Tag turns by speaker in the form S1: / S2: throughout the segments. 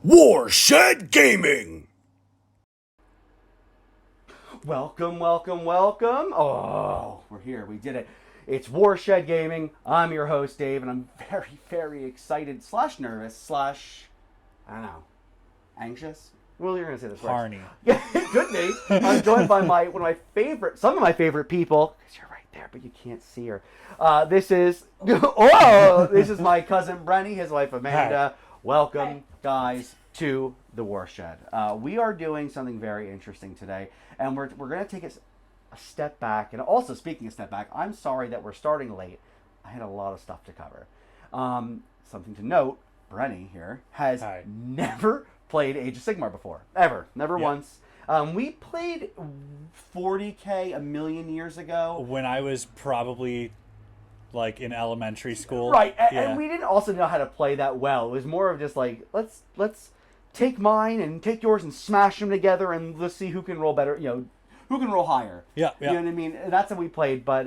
S1: Warshed Gaming!
S2: Welcome. Oh, we're here. We did it. It's Warshed Gaming. I'm your host, Dave, and I'm very, very excited / nervous / I don't know, anxious? Well, you're going to say this right.
S3: Harney.
S2: Yeah, it could be. I'm joined by some of my favorite people. You're right there, but you can't see her. This is my cousin Brenny, his wife Amanda. Hi. Welcome, guys, to the Warshed. We are doing something very interesting today, and we're going to take a step back. And also, speaking of step back, I'm sorry that we're starting late. I had a lot of stuff to cover. Something to note, Brenny here has never played Age of Sigmar before. Ever. Never once. We played 40K a million years ago.
S3: When I was probably like in elementary school.
S2: Right. And we didn't also know how to play that well. It was more of just like, let's take mine and take yours and smash them together and let's see who can roll better, who can roll higher.
S3: Yeah.
S2: You know what I mean? And that's how we played. But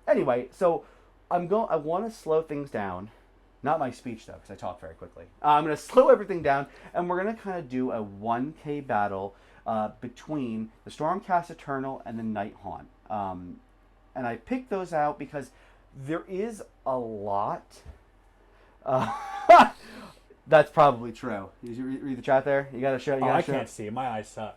S2: anyway, so I want to slow things down. Not my speech, though, because I talk very quickly. I'm going to slow everything down, and we're going to kind of do a 1K battle between the Stormcast Eternal and the Night Haunt. And I picked those out because there is a lot. That's probably true. Did you read the chat there? You got to show.
S3: I can't see. My eyes suck.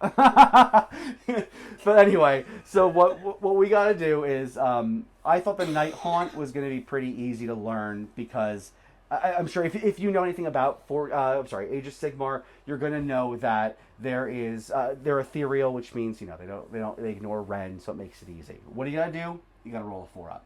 S2: But anyway, so what we got to do is, I thought the Night Haunt was going to be pretty easy to learn because I'm sure if you know anything about Age of Sigmar, you're going to know that they're ethereal, which means they ignore Ren, so it makes it easy. What do you got to do? You got to roll a 4-up.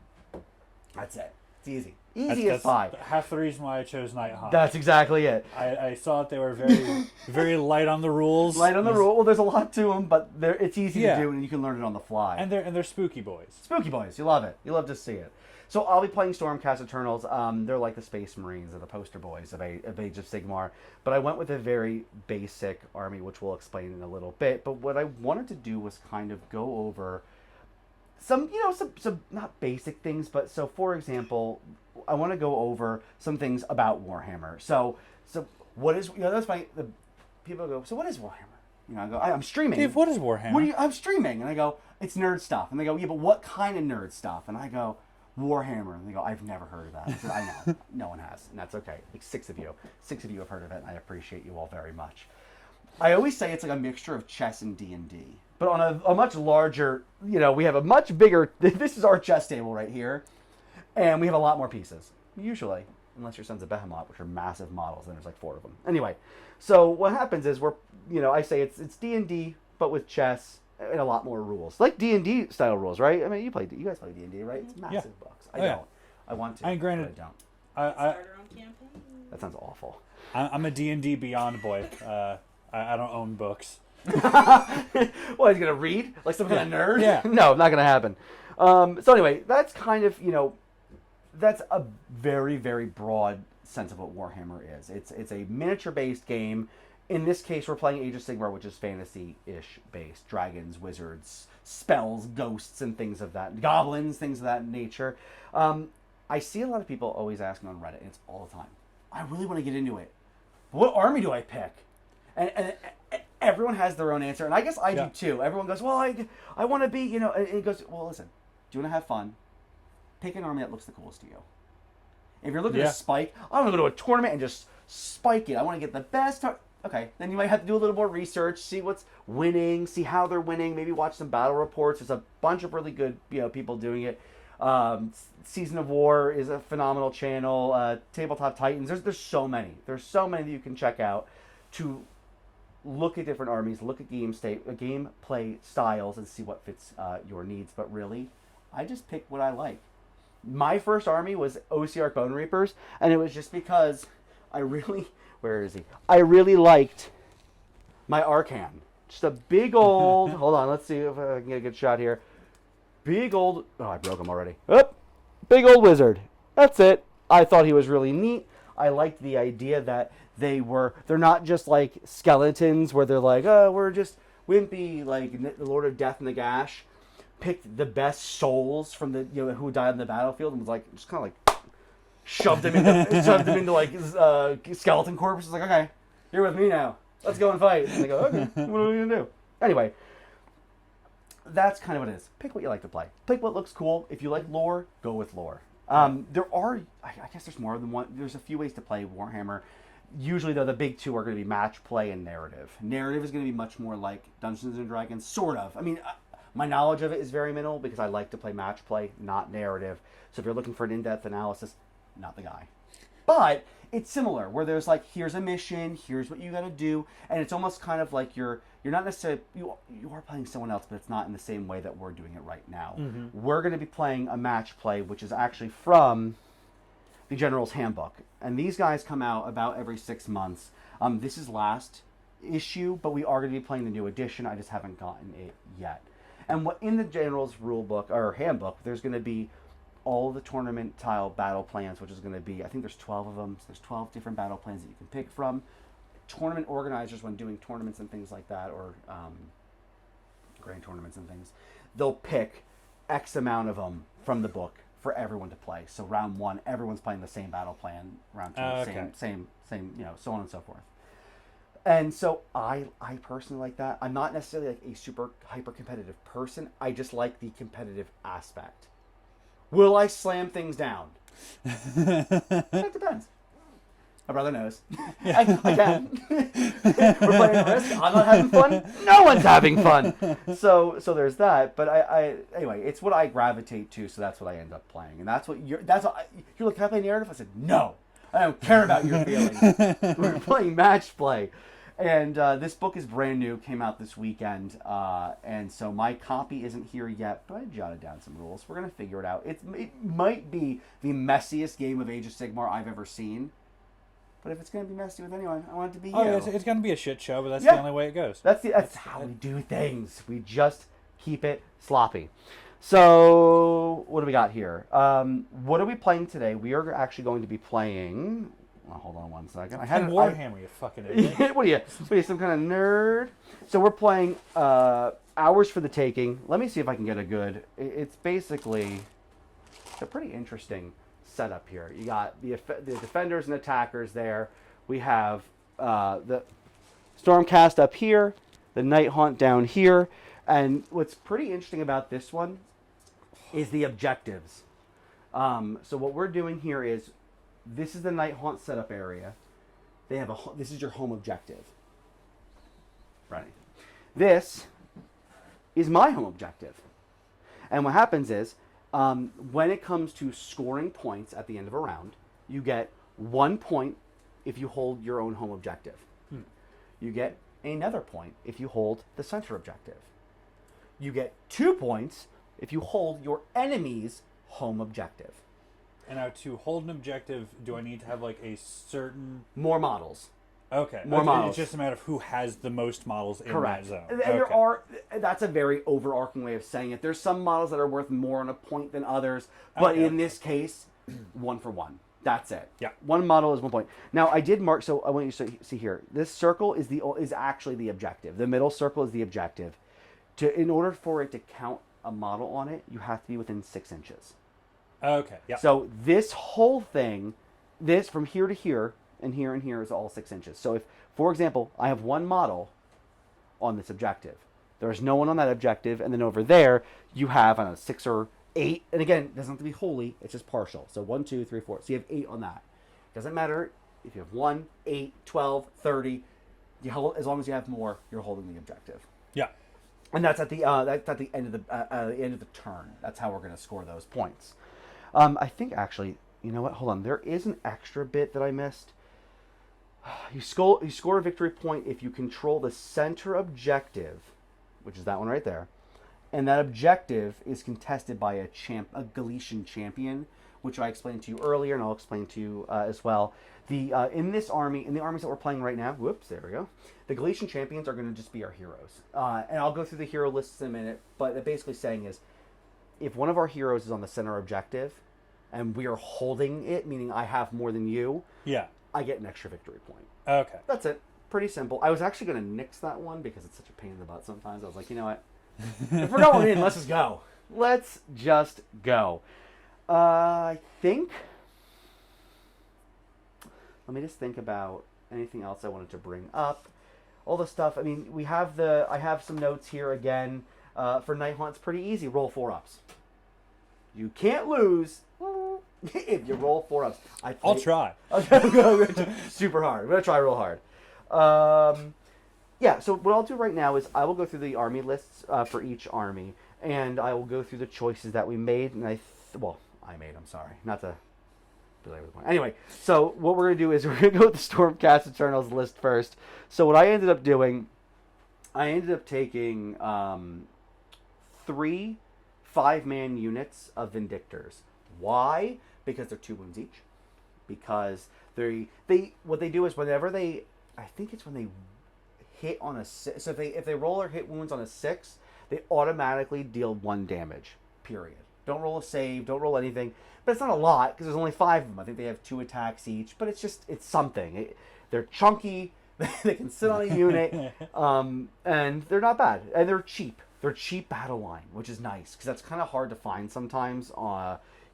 S2: That's it. It's easy. As pie.
S3: Half the reason why I chose Night Haunt.
S2: That's exactly it.
S3: I saw that they were very, very light on the rules.
S2: Light on the rule. Well, there's a lot to them, but it's easy to do, and you can learn it on the fly.
S3: And they're spooky boys.
S2: Spooky boys. You love it. You love to see it. So I'll be playing Stormcast Eternals. They're like the Space Marines or the poster boys of Age of Sigmar. But I went with a very basic army, which we'll explain in a little bit. But what I wanted to do was kind of go over some not basic things, but so for example, I want to go over some things about Warhammer. So what is the people go, so what is Warhammer? I go, I'm streaming.
S3: Dave, what is Warhammer?
S2: I'm streaming, and I go, it's nerd stuff, and they go, yeah, but what kind of nerd stuff? And I go, Warhammer, and they go, I've never heard of that. I said, I know, no one has, and that's okay. Like 6 of you have heard of it, and I appreciate you all very much. I always say it's like a mixture of chess and D&D. But on a much larger, we have a much bigger, this is our chess table right here, and we have a lot more pieces, usually, unless your son's a behemoth, which are massive models, and there's like 4 of them. Anyway, so what happens is I say it's D&D, but with chess and a lot more rules. Like D&D style rules, right? I mean, you guys play D&D, right? It's massive books. I don't. I want to,
S3: and granted,
S2: but
S3: I don't.
S2: That sounds awful.
S3: I'm a D&D Beyond boy. I don't own books.
S2: Well, he's gonna read like some kind of nerd.
S3: Yeah.
S2: No, not gonna happen. So anyway, that's kind of that's a very, very broad sense of what Warhammer is. It's a miniature based game. In this case, we're playing Age of Sigmar, which is fantasy-ish based. Dragons, wizards, spells, ghosts, and things of that. Goblins, things of that nature. I see a lot of people always asking on Reddit, and it's all the time. I really want to get into it. What army do I pick? And everyone has their own answer, and I guess I do too. Everyone goes, well, I want to be, and it goes, well, listen, do you want to have fun? Pick an army that looks the coolest to you. If you're looking to spike, I want to go to a tournament and just spike it. I want to get the best. Okay, then you might have to do a little more research, see what's winning, see how they're winning, maybe watch some battle reports. There's a bunch of really good people doing it. Season of War is a phenomenal channel. Tabletop Titans. There's so many. There's so many that you can check out to look at different armies, look at gameplay styles, and see what fits your needs. But really, I just picked what I like. My first army was OCR Bone Reapers, and it was just because I really liked my Arcan. Just a big old, hold on, let's see if I can get a good shot here. Big old, I broke him already. Oh, big old wizard. That's it. I thought he was really neat. I liked the idea that they're not just like skeletons where they're like, oh, we're just wimpy, like the Lord of Death and the Gash picked the best souls from the who died on the battlefield and was like just kind of like shoved them into like skeleton corpses. Like, okay, You're with me now. Let's go and fight. And they go, okay, what are we going to do? Anyway, that's kind of what it is. Pick what you like to play. Pick what looks cool. If you like lore, go with lore. There are, I guess there's more than one. There's a few ways to play Warhammer. Usually, though, the big two are going to be match play and narrative. Narrative is going to be much more like Dungeons and Dragons, sort of. I mean, my knowledge of it is very minimal because I like to play match play, not narrative. So if you're looking for an in-depth analysis, not the guy. But it's similar, where there's like, here's a mission, here's what you got to do, and it's almost kind of like you're not necessarily, you are playing someone else, but it's not in the same way that we're doing it right now. Mm-hmm. We're going to be playing a match play, which is actually from the General's Handbook, and these guys come out about every 6 months. This is last issue, but we are going to be playing the new edition. I just haven't gotten it yet. And what in the General's rule book or handbook, there's going to be all the tournament tile battle plans, which is going to be, I think there's 12 of them. So there's 12 different battle plans that you can pick from. Tournament organizers, when doing tournaments and things like that, or grand tournaments and things, they'll pick X amount of them from the book for everyone to play. So round 1, everyone's playing the same battle plan. Round 2,
S3: okay.
S2: same, so on and so forth. And so I personally like that. I'm not necessarily like a super hyper competitive person. I just like the competitive aspect. Will I slam things down? That depends. My brother knows. I can. We're playing a risk. I'm not having fun. No one's having fun. So there's that. But anyway, it's what I gravitate to. So that's what I end up playing. And that's what you're like, can I play narrative? I said, no, I don't care about your feelings. We're playing match play. And this book is brand new, came out this weekend, and so my copy isn't here yet, but I jotted down some rules. We're going to figure it out. It might be the messiest game of Age of Sigmar I've ever seen, but if it's going to be messy with anyone, I want it to be you.
S3: Yeah, it's going to be a shit show, but that's the only way it goes.
S2: That's how we do things. We just keep it sloppy. So, what do we got here? What are we playing today? We are actually going to be playing... Well, hold on one second. I had
S3: Warhammer, you fucking idiot.
S2: What are you, some kind of nerd? So we're playing Hours for the Taking. Let me see if I can get a good... It's basically a pretty interesting setup here. You got the defenders and attackers there. We have the Stormcast up here, the Night Haunt down here. And what's pretty interesting about this one is the objectives. So what we're doing here is... This is the Night Haunt setup area. They have this is your home objective. Right. This is my home objective. And what happens is, when it comes to scoring points at the end of a round, you get 1 point if you hold your own home objective. You get another point if you hold the center objective. You get 2 points if you hold your enemy's home objective.
S3: And now, to hold an objective, do I need to have like a certain...
S2: More models.
S3: Okay.
S2: More models.
S3: It's just a matter of who has the most models in
S2: Correct.
S3: that zone.
S2: And there are... That's a very overarching way of saying it. There's some models that are worth more on a point than others. But in this case, 1 for 1. That's it.
S3: Yeah.
S2: 1 model is 1 point. Now, I did mark... So I want you to see here. This circle is actually the objective. The middle circle is the objective. In order for it to count a model on it, you have to be within 6 inches.
S3: Okay, yeah.
S2: So this whole thing, this from here to here and here is all 6 inches. So if, for example, I have 1 model on this objective, there's no one on that objective, and then over there you have, I don't know, 6 or 8. And again, it doesn't have to be wholly, it's just partial. So 1, 2, 3, 4. So you have 8 on that. Doesn't matter if you have 1, 8, 12, 30. As long as you have more, you're holding the objective.
S3: Yeah.
S2: And that's at the end of the turn. That's how we're going to score those points. I think actually, you know what? Hold on. There is an extra bit that I missed. You score a victory point if you control the center objective, which is that one right there, and that objective is contested by a Galician champion, which I explained to you earlier, and I'll explain to you as well. In the armies that we're playing right now, whoops, there we go. The Galician champions are going to just be our heroes, and I'll go through the hero lists in a minute. But the basically saying is, if one of our heroes is on the center objective, and we are holding it, meaning I have more than you, I get an extra victory point.
S3: Okay.
S2: That's it. Pretty simple. I was actually going to nix that one because it's such a pain in the butt sometimes. I was like, you know what? If we're going in, let's just go. Let's just go. I think... Let me just think about anything else I wanted to bring up. All the stuff. I mean, I have some notes here again. For Nighthaunt, it's pretty easy. Roll 4-ups. You can't lose if you roll 4-ups.
S3: I'll try.
S2: Okay, super hard. I'm gonna try real hard. Yeah. So what I'll do right now is I will go through the army lists for each army, and I will go through the choices that we made. And I made. I'm sorry, not to belabor the point. Anyway, so what we're gonna do is we're gonna go with the Stormcast Eternals list first. So what I ended up doing, I ended up taking 3 5-man units of Vindictors. Why? Because they're 2 wounds each. Because what they do is whenever they, I think it's when they hit on a 6. So if they roll or hit wounds on a 6, they automatically deal 1 damage. Period. Don't roll a save. Don't roll anything. But it's not a lot because there's only 5 of them. I think they have 2 attacks each. But it's something. They're chunky. They can sit on a unit, and they're not bad. And they're cheap. They're cheap battle line, which is nice because that's kind of hard to find sometimes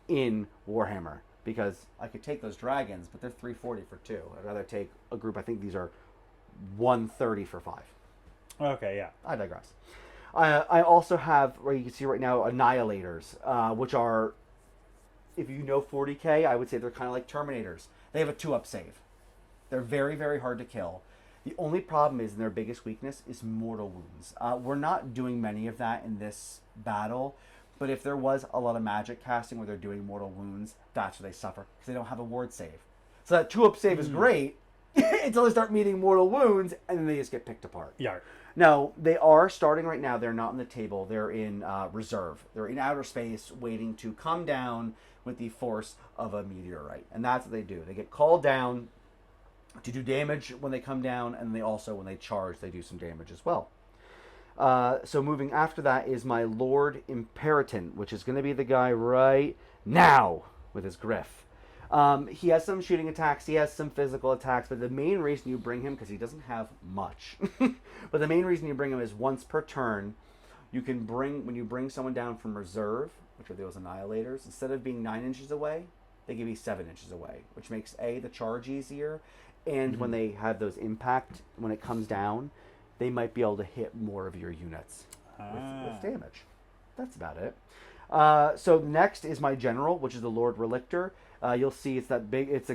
S2: in Warhammer. Because I could take those dragons, but they're 340 for 2. I'd rather take a group. I think these are 130 for 5.
S3: Okay, yeah.
S2: I digress. I also have, where you can see right now, Annihilators, which are, if you know 40k, I would say they're kind of like Terminators. They have a 2-up save. They're very, very hard to kill. The only problem is, and their biggest weakness, is mortal wounds. We're not doing many of that in this battle, but if there was a lot of magic casting where they're doing mortal wounds, that's where they suffer, because they don't have a ward save. So that 2-up save is great, until they start meeting mortal wounds, and then they just get picked apart.
S3: Yeah.
S2: Now, they are starting right now. They're not on the table. They're in reserve. They're in outer space waiting to come down with the force of a meteorite. And that's what they do. They get called down to do damage when they come down, and they also, when they charge, they do some damage as well. So moving after that is my Lord Imperator, which is going to be the guy right now with his griff. He has some shooting attacks, he has some physical attacks, but the main reason you bring him, because he doesn't have much, but the main reason you bring him is once per turn, when you bring someone down from reserve, which are those Annihilators, instead of being 9 inches away, they give you 7 inches away, which makes the charge easier, and when they have those impact, when it comes down, they might be able to hit more of your units with damage. That's about it. So next is my general, which is the Lord Relictor. You'll see it's that big. It's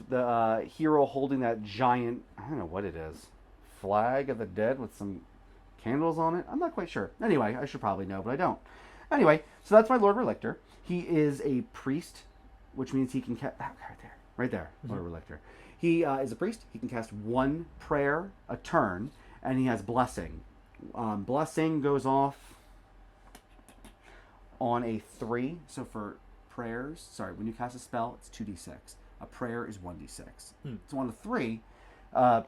S2: the hero holding that giant. I don't know what it is. Flag of the dead with some candles on it. I'm not quite sure. Anyway, I should probably know, but I don't. Anyway, so that's my Lord Relictor. He is a priest, which means he can cast right there, Lord Relictor. He is a priest. He can cast 1 prayer a turn, and he has blessing. Blessing goes off on a 3. So for prayers, when you cast a spell, it's 2d6. A prayer is 1d6. So on a 3, I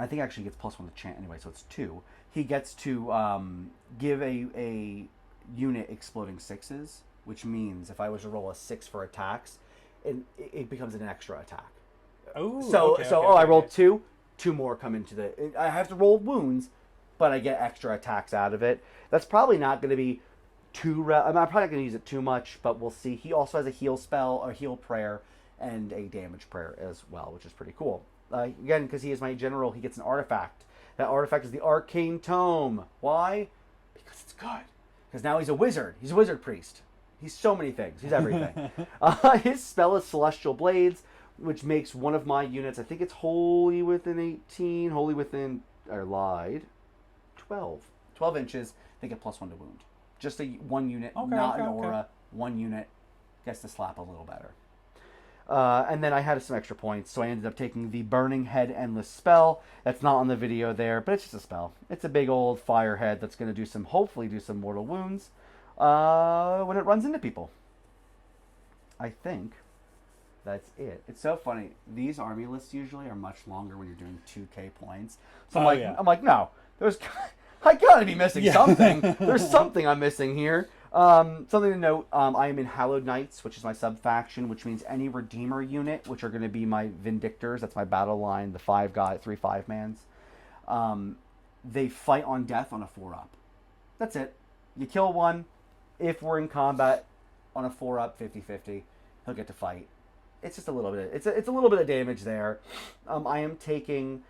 S2: think actually he gets +1 to chant anyway, so it's 2. He gets to give a unit exploding 6s, which means if I was to roll a 6 for attacks, it becomes an extra attack.
S3: Oh,
S2: I rolled 2. 2 more come into the. I have to roll wounds, but I get extra attacks out of it. That's probably not going to be I'm probably not going to use it too much, but we'll see. He also has a heal spell, a heal prayer, and a damage prayer as well, which is pretty cool. Again, because he is my general, he gets an artifact. That artifact is the Arcane Tome. Why? Because it's good. Because now he's a wizard. He's a wizard priest. He's so many things. He's everything. His spell is Celestial Blades, which makes one of my units, I think it's wholly within 18, wholly within, I lied, 12. 12 inches, they get +1 to wound. Just one unit, not an aura. 1 unit gets to slap a little better. And then I had some extra points, so I ended up taking the Burning Head Endless spell. That's not on the video there, but it's just a spell. It's a big old fire head that's going to hopefully do some mortal wounds when it runs into people. I think that's it. It's so funny. These army lists usually are much longer when you're doing 2k points. So I'm like, no, I gotta be missing something. There's something I'm missing here. Something to note, I am in Hallowed Knights, which is my sub-faction, which means any Redeemer unit, which are going to be my Vindictors, that's my battle line, the 3 5-mans, they fight on death on a 4-up. That's it. You kill one. If we're in combat on a 4-up, 50-50, he'll get to fight. It's just a little bit. It's a little bit of damage there. I am taking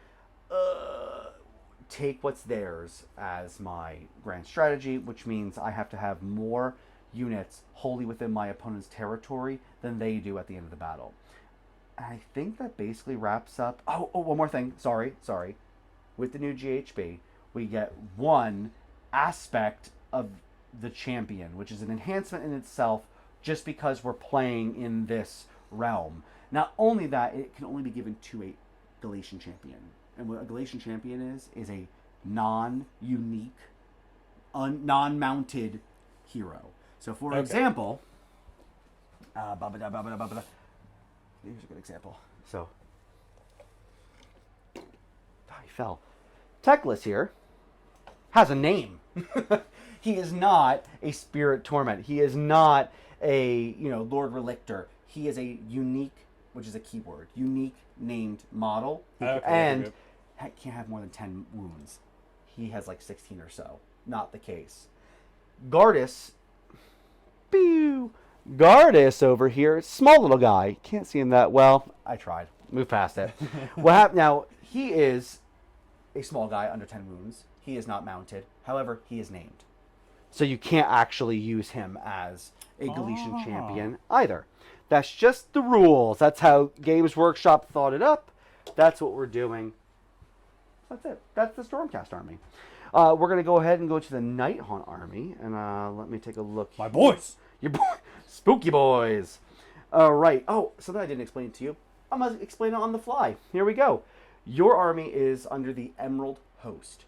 S2: take what's theirs as my grand strategy, which means I have to have more units wholly within my opponent's territory than they do at the end of the battle. I think that basically wraps up. Oh, one more thing. Sorry. With the new GHB, we get one aspect of the champion, which is an enhancement in itself just because we're playing in this realm. Not only that, it can only be given to a Galatian champion. And what a Galatian champion is a non-unique, non-mounted hero. So, for example, here's a good example. So, he fell. Teclis here has a name. He is not a Spirit Torment. He is not a Lord Relictor. He is a unique, which is a keyword, unique named model, and can't have more than 10 wounds. He has like 16 or so. Not the case. Gardas over here, small little guy. Can't see him that well. I tried. Move past it. Now, he is a small guy under 10 wounds. He is not mounted. However, he is named. So you can't actually use him as a Galatian champion either. That's just the rules. That's how Games Workshop thought it up. That's what we're doing. That's it. That's the Stormcast army. We're going to go ahead and go to the Nighthaunt army. And let me take a look.
S3: My boys.
S2: Your spooky boys. All right. Oh, something I didn't explain to you. I'm going to explain it on the fly. Here we go. Your army is under the Emerald Host.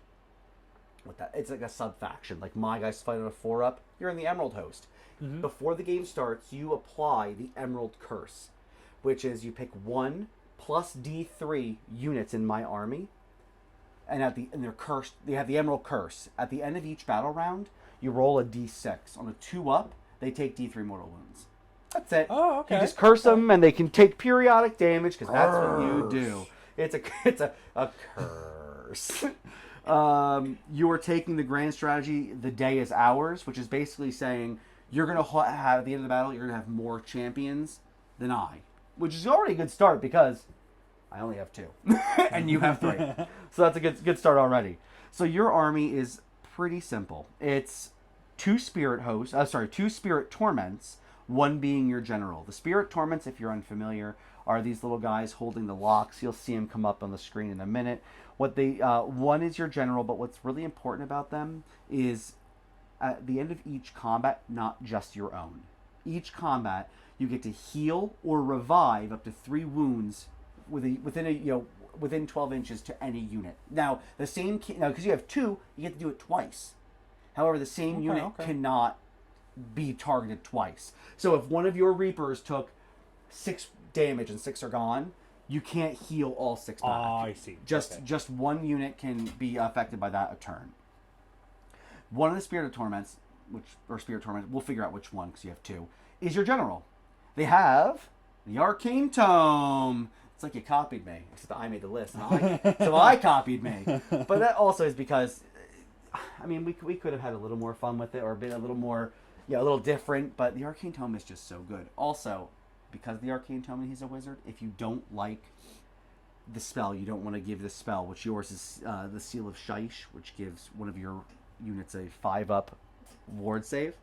S2: It's like a sub-faction. Like my guys fight on a 4-up. You're in the Emerald Host. Mm-hmm. Before the game starts, you apply the Emerald Curse, which is you pick 1 plus D3 units in my army, and they're cursed. They have the Emerald Curse. At the end of each battle round, you roll a D6. On a 2-up, they take D3 mortal wounds. That's it.
S3: Oh, okay.
S2: You just curse them, and they can take periodic damage because that's what you do. It's a curse. You are taking the grand strategy, the day is ours, which is basically saying you're going to have, at the end of the battle, you're going to have more champions than I. Which is already a good start because I only have 2. And you have 3. So that's a good start already. So your army is pretty simple. It's 2 Spirit Torments, 1 being your general. The Spirit Torments, if you're unfamiliar, are these little guys holding the locks. You'll see them come up on the screen in a minute. One is your general, but what's really important about them is at the end of each combat, not just your own. Each combat, you get to heal or revive up to 3 wounds within 12 inches to any unit. Now, because you have 2, you get to do it twice. However, the same unit cannot be targeted twice. So if one of your Reapers took 6 damage and 6 are gone, you can't heal all 6 back.
S3: I see.
S2: Just one unit can be affected by that a turn. One of the Spirit Torments, we'll figure out which one because you have 2, is your general. They have the Arcane Tome. It's like you copied me, except I made the list. So I copied me. But that also is because, we could have had a little more fun with it or been a little more, a little different. But the Arcane Tome is just so good. Also, because the Arcane Tome and he's a wizard, if you don't like the spell, you don't want to give the spell, which yours is the Seal of Shaish, which gives one of your units a 5-up ward save.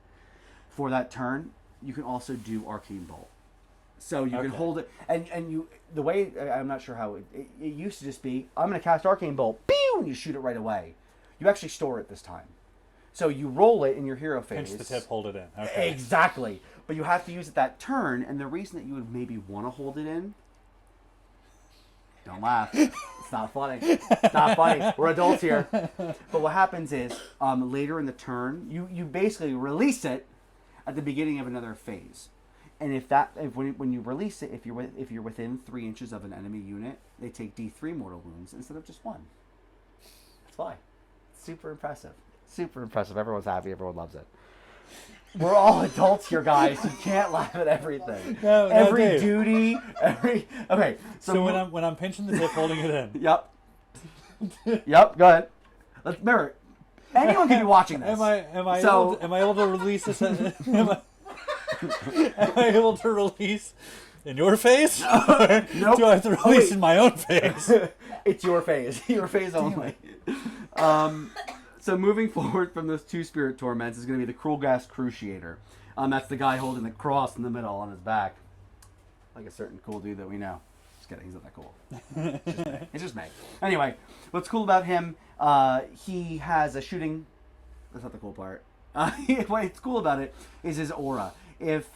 S2: For that turn, you can also do Arcane Bolt. So you can hold it, and you, the way, I'm not sure how, it used to just be, I'm going to cast Arcane Bolt, pew, and you shoot it right away. You actually store it this time. So you roll it in your hero phase.
S3: Pinch the tip, hold it in. Okay.
S2: Exactly. But you have to use it that turn, and the reason that you would maybe want to hold it in, don't laugh. It's not funny. It's not funny. We're adults here. But what happens is, later in the turn, you basically release it at the beginning of another phase. And when you release it, if you're within 3 inches of an enemy unit, they take D3 mortal wounds instead of just 1. That's why. Super impressive. Super impressive. Everyone's happy. Everyone loves it. We're all adults here, guys. You can't laugh at everything. Every duty. Okay.
S3: So when I'm pinching the tip, holding it in.
S2: Yep. Yep. Go ahead. Let's remember. Anyone can be watching this.
S3: Am I able to release this? Am I able to release In your face?
S2: Nope.
S3: Do I have to
S2: Oh,
S3: release
S2: wait.
S3: in my own face?
S2: It's your phase. Your phase only. So moving forward from those 2 spirit torments is going to be the Cruel Gas Cruciator. That's the guy holding the cross in the middle on his back. Like a certain cool dude that we know. Just kidding, he's not that cool. It's just me. Anyway, what's cool about him, he has a shooting... That's not the cool part. What's cool about it is his aura. If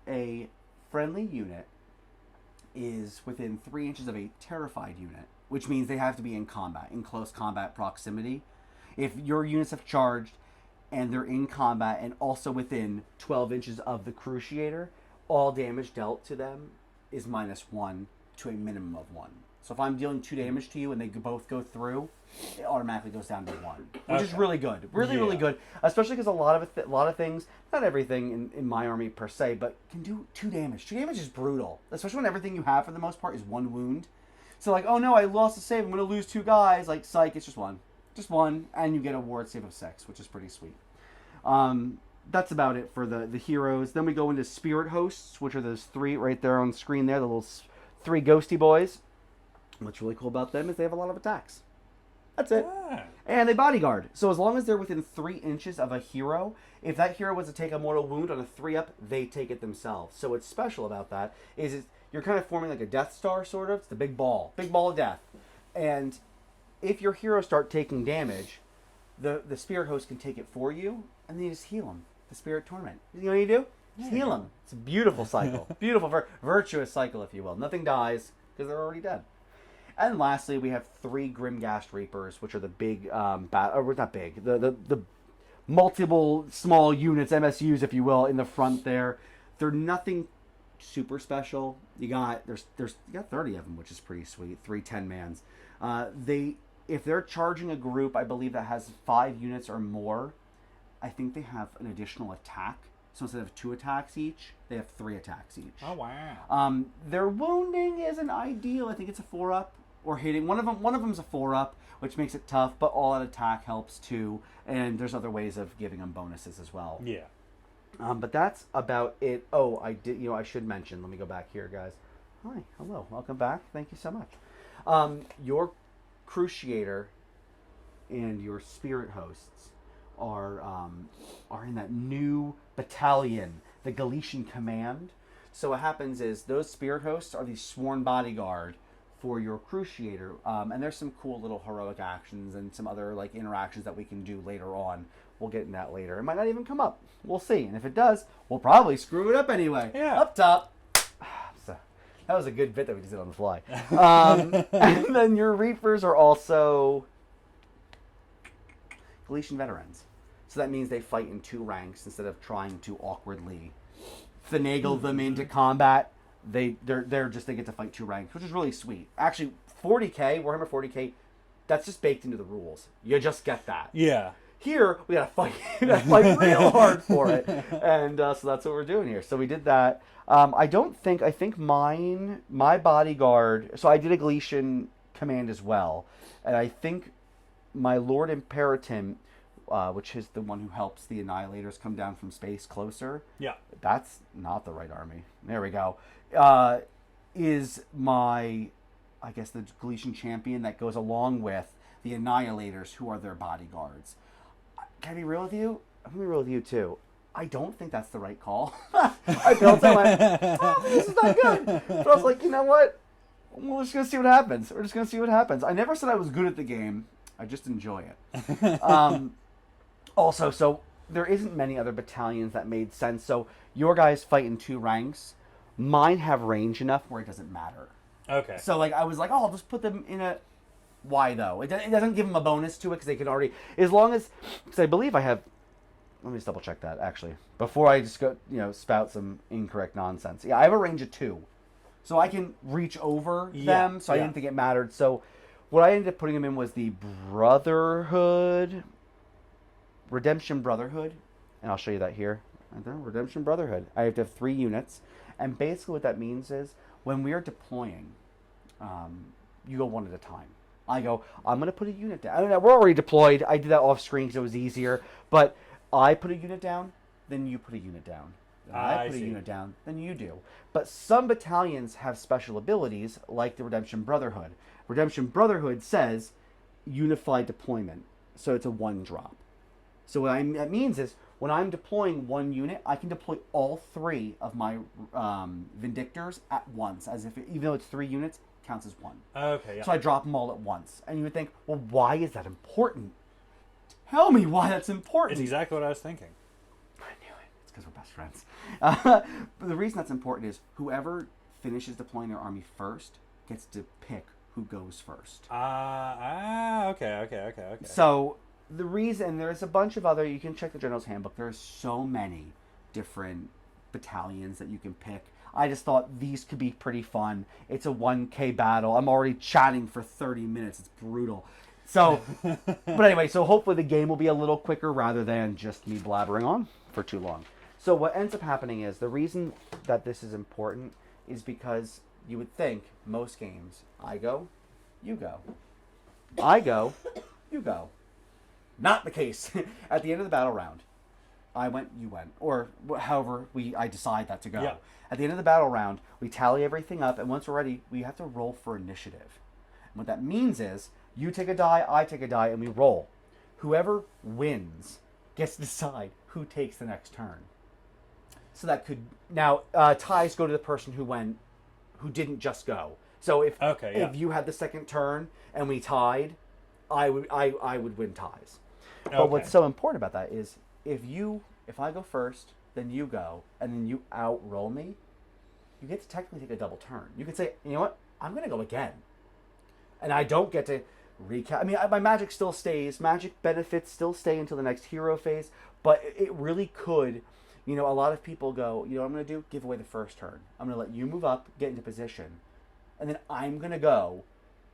S2: a friendly unit is within 3 inches of a terrified unit, which means they have to be in combat, in close combat proximity. If your units have charged and they're in combat and also within 12 inches of the Cruciator, all damage dealt to them is -1 to a minimum of 1. So if I'm dealing 2 damage to you and they both go through, it automatically goes down to 1, which is really good. Really good. Especially because a lot of things, not everything in my army per se, but can do 2 damage. 2 damage is brutal, especially when everything you have for the most part is 1 wound. So like, oh no, I lost a save, I'm going to lose 2 guys. Like, psych, it's just 1. Just 1, and you get a ward save of 6, which is pretty sweet. That's about it for the heroes. Then we go into Spirit Hosts, which are those 3 right there on screen there, the little 3 ghosty boys. What's really cool about them is they have a lot of attacks. That's it. And they bodyguard. So as long as they're within 3 inches of a hero, if that hero was to take a mortal wound on a 3-up, they take it themselves. So what's special about that is you're kind of forming like a Death Star, sort of. It's the big ball of death. And if your heroes start taking damage, the Spirit Host can take it for you, and then you just heal them. The Spirit Torment. You know what you do? Just heal them. It's a beautiful cycle. Beautiful, virtuous cycle, if you will. Nothing dies, because they're already dead. And lastly, we have 3 Grimghast Reapers, which are the big, not big, the multiple small units, MSUs, if you will, in the front there. They're nothing super special. You got 30 of them, which is pretty sweet. 3 10-mans. If they're charging a group, I believe that has 5 units or more, I think they have an additional attack. So instead of 2 attacks each, they have 3 attacks each.
S3: Oh wow!
S2: Their wounding isn't ideal. I think it's a 4-up or hitting. One of them's a 4-up, which makes it tough. But all out attack helps too, and there's other ways of giving them bonuses as well.
S3: Yeah.
S2: But that's about it. Oh, I should mention. Let me go back here, guys. Hi, hello, welcome back. Thank you so much. Your Cruciator and your Spirit Hosts are in that new battalion, the Galician Command. So what happens is those Spirit Hosts are the sworn bodyguard for your Cruciator, and there's some cool little heroic actions and some other like interactions that we can do later on. We'll get in that later. It might not even come up. We'll see. And if it does, we'll probably screw it up anyway.
S3: Yeah.
S2: Up top. So, that was a good bit that we just did on the fly. And then your Reapers are also Galician veterans. So that means they fight in 2 ranks instead of trying to awkwardly finagle them into combat. They get to fight 2 ranks, which is really sweet. Actually, 40k, Warhammer 40k, that's just baked into the rules. You just get that.
S3: Yeah.
S2: Here, we gotta fight. We gotta fight real hard for it. And so that's what we're doing here. So we did that. I think my bodyguard, so I did a Galician command as well. And I think my Lord Imperator, which is the one who helps the Annihilators come down from space closer.
S3: Yeah.
S2: That's not the right army. There we go. Is my, I guess, the Galician champion that goes along with the Annihilators, who are their bodyguards. Can I be real with you? I'm going to be real with you, too. I don't think that's the right call. I felt I went, this is not good. But I was like, you know what? We're just going to see what happens. We're just going to see what happens. I never said I was good at the game. I just enjoy it. Also, so there isn't many other battalions that made sense. So your guys fight in 2 ranks. Mine have range enough where it doesn't matter.
S3: Okay.
S2: So like I was like, oh, I'll just put them in a... Why though? It doesn't give them a bonus to it because they can already... As long as... Because I believe I have... Let me just double check that, actually. Before I just go, spout some incorrect nonsense. Yeah, I have a range of 2. So I can reach over them, so I didn't think it mattered. So what I ended up putting them in was the Brotherhood... Redemption Brotherhood. And I'll show you that here. Redemption Brotherhood. I have to have 3 units. And basically what that means is, when we are deploying, you go one at a time. I go, I'm going to put a unit down. I don't know, we're already deployed. I did that off screen because it was easier. But I put a unit down, then you put a unit down. and I put a
S3: see.
S2: unit down than you do. But some battalions have special abilities, like the Redemption Brotherhood. Redemption Brotherhood says unified deployment, so it's a 1-drop. So that means is when I'm deploying one unit, I can deploy all 3 of my Vindictors at once, as if even though it's 3 units, it counts as 1.
S3: Okay, yeah.
S2: So I drop them all at once, and you would think, well, why is that important? Tell me why that's important.
S3: It's exactly what I was thinking.
S2: I knew it. It's because we're best friends. But the reason that's important is whoever finishes deploying their army first gets to pick who goes first.
S3: Okay.
S2: So the reason, there's a bunch of other, you can check the General's Handbook. There's so many different battalions that you can pick. I just thought these could be pretty fun. It's a 1K battle. I'm already chatting for 30 minutes. It's brutal. So, but anyway, so hopefully the game will be a little quicker rather than just me blabbering on for too long. So what ends up happening is, the reason that this is important is because you would think most games, I go, you go. I go, you go. Not the case. At the end of the battle round, I went, you went, or however I decide that to go.
S3: Yeah.
S2: At the end of the battle round, we tally everything up, and once we're ready, we have to roll for initiative. And what that means is, you take a die, I take a die, and we roll. Whoever wins gets to decide who takes the next turn. So that could now ties go to the person who didn't just go. So if you had the second turn and we tied, I would win ties. But what's so important about that is if I go first, then you go, and then you outroll me, you get to technically take a double turn. You could say, you know what, I'm going to go again. And I don't get to recap. I mean, my magic still stays. Magic benefits still stay until the next hero phase. But it really could, a lot of people go, you know what I'm going to do? Give away the first turn. I'm going to let you move up, get into position. And then I'm going to go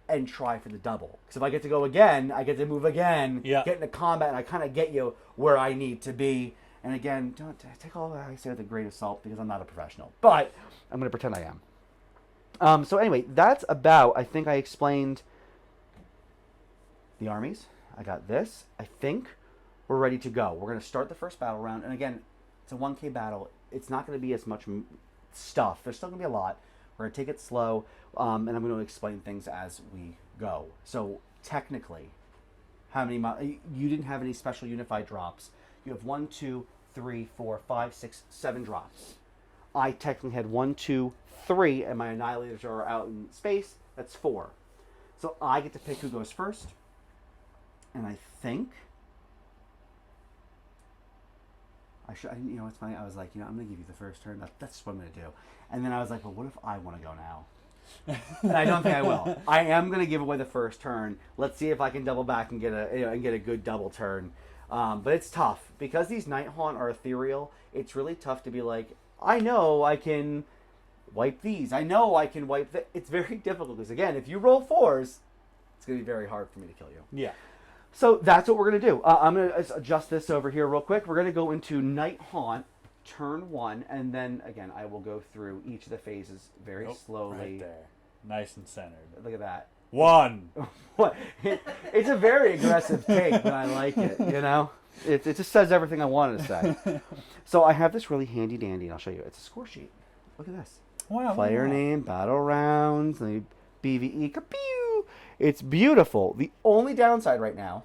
S2: and try for the double. Because if I get to go again, I get to move again, get into combat, and I kind of get you where I need to be. And again, don't take all that I say with a grain of salt, because I'm not a professional. But I'm going to pretend I am. So anyway, that's about, I think I explained the armies. I got this. I think we're ready to go. We're going to start the first battle round. And again, it's a 1K battle. It's not going to be as much stuff. There's still going to be a lot. We're going to take it slow, and I'm going to explain things as we go. So technically, how many you didn't have any special unified drops. You have 1, 2, 3, 4, 5, 6, 7 drops. I technically had 1, 2, 3, and my annihilators are out in space. That's 4. So I get to pick who goes first. And I think it's funny. I was like, I'm going to give you the first turn. That's what I'm going to do. And then I was like, well, what if I want to go now? And I don't think I will. I am going to give away the first turn. Let's see if I can double back and get a good double turn. But it's tough because these Night Haunt are ethereal. It's really tough to be like, I know I can wipe these. I know I can wipe that. It's very difficult because again, if you roll 4s, it's going to be very hard for me to kill you.
S3: Yeah.
S2: So that's what we're going to do. I'm going to adjust this over here real quick. We're going to go into Night Haunt, turn 1, and then, again, I will go through each of the phases very slowly.
S3: Right there. Nice and centered.
S2: Look at that.
S3: 1.
S2: What? It's a very aggressive take, but I like it, It just says everything I wanted to say. So I have this really handy dandy, and I'll show you. It's a score sheet. Look at this.
S3: Wow.
S2: Player name, battle rounds, the BVE, kapew. It's beautiful. The only downside right now,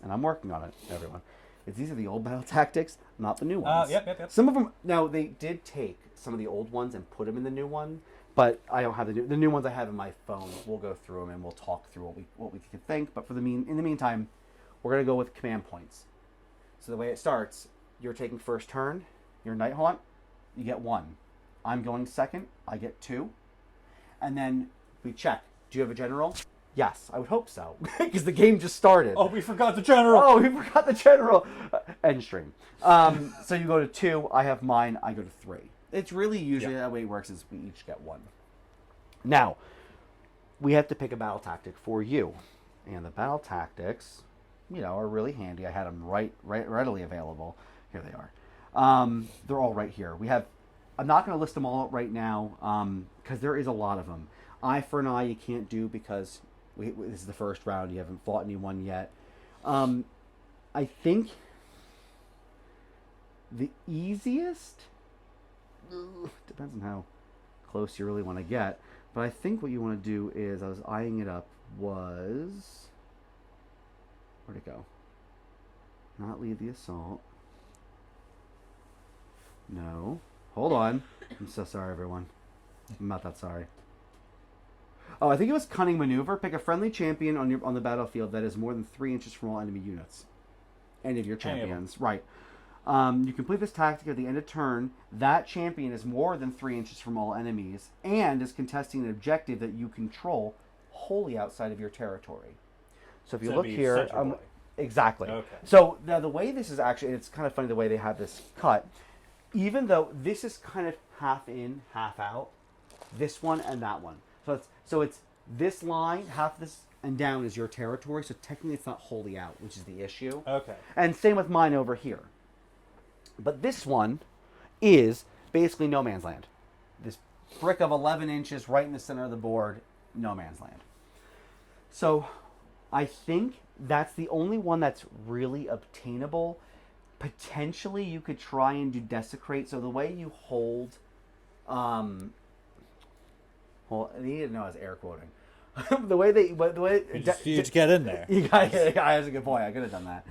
S2: and I'm working on it, everyone, is these are the old battle tactics, not the new ones.
S3: Yep.
S2: Some of them, now they did take some of the old ones and put them in the new one, but I don't have the new ones I have in my phone. We'll go through them and we'll talk through what we can think. But in the meantime, we're going to go with command points. So the way it starts, you're taking first turn, you're Night Haunt, you get 1. I'm going second, I get 2. And then we check. Do you have a general? Yes, I would hope so, because the game just started.
S3: Oh, we forgot the general.
S2: Oh, we forgot the general. End stream. So you go to 2, I have mine, I go to 3. It's really usually that way it works is we each get 1. Now, we have to pick a battle tactic for you. And the battle tactics, are really handy. I had them readily available. Here they are. They're all right here. I'm not going to list them all right now, because there is a lot of them. Eye for an eye you can't do because this is the first round. You haven't fought anyone yet. I think the easiest Depends on how close you really want to get. But I think what you want to do is, I was eyeing it up, was... Where'd it go? Not lead the assault. No. Hold on. I'm so sorry, everyone. I'm not that sorry. Oh, I think it was Cunning Maneuver. Pick a friendly champion on the battlefield that is more than 3 inches from all enemy units. Any of your champions. Right. You complete this tactic at the end of turn. That champion is more than 3 inches from all enemies and is contesting an objective that you control wholly outside of your territory. So if you look here... exactly.
S3: Okay.
S2: So now the way this is actually... It's kind of funny the way they have this cut. Even though this is kind of half in, half out, this one and that one. So it's this line, half this and down is your territory, so technically it's not wholly out, which is the issue.
S3: Okay.
S2: And same with mine over here. But this one is basically no man's land. This brick of 11 inches right in the center of the board, no man's land. So I think that's the only one that's really obtainable. Potentially you could try and do Desecrate. So the way you hold... well, you need to know I was air quoting. the way
S3: You just get in there.
S2: That's a good point. I could have done that.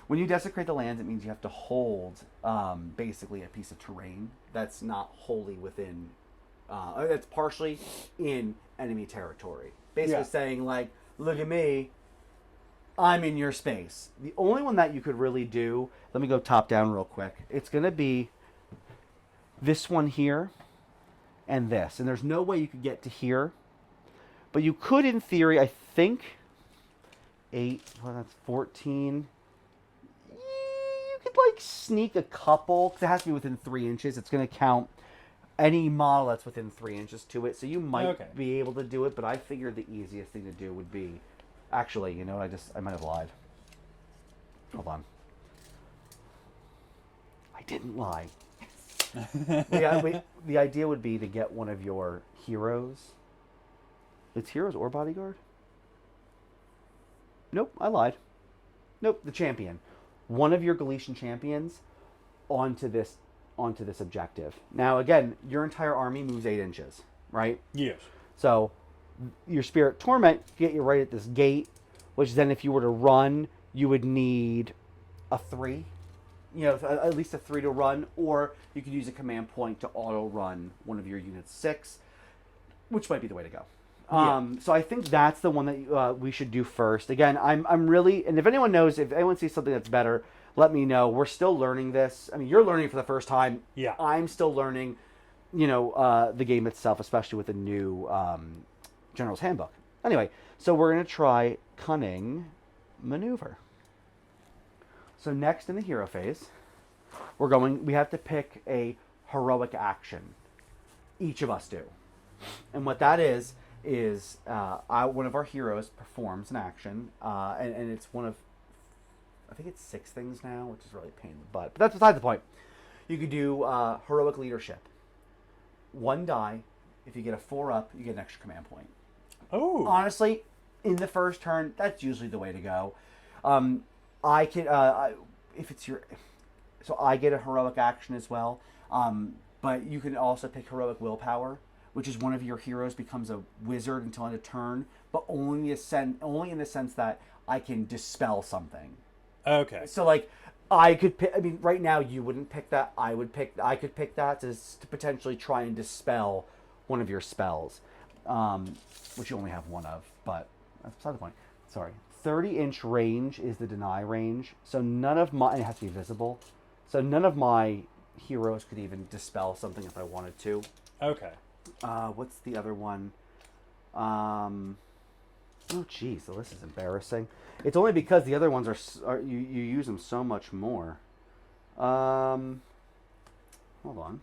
S2: When you desecrate the lands, it means you have to hold basically a piece of terrain that's not wholly within, that's partially in enemy territory. Basically saying, like, look at me, I'm in your space. The only one that you could really do, let me go top down real quick. It's going to be this one here and this. And there's no way you could get to here. But you could, in theory, I think, 8, well, that's 14. You could, like, sneak a couple, because it has to be within 3 inches. It's going to count any model that's within 3 inches to it. So you might be able to do it, but I figured the easiest thing to do would be... Actually, you know what? I might have lied. Hold on. I didn't lie. The idea would be to get one of your heroes. It's heroes or bodyguard? Nope, I lied. Nope, the champion. One of your Galician champions onto this objective. Now, again, your entire army moves 8 inches, right?
S3: Yes.
S2: So your Spirit Torment get you right at this gate, which then if you were to run, you would need a 3. You know, at least a 3 to run, or you could use a command point to auto-run one of your units 6, which might be the way to go. So I think that's the one that we should do first. Again, I'm really, and if anyone knows, if anyone sees something that's better, let me know. We're still learning this. I mean, you're learning for the first time.
S3: Yeah.
S2: I'm still learning, the game itself, especially with the new General's Handbook. Anyway, so we're going to try Cunning Maneuver. So next in the hero phase, we have to pick a heroic action. Each of us do. And what that is one of our heroes performs an action, and it's one of, I think it's 6 things now, which is really a pain in the butt. But that's beside the point. You could do heroic leadership. 1 die. If you get a 4-up, you get an extra command point.
S3: Oh.
S2: Honestly, in the first turn, that's usually the way to go. I can, if it's your, so I get a heroic action as well. But you can also pick heroic willpower, which is one of your heroes becomes a wizard until end of turn, but only in the sense that I can dispel something.
S3: Okay.
S2: So like, I could pick, I mean, right now you wouldn't pick that. I could pick that to potentially try and dispel one of your spells, which you only have 1 of, but that's beside the point. Sorry. 30-inch range is the deny range, so none of my, it has to be visible, so none of my heroes could even dispel something if I wanted to.
S3: Okay.
S2: What's the other one? Oh, geez, the list is embarrassing. It's only because the other ones are you use them so much more. Hold on.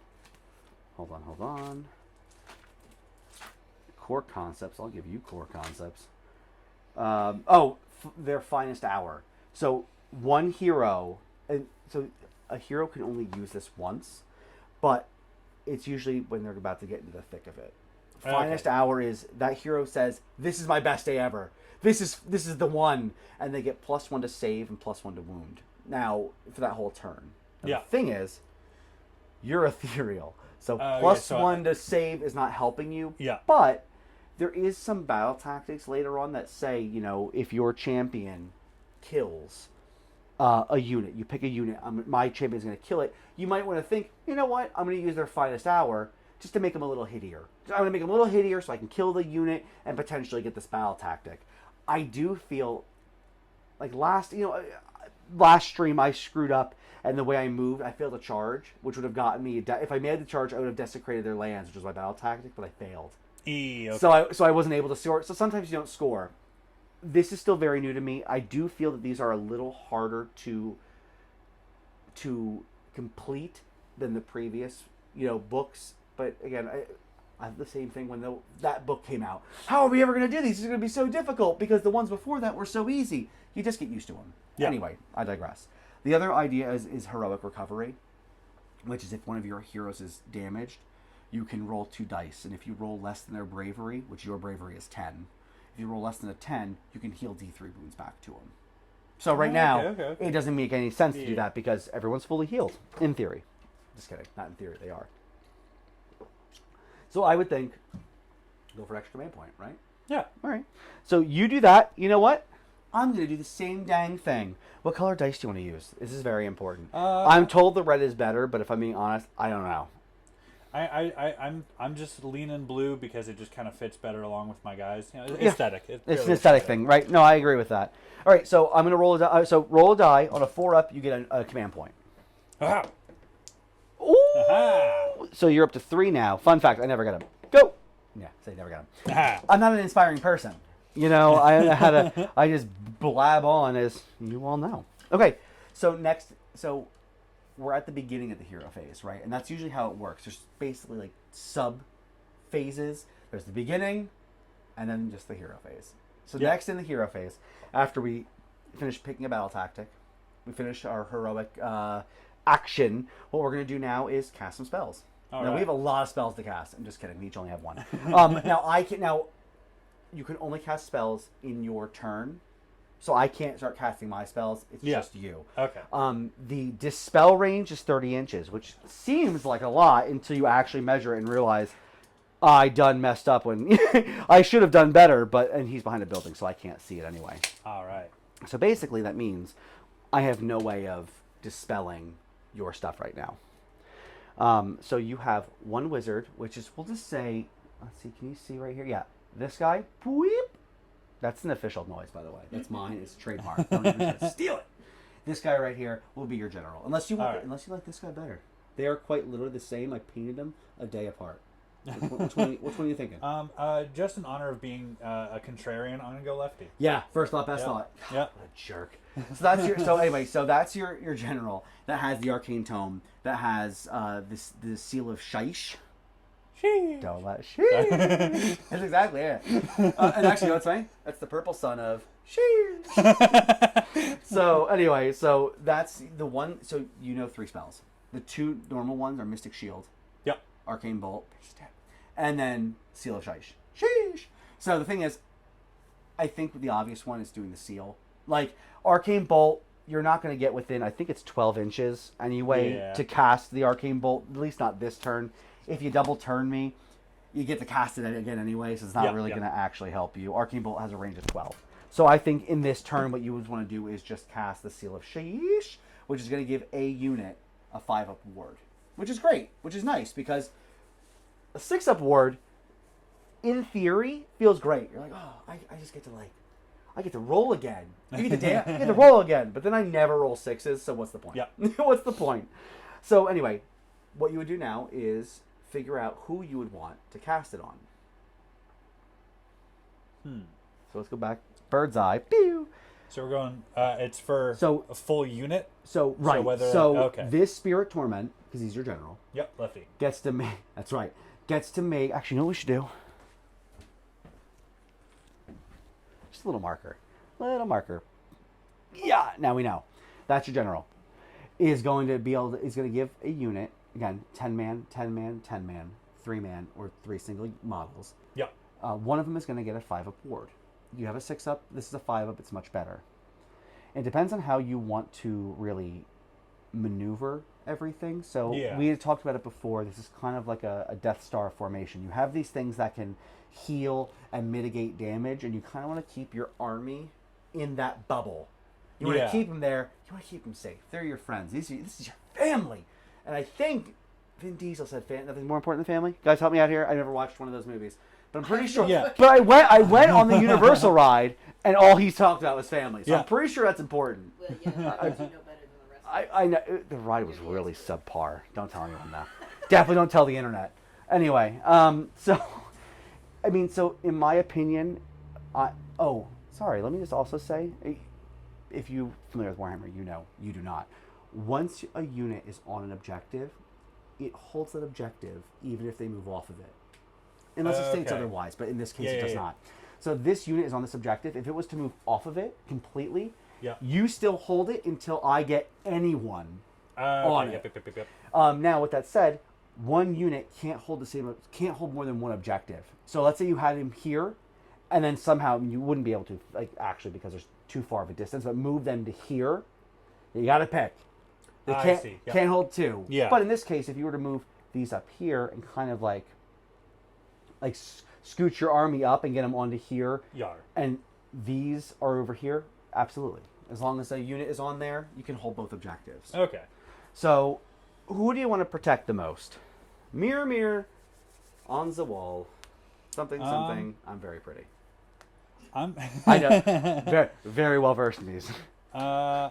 S2: Core concepts. I'll give you core concepts. Their finest hour. So one hero, and so a hero can only use this once, but it's usually when they're about to get into the thick of it. Finest hour is that hero says, "This is my best day ever. This is the one," and they get +1 to save and +1 to wound. Now for that whole turn. Now, the thing is, you're ethereal. So
S3: Yeah,
S2: plus
S3: so
S2: 1 to save is not helping you.
S3: Yeah.
S2: But there is some battle tactics later on that say, if your champion kills a unit, you pick a unit, my champion's going to kill it, you might want to think, you know what, I'm going to use their finest hour just to make them a little hittier. I'm going to make them a little hittier so I can kill the unit and potentially get this battle tactic. I do feel like last stream I screwed up, and the way I moved, I failed a charge, which would have gotten me. If I made the charge, I would have desecrated their lands, which was my battle tactic, but I failed.
S3: Okay.
S2: So I wasn't able to score. So sometimes you don't score. This is still very new to me. I do feel that these are a little harder to complete than the previous books. But again, I have the same thing when that book came out. How are we ever going to do these? This is going to be so difficult because the ones before that were so easy. You just get used to them. Yeah. Anyway, I digress. The other idea is heroic recovery, which is if one of your heroes is damaged, you can roll 2 dice. And if you roll less than their bravery, which your bravery is 10, if you roll less than a 10, you can heal D3 wounds back to them. So right now, it doesn't make any sense to do that because everyone's fully healed, in theory. Just kidding. Not in theory, they are. So I would think, go for extra command point, right?
S3: Yeah.
S2: All right. So you do that. You know what? I'm going to do the same dang thing. What color dice do you want to use? This is very important. I'm told the red is better, but if I'm being honest, I don't know.
S3: I'm just leaning blue because it just kind of fits better along with my guys. Aesthetic.
S2: It's an aesthetic thing, right? No, I agree with that. All right, so I'm going to roll a die. So roll a die. On a 4-up, you get a command point.
S3: Aha.
S2: Ooh! Aha. So you're up to 3 now. Fun fact, I never got him. Go! Yeah, say never got him. Aha. I'm not an inspiring person. I just blab on, as you all know. Okay, so next, we're at the beginning of the hero phase, right? And that's usually how it works. There's basically like sub phases. There's the beginning, and then just the hero phase. So next in the hero phase, after we finish picking a battle tactic, we finish our heroic action. What we're going to do now is cast some spells. We have a lot of spells to cast. I'm just kidding. We each only have 1. Now you can only cast spells in your turn. So I can't start casting my spells. It's just you.
S3: Okay.
S2: The dispel range is 30 inches, which seems like a lot until you actually measure it and realize I done messed up when I should have done better. And he's behind a building, so I can't see it anyway.
S3: All right.
S2: So basically, that means I have no way of dispelling your stuff right now. So you have 1 wizard, which is, we'll just say, let's see, can you see right here? Yeah, this guy. Boop. That's an official noise, by the way. That's mine. It's trademark. Don't even try to steal it. This guy right here will be your general, unless you like this guy better. They are quite literally the same. I painted them a day apart. Which one are you thinking?
S3: Just in honor of being a contrarian, I'm gonna go lefty.
S2: Yeah, first thought, best thought.
S3: Yeah,
S2: what a jerk. So that's your general that has the arcane tome, that has the seal of Shaish. Don't let sheesh. That's exactly it. And actually, you know what's funny? That's the purple son of sheesh. So anyway, so that's the one. So 3 spells. The 2 normal ones are Mystic Shield.
S3: Yep.
S2: Arcane Bolt. And then Seal of Shaish. Sheesh. So the thing is, I think the obvious one is doing the seal. Like Arcane Bolt, you're not going to get within, I think it's 12 inches anyway to cast the Arcane Bolt. At least not this turn. If you double turn me, you get to cast it again anyway, so it's not really going to actually help you. Arcane Bolt has a range of 12. So I think in this turn, what you would want to do is just cast the Seal of Shaish, which is going to give a unit a 5-up ward, which is great, which is nice, because a 6-up ward, in theory, feels great. You're like, oh, I just get to I get to roll again. I get to roll again, but then I never roll 6s, so what's the point?
S3: Yeah.
S2: What's the point? So anyway, what you would do now is figure out who you would want to cast it on. So let's go back. Bird's eye. Pew!
S3: So we're going, it's for a full unit?
S2: So this Spirit Torment, because he's your general.
S3: Yep, lefty.
S2: Gets to make, that's right. Gets to make, actually, you know what we should do? Just a little marker. Yeah, now we know. That's your general. Is going to give a unit, again, 10-man, 10-man, 10-man, 3-man, or 3 single models.
S3: Yep.
S2: One of them is going to get a 5-up ward. You have a 6-up. This is a 5-up. It's much better. It depends on how you want to really maneuver everything. So
S3: Yeah.
S2: we had talked about it before. This is kind of like a Death Star formation. You have these things that can heal and mitigate damage, and you kind of want to keep your army in that bubble. You want to keep them there. You want to keep them safe. They're your friends. This is your family. And I think Vin Diesel said nothing's more important than family. Guys, help me out here. I never watched one of those movies, but I'm pretty sure.
S3: Yeah.
S2: But I went on the Universal ride, and all he talked about was family. So I'm pretty sure that's important.
S1: Well, yeah, you know better than the rest of us.
S2: I know the ride was really subpar. Don't tell anyone that. Definitely don't tell the internet. Anyway, so in my opinion, sorry. Let me just also say, if you're familiar with Warhammer, you know you do not. Once a unit is on an objective, it holds that objective even if they move off of it, unless it states otherwise. But in this case, it does not. So this unit is on this objective. If it was to move off of it completely, you still hold it until I get anyone on it.
S3: Yep.
S2: Now, with that said, one unit can't hold more than one objective. So let's say you had him here, and then somehow you wouldn't be able to, actually, because there's too far of a distance, but move them to here. You got to pick. They can't hold two.
S3: Yeah.
S2: But in this case, if you were to move these up here and kind of like scoot your army up and get them onto here, and these are over here, absolutely. As long as a unit is on there, you can hold both objectives.
S3: Okay.
S2: So, who do you want to protect the most? Mirror, mirror, on the wall, something. I'm very pretty. I know, very, very well versed in these.
S3: I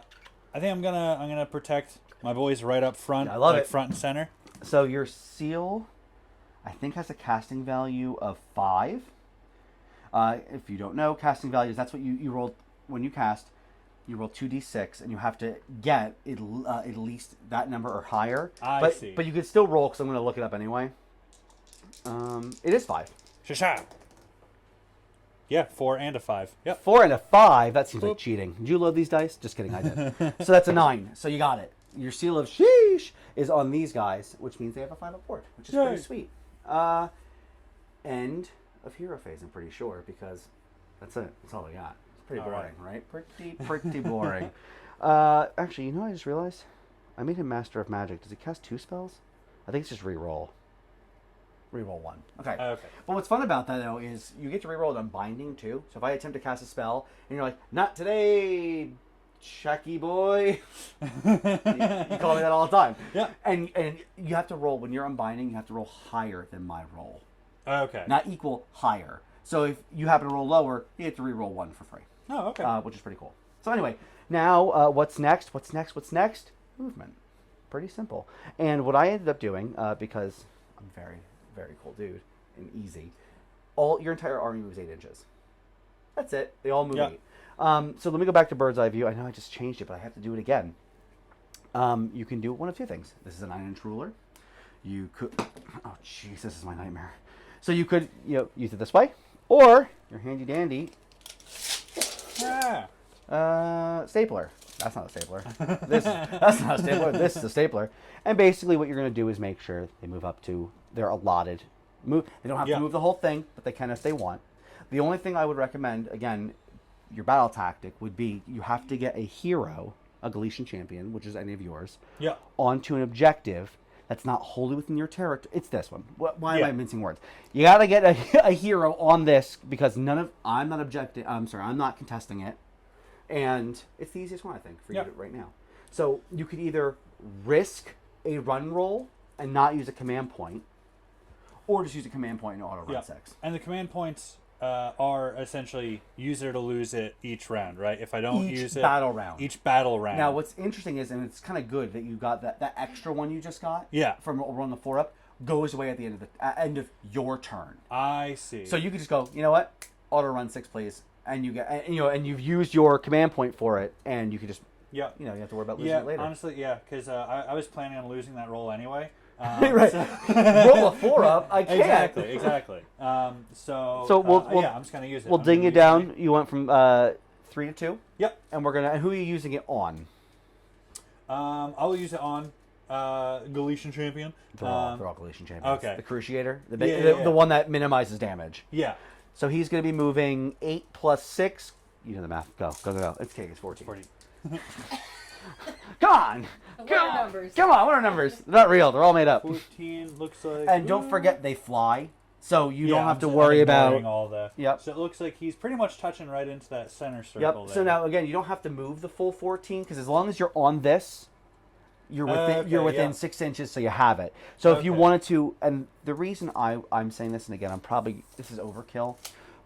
S3: think I'm gonna protect my boys right up front.
S2: I love it.
S3: Front and center.
S2: So your seal, I think, has a casting value of 5. If you don't know, casting values, that's what you roll when you cast. You roll 2d6, and you have to get at least that number or higher.
S3: I see.
S2: But you could still roll, because I'm going to look it up anyway. It is 5.
S3: Shasha. Yeah, 4 and a 5. Yep.
S2: 4 and a 5. That seems like cheating. Did you load these dice? Just kidding, I did. So that's a 9. So you got it. Your seal of sheesh is on these guys, which means they have a final port, which is pretty sweet. End of hero phase, I'm pretty sure, because that's it. That's all we got. It's pretty boring, right? Pretty boring. Actually, I just realized? I made him Master of Magic. Does he cast 2 spells? I think it's just reroll. Reroll 1. Okay. But what's fun about that, though, is you get to reroll it on binding, too. So if I attempt to cast a spell, and you're like, not today, Chucky boy. you call me that all the time.
S3: Yeah.
S2: And you have to roll, when you're unbinding, you have to roll higher than my roll.
S3: Okay.
S2: Not equal, higher. So if you happen to roll lower, you have to reroll 1 for free.
S3: Oh, okay.
S2: Which is pretty cool. So anyway, now what's next? Movement. Pretty simple. And what I ended up doing, because I'm very, very cool dude and easy, your entire army moves 8 inches. That's it. They all move 8. So let me go back to bird's eye view. I know I just changed it, but I have to do it again. You can do one of 2 things. This is a 9-inch ruler. You could... Oh, jeez, this is my nightmare. So you could use it this way, or your handy-dandy stapler. That's not a stapler. That's not a stapler. This is a stapler. And basically what you're going to do is make sure they move up to their allotted move. They don't have to move the whole thing, but they can if they want. The only thing I would recommend, again, your battle tactic would be you have to get a hero, a Galician champion, which is any of yours, onto an objective that's not wholly within your territory. It's this one. Why am I mincing words? You got to get a hero on this, because I'm not contesting it. And it's the easiest one, I think, for you to do it right now. So you could either risk a run roll and not use a command point, or just use a command point and auto run 6.
S3: And the command points are essentially use it or lose it each round, right? If I don't use it... Each battle round.
S2: Now, what's interesting is, and it's kind of good that you got that extra one you just got from rolling the 4 up, goes away at the end of your turn.
S3: I see.
S2: So you could just go, you know what? Auto run 6, please. And you get, and you've used your command point for it, and you could just, you have to worry about losing it later.
S3: Honestly, because I was planning on losing that roll anyway.
S2: Right. Roll a 4 up. I can't.
S3: Exactly. I'm just gonna use it.
S2: We'll ding you down. You went from 3 to 2.
S3: Yep.
S2: And and who are you using it on?
S3: I'll use it on Galician champion.
S2: They're all Galician champions.
S3: Okay.
S2: The Cruciator, the one that minimizes damage.
S3: Yeah.
S2: So he's going to be moving 8 plus 6. You know the math. Go. It's 14.
S3: 14.
S2: Come on!
S1: What are numbers?
S2: Come on, what are numbers? They're not real. They're all made up.
S3: 14 looks like.
S2: And don't forget, they fly, so you don't have to
S3: I'm
S2: worry
S3: ignoring
S2: about.
S3: all the.
S2: Yep.
S3: So it looks like he's pretty much touching right into that center circle.
S2: Yep.
S3: There.
S2: So now again, you don't have to move the full 14 because as long as you're on this, you're within 6 inches, so you have it. So if you wanted to, and the reason I'm saying this, and again, this is overkill,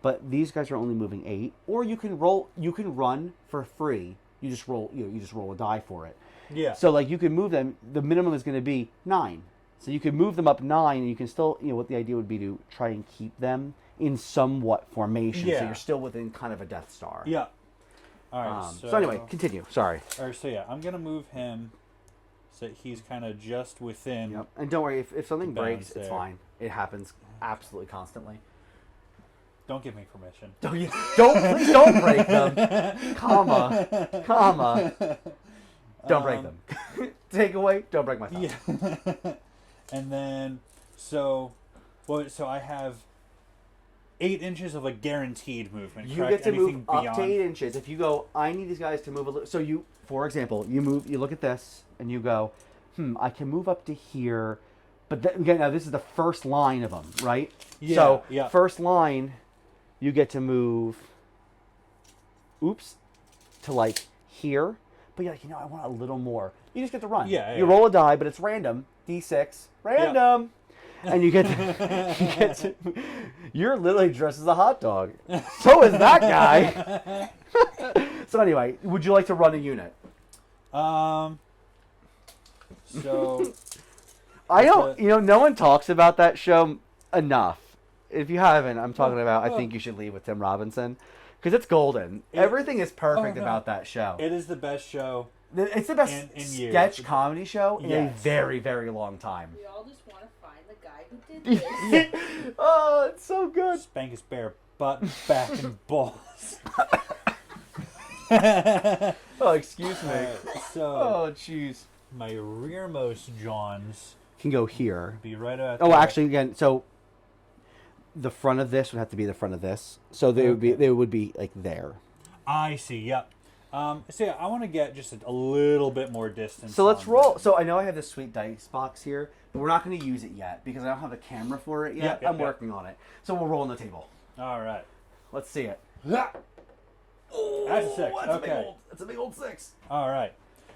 S2: but these guys are only moving 8, or you can run for free. You just roll a die for it.
S3: Yeah.
S2: So like you can move them. The minimum is going to be 9. So you can move them up 9, and you can still, what the idea would be to try and keep them in somewhat formation.
S3: Yeah.
S2: So you're still within kind of a Death Star.
S3: Yeah. All right.
S2: So anyway, continue. Sorry.
S3: So yeah, I'm gonna move him so he's kind of just within.
S2: Yep. And don't worry, if something breaks,
S3: there.
S2: it's fine. It happens absolutely constantly.
S3: Don't give me permission.
S2: Please don't break them. Comma. Don't break them. Take away. Don't break my thumb.
S3: Yeah. And then so I have 8 inches of a guaranteed movement.
S2: You
S3: correct?
S2: get to
S3: Anything
S2: move
S3: beyond?
S2: up to 8 inches. If you go, I need these guys to move a little. So you, for example, you look at this, and you go, I can move up to here. But then, again, now this is the first line of them, right?
S3: Yeah.
S2: So
S3: yeah.
S2: first line, you get to move. To like here. But you're like, I want a little more. You just get to run.
S3: Yeah.
S2: You roll a die, but it's random. D6. Random. Yeah. And you get to, you're literally dressed as a hot dog. So is that guy. So anyway, would you like to run a unit?
S3: So
S2: I don't, no one talks about that show enough. If you haven't, I'm talking about, I think you should leave with Tim Robinson. Because it's golden. Everything is perfect about that show.
S3: It is the best show.
S2: It's the best
S3: in
S2: sketch comedy show in a very, very long time.
S1: We all just want to find the guy who did this.
S2: Oh, it's so good.
S3: Spank his bare butt, back, and balls.
S2: Oh, excuse me.
S3: So,
S2: oh, jeez.
S3: My rearmost Johns
S2: Can go here.
S3: be right at.
S2: Oh, actually, again, so the front of this would have to be the front of this. So they would be like there.
S3: I see. Yep. So yeah, I want to get just a little bit more distance.
S2: So let's roll. So I know I have this sweet dice box here, but we're not going to use it yet because I don't have a camera for it yet. I'm working on it. So we'll roll on the table.
S3: All right.
S2: Let's see it.
S3: Oh, that's a 6. Okay.
S2: That's a big old 6.
S3: All right.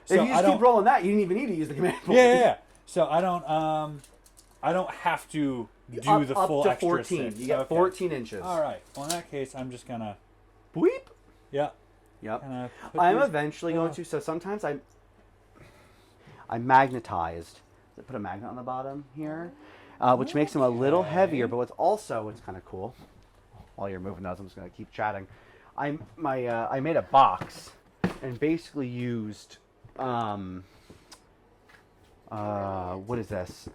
S2: So if you just keep rolling that, you didn't even need to use the command point.
S3: Yeah. So I don't have to do the full
S2: up to
S3: extra
S2: 14.
S3: 6.
S2: You get 14 inches.
S3: All right. Well, in that case, I'm just gonna.
S2: Weep.
S3: Yeah.
S2: Yep. I'm eventually going to. So sometimes I'm magnetized. I put a magnet on the bottom here, which makes them a little heavier. But what's kind of cool. While you're moving those, I'm just going to keep chatting. I made a box and basically used what is this?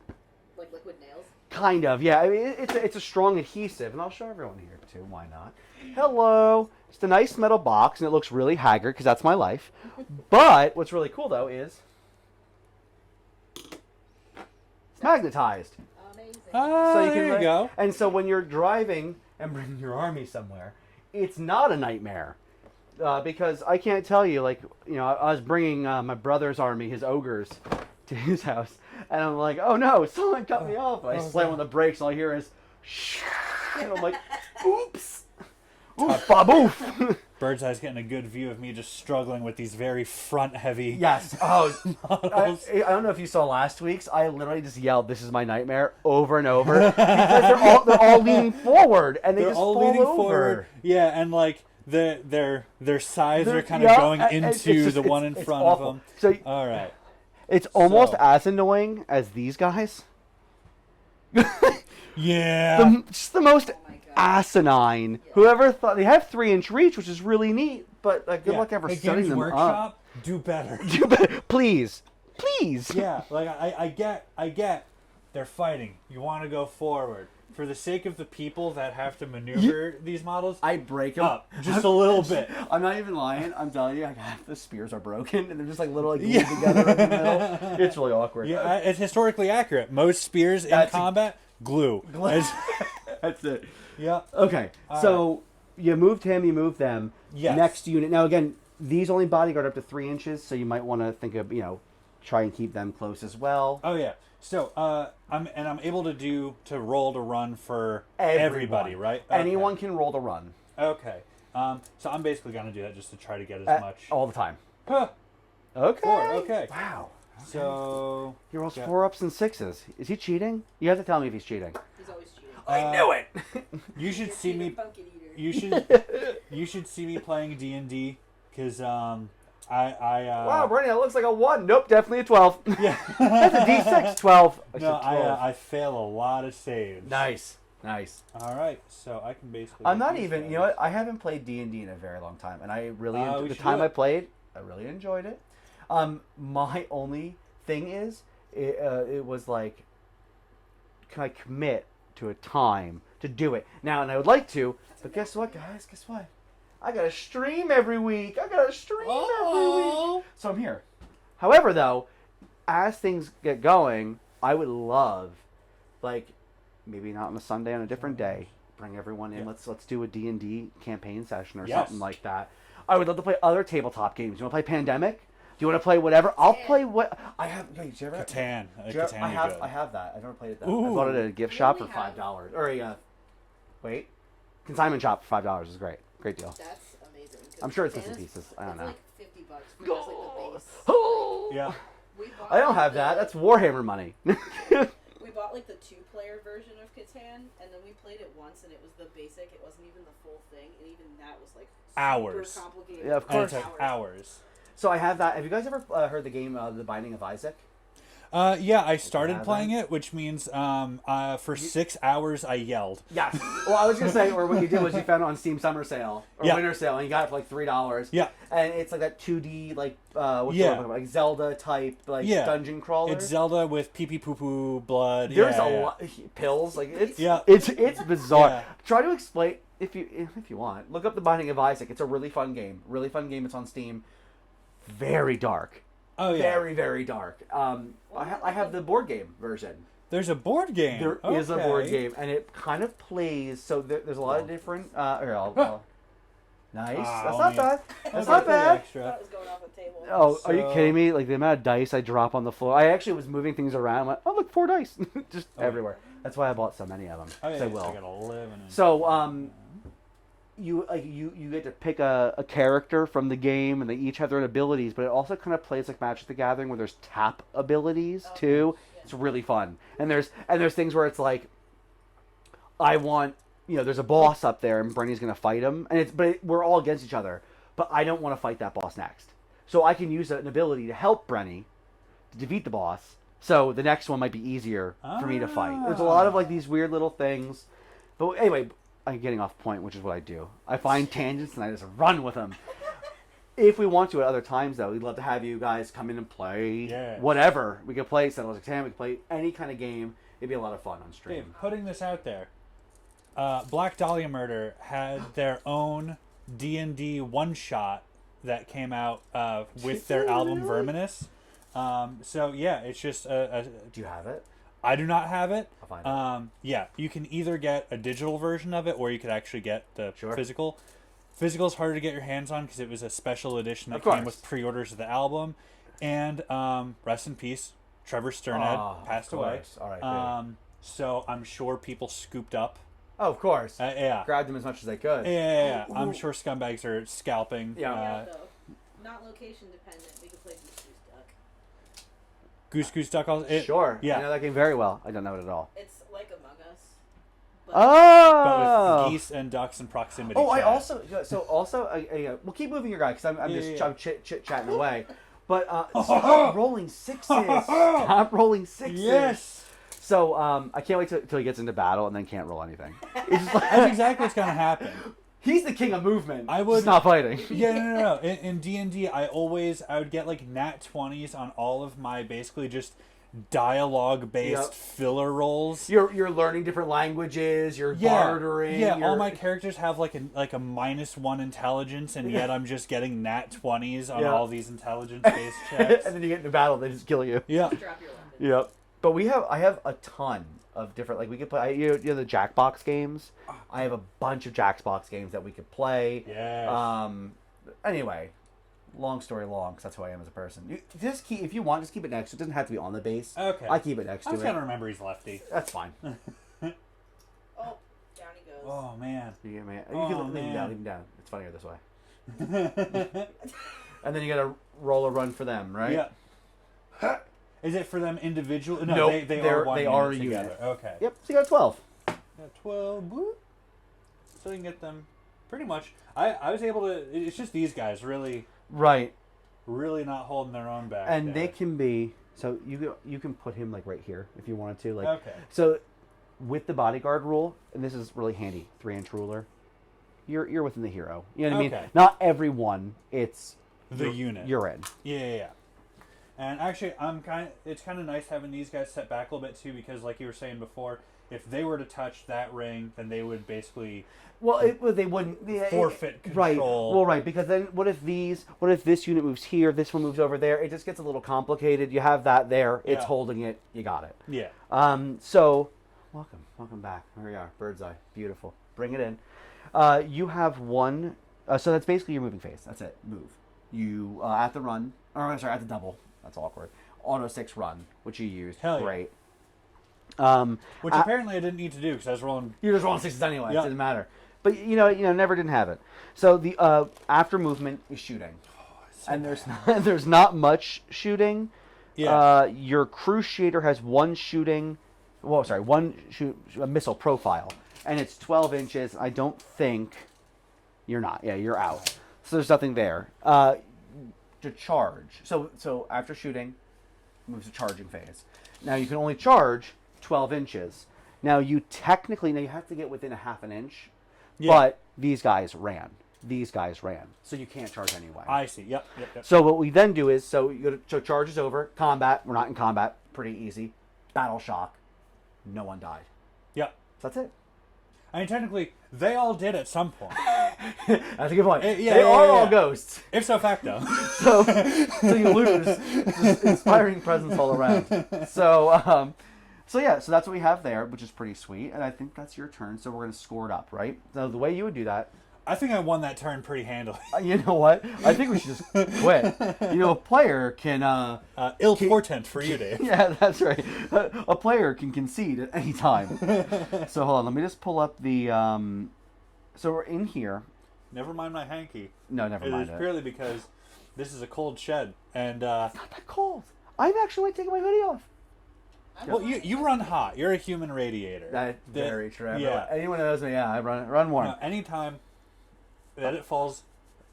S1: Like liquid nails?
S2: Kind of, yeah. I mean, it's a strong adhesive, and I'll show everyone here too. Why not? Hello. It's a nice metal box, and it looks really haggard because that's my life. But what's really cool though is it's magnetized.
S1: Amazing.
S2: So you can,
S3: there you go.
S2: And so when you're driving and bringing your army somewhere, it's not a nightmare. Because I can't tell you, I was bringing my brother's army, his ogres, to his house, and I'm like, oh no, someone cut me off. I slam on the brakes, and all I hear is, shh, and I'm like, oops, baboof.
S3: Bird's Eye's getting a good view of me just struggling with these very front-heavy.
S2: Yes. Oh, I don't know if you saw last week's. I literally just yelled, "This is my nightmare" over and over because they're all leaning forward and they're just all fall over. Forward.
S3: Yeah, and their sides are kind of going into the one in front of them.
S2: So
S3: all right,
S2: it's almost as annoying as these guys.
S3: Yeah,
S2: just the most asinine. Yeah. Whoever thought they have 3-inch reach, which is really neat, but good luck ever setting them up.
S3: Do better.
S2: Do better, please.
S3: Yeah, I get. They're fighting. You want to go forward. For the sake of the people that have to maneuver these models,
S2: I break them
S3: up just a little bit.
S2: I'm not even lying. I'm telling you, half the spears are broken, and they're just little glued together in the middle. It's really awkward.
S3: Yeah, it's historically accurate. Most spears in combat, glue.
S2: That's it.
S3: Yeah.
S2: Okay. So you moved him, you moved them.
S3: Yes.
S2: Next unit. Now again, these only bodyguard up to 3 inches, so you might want to think of try and keep them close as well.
S3: Oh yeah. So I'm able to roll to run for
S2: Everyone.
S3: everybody, right? Okay.
S2: Anyone can roll to run.
S3: Okay. So I'm basically gonna do that just to try to get as much.
S2: All the time.
S3: Huh.
S2: Okay.
S3: 4. Okay.
S2: Wow.
S3: So
S2: He rolls
S3: yeah.
S2: 4 ups and 6s. Is he cheating? You have to tell me if he's cheating.
S1: He's always cheating.
S2: I knew it.
S3: You should see me.
S1: Pumpkin eater.
S3: You should see me playing D&D because I
S2: Wow, Bernie, that looks like a 1. Nope, definitely a 12.
S3: yeah.
S2: That's a D6. 12. I
S3: No,
S2: said 12.
S3: I fail a lot of saves.
S2: Nice.
S3: All right, so I can basically.
S2: I'm not
S3: use
S2: even.
S3: those.
S2: You know what? I haven't played D&D in a very long time, and I really
S3: We
S2: the
S3: should
S2: time
S3: do
S2: I
S3: it.
S2: played, I really enjoyed it. My only thing is, it was like, can I commit to a time to do it now? And I would like to, but guess what, guys? Guess what? I gotta stream every week. Every week. So I'm here. However, though, as things get going, I would love, like, maybe not on a Sunday, on a different day, bring everyone in.
S3: Yeah.
S2: Let's do a D&D campaign session or
S3: Yes.
S2: something like that. I would love to play other tabletop games. You want to play Pandemic? Do you want to play whatever? I'll play what I have. Wait, did you ever?
S3: Catan.
S2: Did you ever-
S3: Catan
S2: I have.
S3: good.
S2: I have that. I never played it. That. I
S3: Ooh.
S2: bought it at a gift
S1: You
S2: shop for
S1: only have-
S2: $5 or a. Wait, consignment shop for $5 is great. Great deal.
S1: That's amazing. 'cause
S2: I'm sure it's
S1: Catan
S2: bits and
S1: is-
S2: pieces. I don't
S1: it's
S2: know.
S1: like $50 for just like the base.
S2: Oh.
S3: Yeah.
S1: We bought,
S2: I don't
S1: like,
S2: have that. That's Warhammer money.
S1: We bought like the 2-player version of Catan, and then we played it once, and it was the basic. It wasn't even the full thing, and even that was like
S3: Hours.
S1: super complicated.
S2: Yeah, of
S3: And
S2: course.
S3: it's like hours.
S2: So I have that. Have you guys ever heard the game The Binding of Isaac?
S3: Yeah, I started
S2: have
S3: playing
S2: that?
S3: it, which means for 6 hours I yelled.
S2: Yes. Well, I was gonna say, or what you did was you found it on Steam Summer Sale or
S3: Yeah.
S2: Winter Sale, and you got it for like $3.
S3: Yeah.
S2: And it's like that 2D, like what's
S3: Yeah.
S2: the word, like Zelda type, like
S3: Yeah.
S2: dungeon crawler.
S3: It's Zelda with pee pee poo poo blood.
S2: There's
S3: yeah,
S2: a
S3: yeah.
S2: lot pills. Like it's
S3: Yeah.
S2: it's bizarre.
S3: Yeah.
S2: Try to explain if you want. Look up The Binding of Isaac. It's a really fun game. Really fun game. It's on Steam. Very dark.
S3: Oh yeah.
S2: Very very dark. I have the board game version.
S3: There's a board game.
S2: There is a board game, and it kind of plays. So there's a lot of different. Here, nice. That's not bad. That's not bad.
S1: I thought it was going off the table.
S2: Oh, are you
S3: So-
S2: kidding me? Like the amount of dice I drop on the floor. I actually was moving things around. I'm like, oh look, 4 dice, just everywhere. That's why I bought so many of them.
S3: Oh yeah.
S2: So I
S3: So I
S2: will.
S3: gotta live in it.
S2: So you get to pick a character from the game, and they each have their own abilities. But it also kind of plays like Magic the Gathering, where there's tap abilities too. It's really fun. And there's things where it's like, I want, there's a boss up there, and Brenny's gonna fight him, and we're all against each other. But I don't want to fight that boss next, so I can use an ability to help Brenny to defeat the boss. So the next one might be easier for me to fight. There's a lot of like these weird little things. But anyway, I'm getting off point, which is what I do. I find tangents and I just run with them. If we want to at other times, though, we'd love to have you guys come in and play whatever. We could play Settlers of Catan, we could play any kind of game. It'd be a lot of fun on stream.
S3: Dave, putting this out there, Black Dahlia Murder had their own D&D one-shot that came out with their album Verminous. So yeah, it's just
S2: Do you have it?
S3: I do not have it.
S2: I'll find it.
S3: Yeah, you can either get a digital version of it or you could actually get the physical. Physical is harder to get your hands on because it was a special edition that came with pre-orders of the album. And rest in peace, Trevor Sternhead passed away.
S2: All right.
S3: So I'm sure people scooped up.
S2: Oh, of course.
S3: Yeah.
S2: Grabbed them as much as they could.
S3: Yeah. I'm sure scumbags are scalping.
S2: Yeah.
S1: Though. Not location dependent. We could play
S3: Goose Duck.
S2: Sure.
S3: Yeah.
S2: I know that game very well. I don't know it at all.
S1: It's like Among Us.
S2: Oh.
S3: But with geese and ducks in proximity.
S2: Oh, I
S3: chat.
S2: also we'll keep moving your guy because I'm just chit chatting away. But stop rolling 6s. Stop rolling 6s.
S3: Yes.
S2: So I can't wait till he gets into battle and then can't roll anything. It's just like,
S3: That's exactly what's gonna happen.
S2: he's the king of movement.
S3: I would
S2: just not fighting.
S3: Yeah, no. In D&D, I would get like nat 20s on all of my basically just dialogue based filler rolls.
S2: You're learning different languages. You're bartering.
S3: Yeah, all my characters have like a -1 intelligence, and yet I'm just getting nat 20s on all these intelligence based checks.
S2: And then you get into battle, they just kill you.
S3: Yeah.
S1: Drop your weapon.
S2: Yep. But I have a ton of different, like we could play, you know the Jackbox games? I have a bunch of Jackbox games that we could play.
S3: Yes.
S2: Anyway, long story long, because that's who I am as a person. If you want, just keep it next to it. It doesn't have to be on the base.
S3: Okay.
S2: I keep it next to it.
S3: I was gonna remember he's lefty.
S2: That's fine.
S1: Oh, down he goes.
S3: Oh man.
S2: You get me? You
S3: Oh,
S2: can leave him down.
S3: man.
S2: Leave him down. It's funnier this way. And then you gotta roll a run for them, right?
S3: Yeah. Is it for them individual? No,
S2: Nope,
S3: they
S2: they
S3: are
S2: a
S3: together.
S2: unit.
S3: Okay.
S2: Yep. So you got 12.
S3: Got 12. Whoop. So you can get them pretty much. I was able to. It's just these guys really,
S2: Right.
S3: really not holding their own back.
S2: And
S3: there.
S2: they can be. So you can put him like right here if you wanted to. Like.
S3: Okay.
S2: So, with the bodyguard rule, and this is really handy, 3-inch ruler. You're within the hero. You know what I
S3: Okay.
S2: mean? Not everyone. It's
S3: The unit.
S2: You're in.
S3: Yeah. And actually, it's kind of nice having these guys set back a little bit too, because like you were saying before, if they were to touch that ring, then they would basically
S2: They wouldn't
S3: forfeit control.
S2: Right. Well, right, because then what if this unit moves here, this one moves over there? It just gets a little complicated. You have that there. It's holding it. You got it.
S3: Yeah.
S2: So, welcome back. Here we are. Bird's eye. Beautiful. Bring it in. You have one. So that's basically your moving phase. That's it. Move. You at the run. Or I'm sorry, at the double. That's awkward. Auto 6 run, which you used.
S3: Hell yeah.
S2: Great.
S3: Which apparently I didn't need to do because I was rolling.
S2: You're just rolling 6s anyway.
S3: Yeah.
S2: It didn't matter. But never didn't have it. So the after movement is shooting, and there's not much shooting.
S3: Yeah.
S2: Your cruciator has one missile profile, and it's 12 inches. I don't think you're not. Yeah, you're out. So there's nothing there. To charge. So after shooting, moves to charging phase. Now you can only charge 12 inches. Now you have to get within a half an inch, but these guys ran. So you can't charge anyway.
S3: I see. Yep.
S2: So what we then do is, so charge is over. Combat. We're not in combat. Pretty easy. Battle shock. No one died.
S3: Yep.
S2: So that's it.
S3: I mean, technically, they all did at some point.
S2: That's a good point.
S3: They
S2: are all ghosts.
S3: Ipso facto.
S2: So you lose. Just inspiring presence all around. So that's what we have there, which is pretty sweet. And I think that's your turn. So we're going to score it up, right? So the way you would do that.
S3: I think I won that turn pretty handily.
S2: You know what? I think we should just quit. A player can...
S3: ill portent for you, Dave.
S2: Yeah, that's right. A player can concede at any time. So hold on. Let me just pull up the... So we're in here.
S3: Never mind my hanky.
S2: No, never mind
S3: it. It is purely because this is a cold shed. And,
S2: it's not that cold. I'm actually taking my hoodie off.
S3: Well, you run hot. You're a human radiator.
S2: That's very true.
S3: Yeah.
S2: Anyone knows me, I run warm.
S3: Anytime that it falls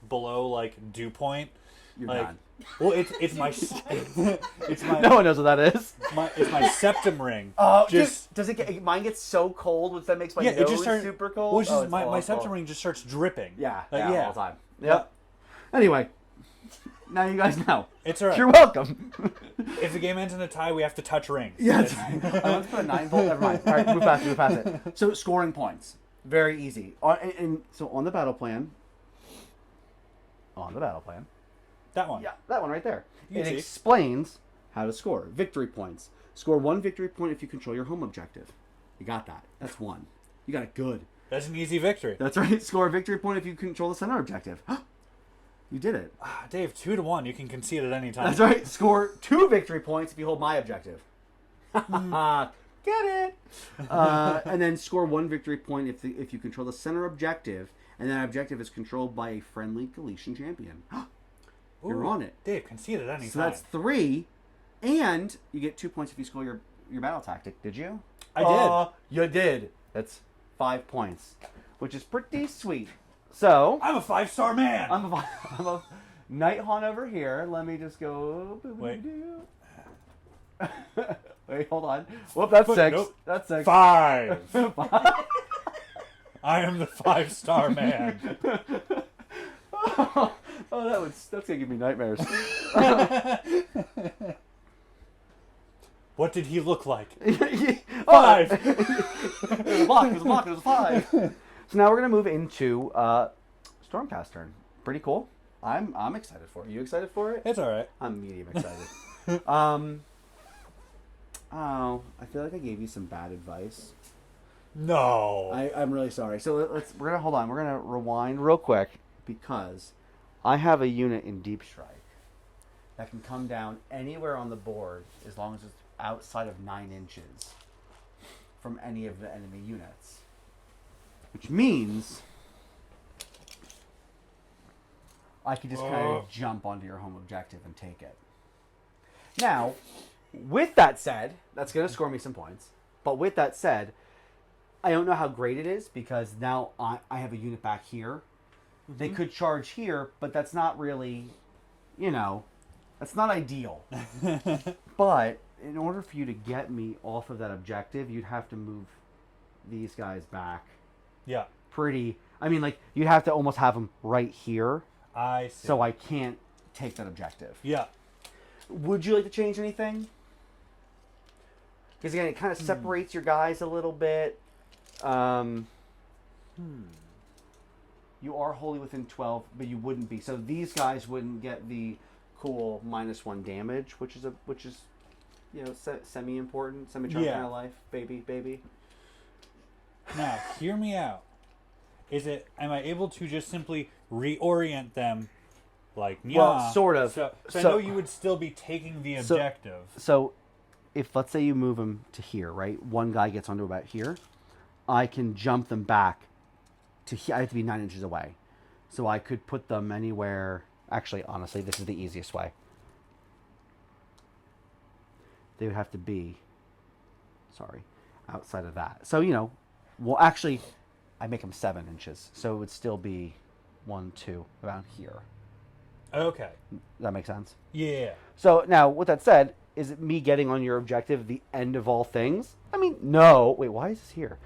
S3: below, like, dew point,
S2: You're
S3: like,
S2: done.
S3: Well, it's my it's my
S2: no one knows what that is.
S3: It's my septum ring.
S2: Oh, does it get mine gets so cold, which that makes my nose
S3: it just starts
S2: super cold.
S3: Well, my septum ring just starts dripping.
S2: Yeah,
S3: all
S2: the time. Yep. Anyway, now you guys know.
S3: It's alright.
S2: You're welcome.
S3: If the game ends in a tie, we have to touch rings.
S2: Yeah, that's right. Let's put a 9-volt. Never mind. All right, move past it. So scoring points, very easy. And so on the battle plan.
S3: That one.
S2: Yeah, that one right there. It
S3: see.
S2: explains how to score. Victory points. Score 1 victory point if you control your home objective. You got that. That's 1. You got it good.
S3: That's an easy victory.
S2: That's right. Score a victory point if you control the center objective. You did it.
S3: Dave, 2-1. You can concede at any time.
S2: That's right. Score 2 victory points if you hold my objective. Get it? And then score 1 victory point if you control the center objective, and that objective is controlled by a friendly Galician champion. You're on it.
S3: Dave, concede at any time.
S2: So that's 3, and you get 2 points if you score your battle tactic. Did you?
S3: I did.
S2: You did. That's 5 points, which is pretty sweet. So
S3: I'm a 5-star man.
S2: I'm a Nighthawk over here. Let me just go.
S3: Wait.
S2: Wait, hold on. Whoop, that's 6.
S3: Nope.
S2: That's 6.
S3: 5. I am the 5-star man.
S2: That's gonna give me nightmares.
S3: What did he look like?
S2: 5. It was a 5. So now we're gonna move into Stormcast turn. Pretty cool. I'm excited for it. You excited for it?
S3: It's all right.
S2: I'm medium excited. I feel like I gave you some bad advice.
S3: No.
S2: I'm really sorry. So we're gonna hold on. We're gonna rewind real quick because I have a unit in Deep Strike that can come down anywhere on the board as long as it's outside of 9 inches from any of the enemy units. Which means I could just kind of jump onto your home objective and take it. Now, with that said, that's going to score me some points. But with that said, I don't know how great it is because now I have a unit back here. Mm-hmm. They could charge here, but that's not really, that's not ideal. But in order for you to get me off of that objective, you'd have to move these guys back.
S3: Yeah.
S2: You'd have to almost have them right here.
S3: I see.
S2: So I can't take that objective.
S3: Yeah.
S2: Would you like to change anything? Because again, it kind of separates your guys a little bit. You are wholly within 12, but you wouldn't be. So these guys wouldn't get the cool -1 damage, which is semi-important, semi-charm kind of life, baby.
S3: Now, hear me out. Am I able to just simply reorient them like,
S2: well, sort of.
S3: So I know you would still be taking the objective.
S2: So if, let's say you move them to here, right? One guy gets onto about here. I can jump them back to here. I have to be 9 inches away. So I could put them anywhere. Actually, honestly, this is the easiest way. They would have to be, outside of that. So, well, actually, I make them 7 inches. So it would still be 1, 2, around here.
S3: Okay.
S2: Does that make sense?
S3: Yeah.
S2: So now, with that said, is it me getting on your objective the end of all things? I mean, no. Wait, why is this here?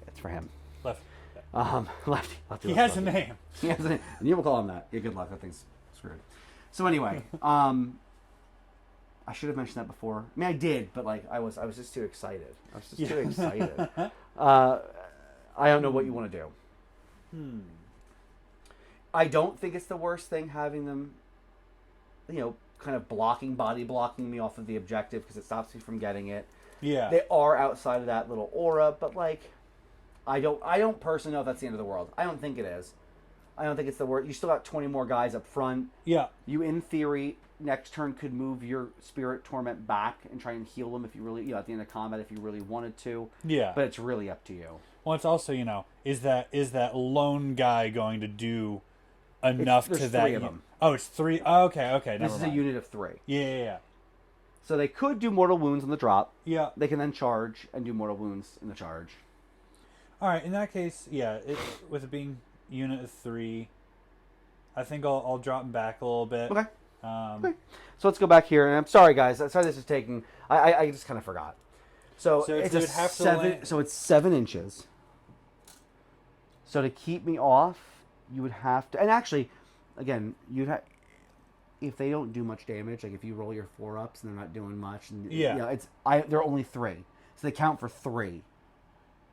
S2: It's for him.
S3: Lefty.
S2: Lefty.
S3: He has a name.
S2: He has a name. And you will call him that. Yeah, good luck. That thing's screwed. So anyway, I should have mentioned that before. I mean, I did, but I was just too excited. Too excited. I don't know what you want to do. I don't think it's the worst thing having them, kind of body blocking me off of the objective because it stops me from getting it.
S3: Yeah.
S2: They are outside of that little aura, but I don't personally know if that's the end of the world. I don't think it is. I don't think it's the worst. You still got 20 more guys up front.
S3: Yeah.
S2: You, in theory, next turn could move your Spirit Torment back and try and heal them if you really, at the end of combat if you really wanted to.
S3: Yeah.
S2: But it's really up to you.
S3: Well, it's also, is that lone guy going to do enough to that?
S2: There's 3 of them.
S3: Oh, it's 3. Oh, okay.
S2: This is a unit of 3.
S3: Yeah.
S2: So they could do Mortal Wounds on the drop.
S3: Yeah.
S2: They can then charge and do Mortal Wounds in the charge.
S3: All right. In that case, yeah, with it being unit of 3, I think I'll drop him back a little bit.
S2: Okay. Okay. So let's go back here, and I'm sorry, guys. Sorry, this is taking. I just kind of forgot. So it's a 7. So it's 7 inches. So to keep me off, you would have to. And actually, again, you'd have. If they don't do much damage, like if you roll your 4-ups and they're not doing much, and they're only 3, so they count for 3.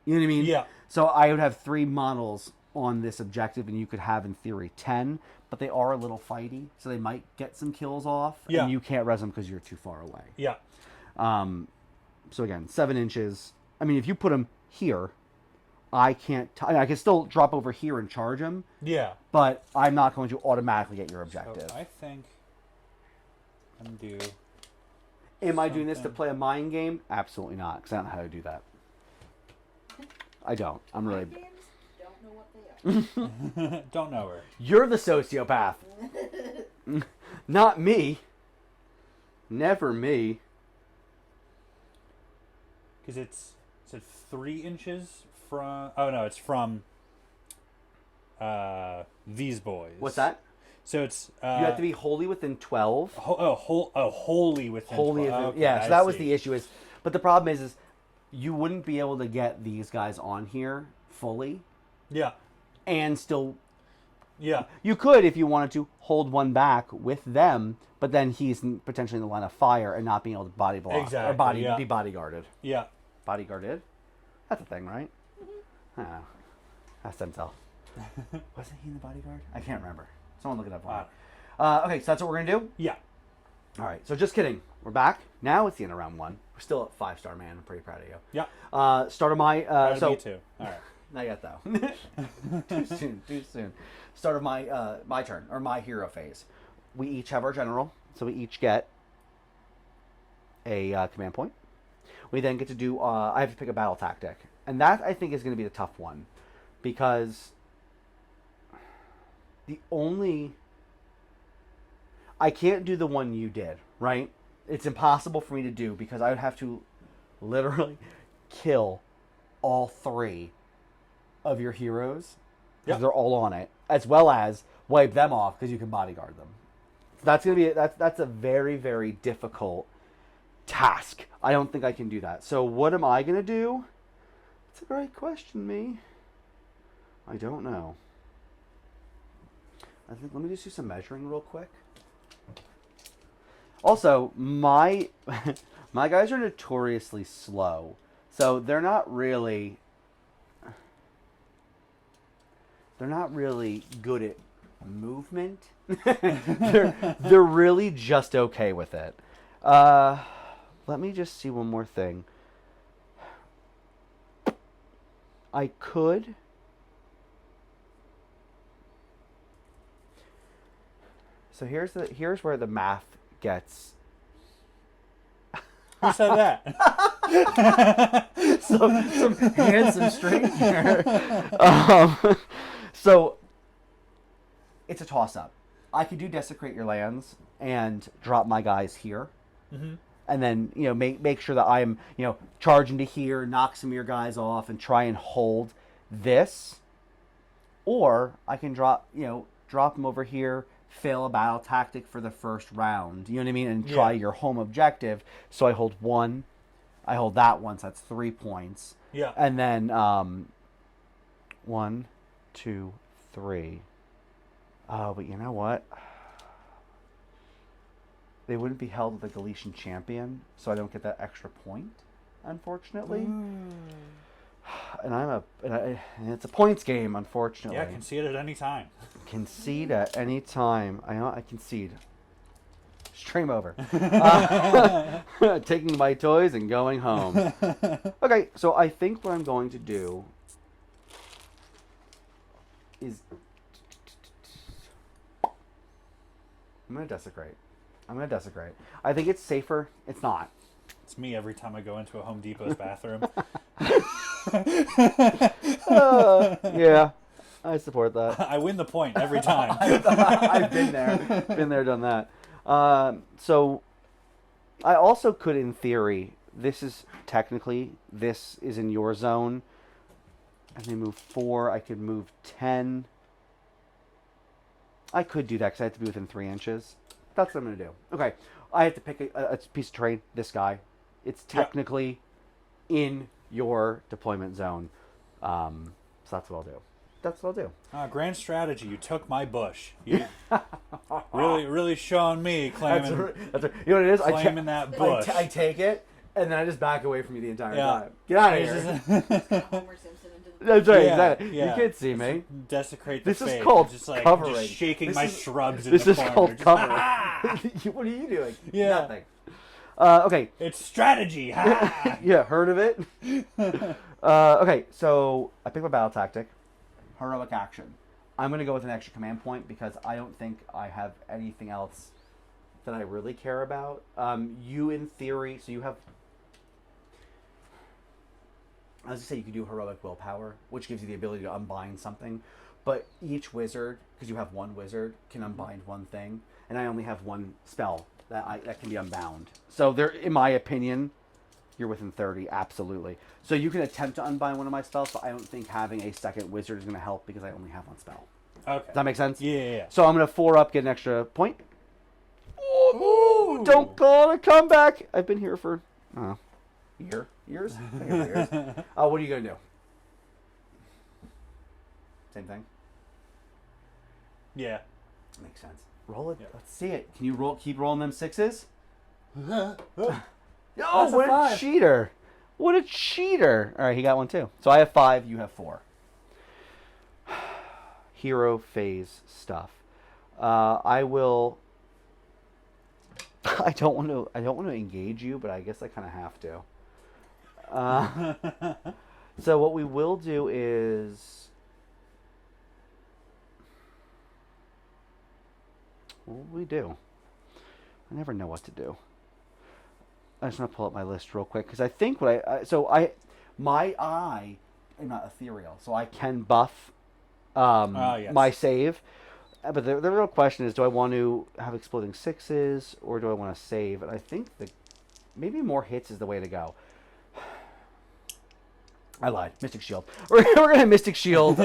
S2: You know what I mean?
S3: Yeah.
S2: So I would have 3 models on this objective, and you could have in theory 10, but they are a little fighty, so they might get some kills off, and you can't res them because you're too far away.
S3: Yeah.
S2: So again, 7 inches. I mean, if you put them here, I can't. I can still drop over here and charge them.
S3: Yeah.
S2: But I'm not going to automatically get your objective.
S3: So I think I'm due.
S2: Am I doing this to play a mind game? Absolutely not, because I don't know how to do that. I don't. I'm really.
S1: Games don't know what they are.
S3: Don't know her.
S2: You're the sociopath. Not me. Never me.
S3: Because it's 3 inches from. Oh no, it's from these boys.
S2: What's that?
S3: So it's
S2: you have to be wholly within 12.
S3: Wholly within 12. Okay,
S2: yeah, so that was the issue. But the problem is you wouldn't be able to get these guys on here fully.
S3: Yeah.
S2: And still.
S3: Yeah.
S2: You could, if you wanted to, hold one back with them, but then he's potentially in the line of fire and not being able to body block.
S3: Exactly.
S2: Or be bodyguarded.
S3: Yeah.
S2: Bodyguarded? That's a thing, right? Mm-hmm. Ask them tell. Wasn't he in the bodyguard? I can't remember. Someone look it up for me. Okay, so that's what we're going to do?
S3: Yeah.
S2: All right, so just kidding. We're back. Now it's the end of round 1. We're still at 5-star, man. I'm pretty proud of you.
S3: Yeah.
S2: Start of my...
S3: Me too. All right.
S2: Not yet, though. Too soon. Too soon. Start of my turn, or my hero phase. We each have our general, so we each get a command point. We then get to do. I have to pick a battle tactic, and that I think is going to be the tough one, because I can't do the one you did, right? It's impossible for me to do because I would have to literally kill all 3 of your heroes because they're all on it, as well as wipe them off because you can bodyguard them. That's gonna be that's a very, very difficult task. I don't think I can do that. So what am I gonna do? It's a great question, me. I don't know. I think let me just do some measuring real quick. Also, my guys are notoriously slow, so they're not really good at movement. they're really just okay with it. Let me just see one more thing. I could. So here's where the math gets.
S3: Who said that?
S2: some handsome stranger. So it's a toss-up. I could do desecrate your lands and drop my guys here, and then make sure that I'm charge into here, knock some of your guys off, and try and hold this, or I can drop them over here. Fail a battle tactic for the first round, you know what I mean, and try your home objective. So I hold 1, I hold that one, so that's 3 points.
S3: Yeah.
S2: And then 1, 2, 3. Oh, but you know what? They wouldn't be held with the Galician champion, so I don't get that extra point, unfortunately. And it's a points game, unfortunately.
S3: Yeah, concede at any time.
S2: Concede at any time. I concede. Stream over. Taking my toys and going home. Okay, so I think what I'm going to do is I'm going to desecrate. I think it's safer. It's not.
S3: It's me every time I go into a Home Depot's bathroom.
S2: Yeah, I support that.
S3: I win the point every time.
S2: I've been there, done that. So I also could, in theory, this is in your zone, and they move 4. I could move 10. I could do that because I have to be within 3 inches. That's what I'm going to do. Okay, I have to pick a piece of terrain. This guy, it's technically in your deployment zone. So that's what I'll do.
S3: Grand strategy. You took my bush. You really showing me claiming.
S2: That's right. You know what it is?
S3: Claiming that bush.
S2: I take it, and then I just back away from you the entire time. Get out of here.
S1: Homer Simpson into the
S2: That's right. Exactly.
S3: Yeah.
S2: You can't see me.
S3: Desecrate the
S2: This
S3: fate.
S2: is called
S3: just
S2: covering.
S3: Just shaking my shrubs in
S2: This
S3: the
S2: is
S3: corner.
S2: called
S3: Just,
S2: covering.
S3: Ah!
S2: What are you doing?
S3: Yeah.
S2: Nothing. Okay.
S3: It's strategy. Ha!
S2: Yeah, heard of it? Okay, so I pick my battle tactic. Heroic action. I'm going to go with an extra command point because I don't think I have anything else that I really care about. You, in theory, so you have... As I say, you can do heroic willpower, which gives you the ability to unbind something. But each wizard, because you have one wizard, can unbind one thing. And I only have one spell that can be unbound. So there, in my opinion, you're within 30, absolutely. So you can attempt to unbind one of my spells, but I don't think having a second wizard is going to help because I only have one spell.
S3: Okay.
S2: Does that make sense?
S3: Yeah.
S2: So I'm going to 4 up, get an extra point. Ooh, don't call it a comeback. I've been here for, years? Been here for years. What are you going to do? Same thing?
S3: Yeah.
S2: Makes sense. Roll it.
S3: Yeah.
S2: Let's see it. Can you keep rolling them 6s?
S3: That's
S2: What a
S3: 5.
S2: cheater. What a cheater. All right, he got one too. So I have 5, you have 4. Hero phase stuff. I will... I don't want to engage you, but I guess I kind of have to. So what we will do is... What will we do? I never know what to do. I just want to pull up my list real quick because I think what my eye, I'm not ethereal, so I can buff
S3: Yes.
S2: my save. But the real question is, do I want to have exploding sixes or do I want to save? And I think maybe more hits is the way to go. I lied. Mystic Shield. We're going to have Mystic Shield.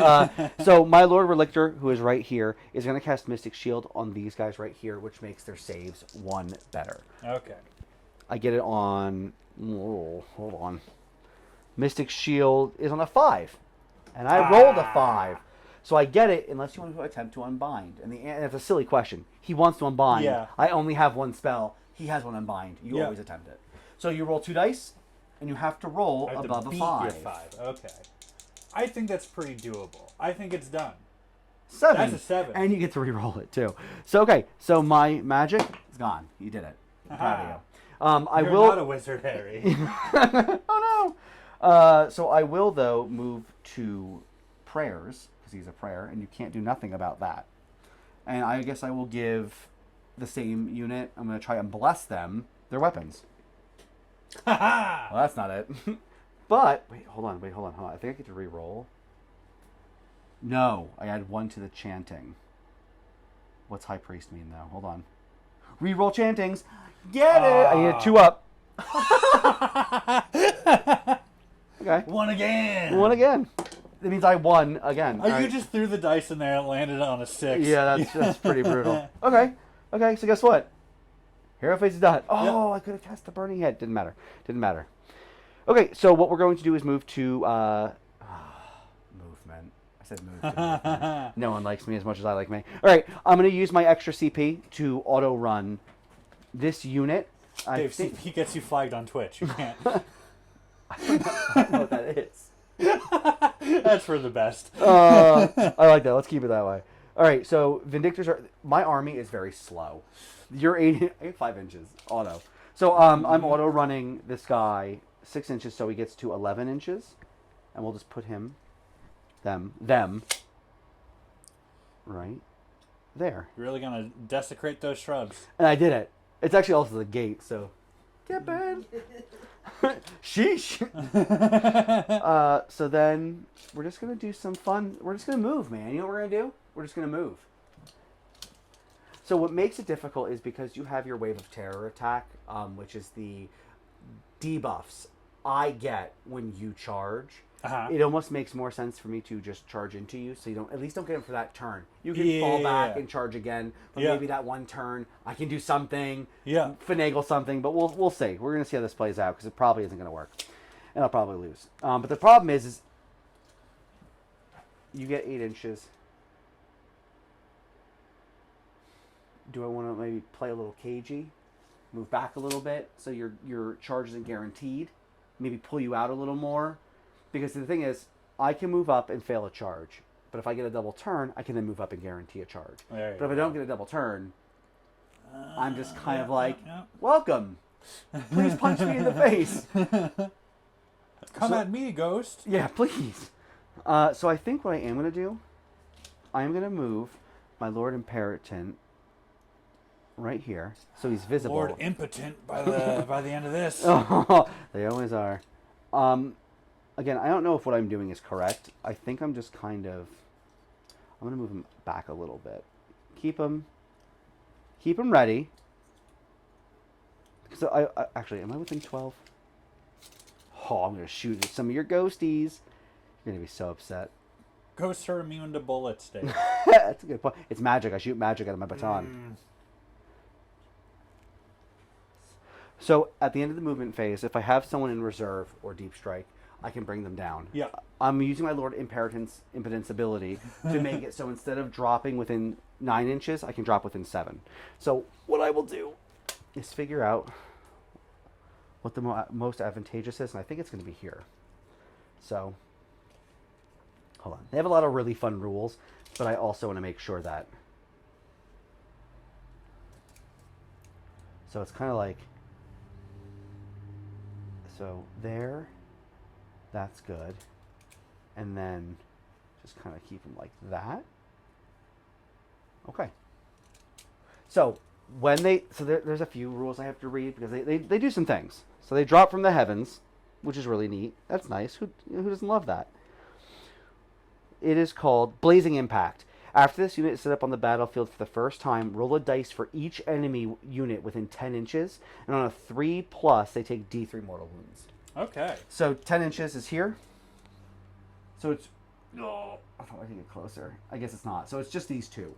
S2: So my Lord Relictor, who is right here, is going to cast Mystic Shield on these guys right here, which makes their saves 1 better.
S3: Okay.
S2: I get it on... Oh, hold on. Mystic Shield is on a 5. And I rolled a 5. So I get it unless you want to attempt to unbind. And it's a silly question. He wants to unbind.
S3: Yeah.
S2: I only have 1 spell. He has 1 unbind. You always attempt it. So you roll 2 dice, and you have to roll above a 5.
S3: Your 5. Okay. I think that's pretty doable. I think it's done.
S2: 7.
S3: That's a 7.
S2: And you get to re-roll it, too. So, okay. So my magic is gone. You did it. I'm proud of you.
S3: You're not a wizard, Harry.
S2: Oh, no. So I will, though, move to prayers, because he's a prayer, and you can't do nothing about that. And I guess I will give the same unit, I'm going to try and bless them, their weapons. Well, that's not it. But, wait, hold on. I think I get to re-roll. No, I add 1 to the chanting. What's High Priest mean, though? Hold on. Re-roll chantings. Get it! I need a 2 up. Okay.
S3: 1 again.
S2: 1 again. That means I won again.
S3: Oh, you just threw the dice in there and landed on a 6.
S2: Yeah, that's pretty brutal. Okay, so guess what? Hero Face is done. Oh, I could have cast the Burning Head. Didn't matter. Okay, so what we're going to do is move to... movement. I said move to movement. No one likes me as much as I like me. All right, I'm going to use my extra CP to auto-run this unit.
S3: Dave, CP gets you flagged on Twitch. You can't.
S2: I don't know what that is.
S3: That's for the best.
S2: I like that. Let's keep it that way. All right, so Vindictors are... My army is very slow. You're 5 inches auto. So I'm auto running this guy 6 inches, so he gets to 11 inches, and we'll just put them right there.
S3: You're really gonna desecrate those shrubs.
S2: And I did it. It's actually also the gate, so get bad. Sheesh. So then we're just gonna do some fun. We're just gonna move, man. You know what we're gonna do? We're just gonna move. So what makes it difficult is because you have your Wave of Terror attack, which is the debuffs I get when you charge. It almost makes more sense for me to just charge into you, so you don't get them for that turn. You can fall back and charge again, but maybe that one turn I can do something, finagle something. But we'll see. We're gonna see how this plays out because it probably isn't gonna work, and I'll probably lose. But the problem is you get 8 inches. Do I want to maybe play a little cagey, move back a little bit so your charge isn't guaranteed? Maybe pull you out a little more, because the thing is, I can move up and fail a charge, but if I get a double turn, I can then move up and guarantee a charge. But if I don't get a double turn, I'm just kind of like, welcome. Please punch me in the face.
S3: Come at me, ghost.
S2: Yeah, please. So I think what I am going to do, I am going to move my Lord Imperator right here, so he's visible.
S3: Lord Impotent by the end of this.
S2: Oh, they always are. Again, I don't know if what I'm doing is correct. I think I'm just kind of... I'm going to move him back a little bit. Keep him ready. So I actually, am I within 12? Oh, I'm going to shoot at some of your ghosties. You're going to be so upset.
S3: Ghosts are immune to bullets, Dave.
S2: That's a good point. It's magic. I shoot magic out of my baton. So at the end of the movement phase, if I have someone in reserve or deep strike, I can bring them down.
S3: Yeah.
S2: I'm using my Lord Impotence ability to make it so instead of dropping within 9 inches, I can drop within 7. So what I will do is figure out what the most advantageous is, and I think it's going to be here. So, hold on. They have a lot of really fun rules, but I also want to make sure that... So it's kind of like... So there... That's good. and then just kind of keep them like that. Okay. So there's a few rules I have to read because they do some things. So they drop from the heavens, which is really neat. That's nice. Who doesn't love that? It is called Blazing Impact. After this unit is set up on the battlefield for the first time, roll a dice for each enemy unit within 10 inches, and on a 3+, they take D3 mortal wounds.
S3: Okay.
S2: So 10 inches is here. So it's... Oh, I thought I could get closer. I guess it's not. So it's just these two.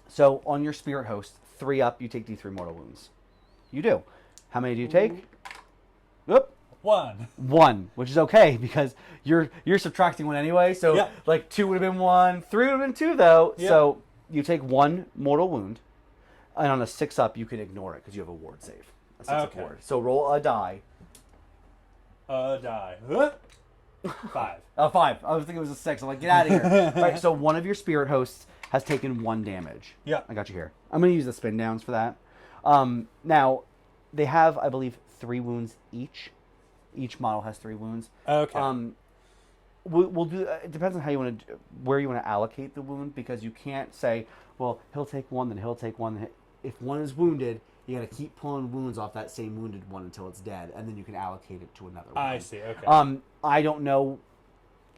S2: So on your Spirit Host, 3 up, you take D3 mortal wounds. You do. How many do you take? Oop.
S3: 1.
S2: 1, which is okay because you're subtracting 1 anyway. So like 2 would have been 1, 3 would have been 2 though. Yep. So you take 1 mortal wound, and on a 6 up you can ignore it because you have a ward save. A 6 up ward. So roll a die.
S3: A die. 5.
S2: Oh, 5. I was thinking it was a 6. I'm like, get out of here. All right. So one of your Spirit Hosts has taken 1 damage.
S3: Yeah.
S2: I got you here. I'm going to use the spin downs for that. Now they have, I believe, 3 wounds each. Each model has 3 wounds.
S3: Okay.
S2: We'll do. It depends on how you want to, where you want to allocate the wound, because you can't say, well, he'll take 1, then he'll take 1. If 1 is wounded, you got to keep pulling wounds off that same wounded one until it's dead, and then you can allocate it to another one.
S3: I see. Okay.
S2: I don't know.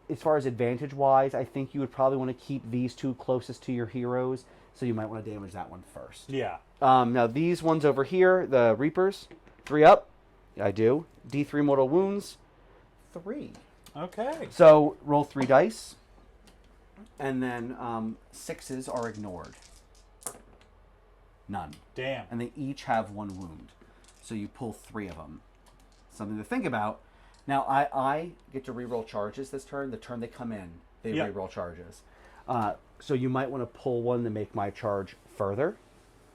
S2: As far as advantage wise, I think you would probably want to keep these 2 closest to your heroes, so you might want to damage that one first.
S3: Yeah.
S2: Now these ones over here, the Reapers, 3 up. I do. D3 mortal wounds, 3.
S3: Okay.
S2: So roll 3 dice, and then 6s are ignored. None.
S3: Damn.
S2: And they each have 1 wound. So you pull 3 of them. Something to think about. Now I get to reroll charges this turn. The turn they come in, they reroll charges. So you might want to pull 1 to make my charge further.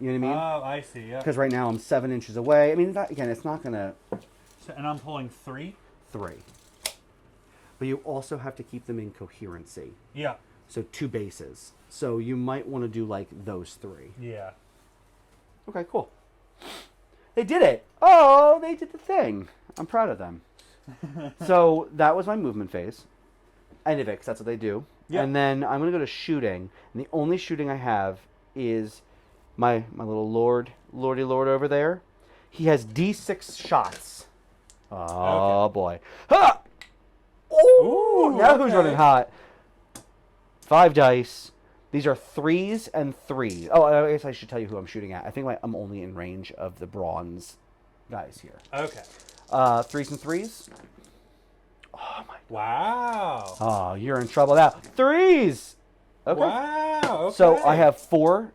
S2: You know what I mean?
S3: Oh, I see. Yeah.
S2: Because right now I'm 7 inches away. I mean, it's not gonna.
S3: So, and I'm pulling 3.
S2: 3. But you also have to keep them in coherency.
S3: Yeah.
S2: So 2 bases. So you might want to do like those 3.
S3: Yeah.
S2: Okay, cool. They did it. Oh, they did the thing. I'm proud of them. So that was my movement phase. End of it, 'cause that's what they do. Yeah. And then I'm going to go to shooting. And the only shooting I have is my little lordy lord over there. He has D6 shots. Oh, boy. Ha! Ooh, now who's running hot? 5 dice. These are 3s and 3s. Oh, I guess I should tell you who I'm shooting at. I think I'm only in range of the bronze guys here.
S3: Okay.
S2: 3s and 3s. Oh, my God.
S3: Wow.
S2: Oh, you're in trouble now. 3s! Okay.
S3: Wow. Okay.
S2: So I have 4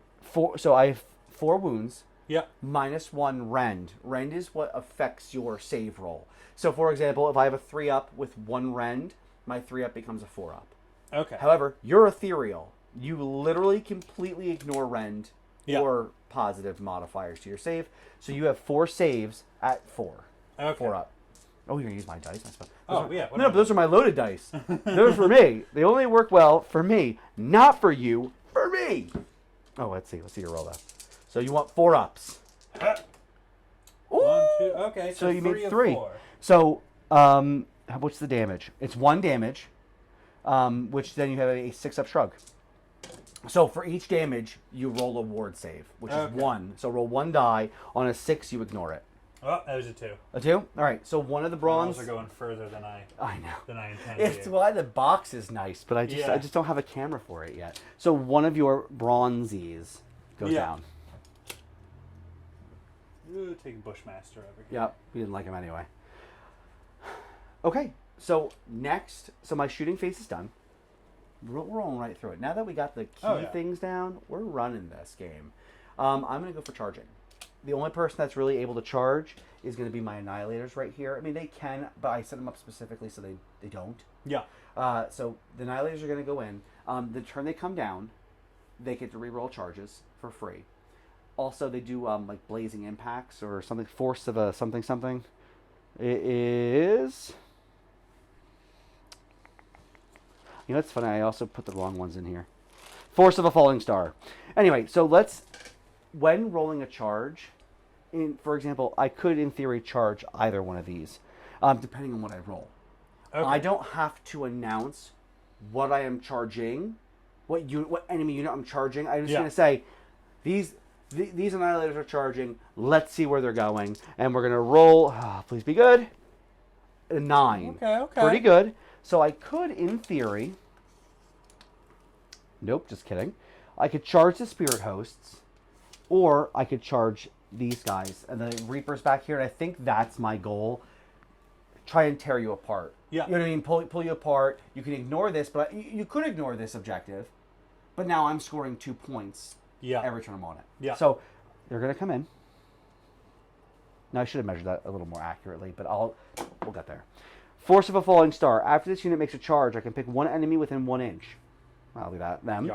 S2: wounds.
S3: Yeah.
S2: -1 rend. Rend is what affects your save roll. So, for example, if I have a 3 up with 1 rend, my 3 up becomes a 4 up.
S3: Okay.
S2: However, you're ethereal. You literally completely ignore rend or positive modifiers to your save. So you have 4 saves at 4.
S3: Okay.
S2: 4 up. Oh, you're going to use my dice?
S3: Yeah.
S2: No, but those are my loaded dice. Those are for me. They only work well for me. Not for you. For me. Oh, let's see. Let's see your roll, though. So you want 4 ups.
S3: 1, 2. Okay.
S2: So you made
S3: 3
S2: 3.
S3: of 4.
S2: So, what's the damage? It's 1 damage, which then you have a 6 up shrug. So for each damage, you roll a ward save, which is 1. So roll 1 die. On a 6, you ignore it.
S3: Oh, that was a 2.
S2: A 2? All right. So one of the bronze.
S3: Are going further than I
S2: know.
S3: Than I intended.
S2: It's why the box is nice, but I just don't have a camera for it yet. So one of your bronzies goes down.
S3: Ooh, take Bushmaster over here.
S2: Yep, we didn't like him anyway. Okay, so next, my shooting phase is done. We're rolling right through it. Now that we got the key things down, we're running this game. I'm going to go for charging. The only person that's really able to charge is going to be my Annihilators right here. I mean, they can, but I set them up specifically so they don't.
S3: Yeah.
S2: So the Annihilators are going to go in. The turn they come down, they get to reroll charges for free. Also, they do like blazing impacts or something, force of a something. It is... You know, it's funny. I also put the wrong ones in here. Force of a falling star. Anyway, so when rolling a charge, for example, I could, in theory, charge either one of these, depending on what I roll. Okay. I don't have to announce what I am charging, what enemy unit I'm charging. I'm just going to say, these annihilators are charging. Let's see where they're going. And we're going to roll, please be good, a 9.
S3: Okay.
S2: Pretty good. So I could, in theory, nope, just kidding. I could charge the spirit hosts, or I could charge these guys. And the Reapers back here, and I think that's my goal. Try and tear you apart.
S3: Yeah.
S2: You know what I mean? Pull you apart. You can ignore this, but you could ignore this objective. But now I'm scoring 2 points every turn I'm on it.
S3: Yeah.
S2: So they're going to come in. Now I should have measured that a little more accurately, but we'll get there. Force of a Falling Star. After this unit makes a charge, I can pick one enemy within 1 inch. I'll do that. Them.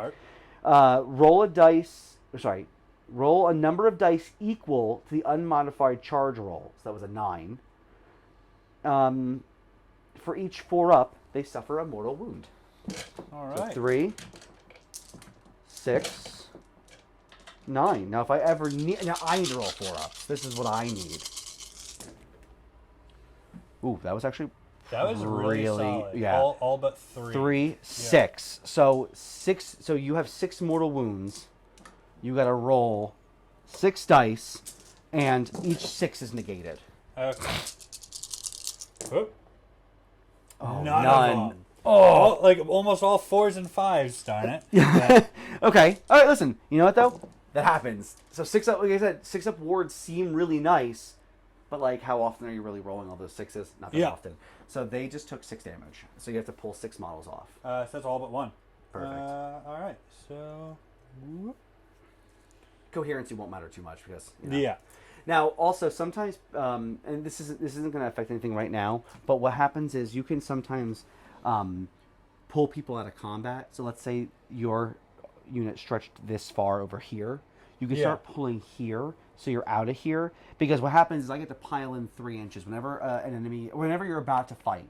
S2: Roll a number of dice equal to the unmodified charge roll. So that was a 9. For each 4-up, they suffer a mortal wound.
S3: All right.
S2: So 3, 6, 9. Now, if I ever need... Now, I need to roll 4-ups. This is what I need. Ooh, that was actually...
S3: That was really solid.
S2: Yeah.
S3: All but 3.
S2: 3, 6. So 6. So you have 6 mortal wounds. You got to roll 6 dice, and each 6 is negated.
S3: Okay. Oop.
S2: Oh,
S3: none. Of them.
S2: Oh,
S3: like almost all 4s and 5s. Darn it. Yeah.
S2: Okay. All right. Listen. You know what though? That happens. So 6-up. Like I said, 6-up wards seem really nice, but like, how often are you really rolling all those 6s? Not that often. So they just took 6 damage. So you have to pull 6 models off.
S3: So that's all but 1.
S2: Perfect.
S3: All right. So. Whoop.
S2: Coherency won't matter too much because.
S3: Yeah.
S2: Now, also sometimes, and this isn't going to affect anything right now, but what happens is you can sometimes pull people out of combat. So let's say your unit stretched this far over here. You can start pulling here, so you're out of here. Because what happens is I get to pile in 3 inches. Whenever whenever you're about to fight,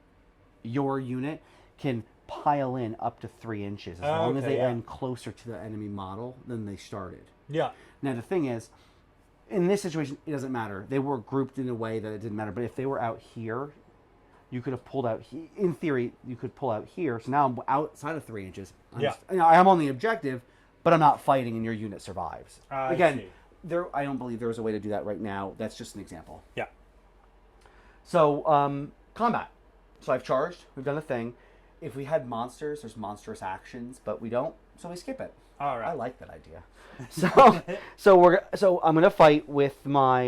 S2: your unit can pile in up to 3 inches as long as they end closer to the enemy model than they started.
S3: Yeah.
S2: Now, the thing is, in this situation, it doesn't matter. They were grouped in a way that it didn't matter. But if they were out here, you could have pulled out. In theory, you could pull out here. So now I'm outside of 3 inches. I'm on the objective, but I'm not fighting, and your unit survives. Again, I don't believe there was a way to do that right now. That's just an example.
S3: Yeah.
S2: So, combat. So I've charged. We've done a thing. If we had monsters, there's monstrous actions, but we don't, so we skip it.
S3: All right.
S2: I like that idea. So I'm gonna fight with my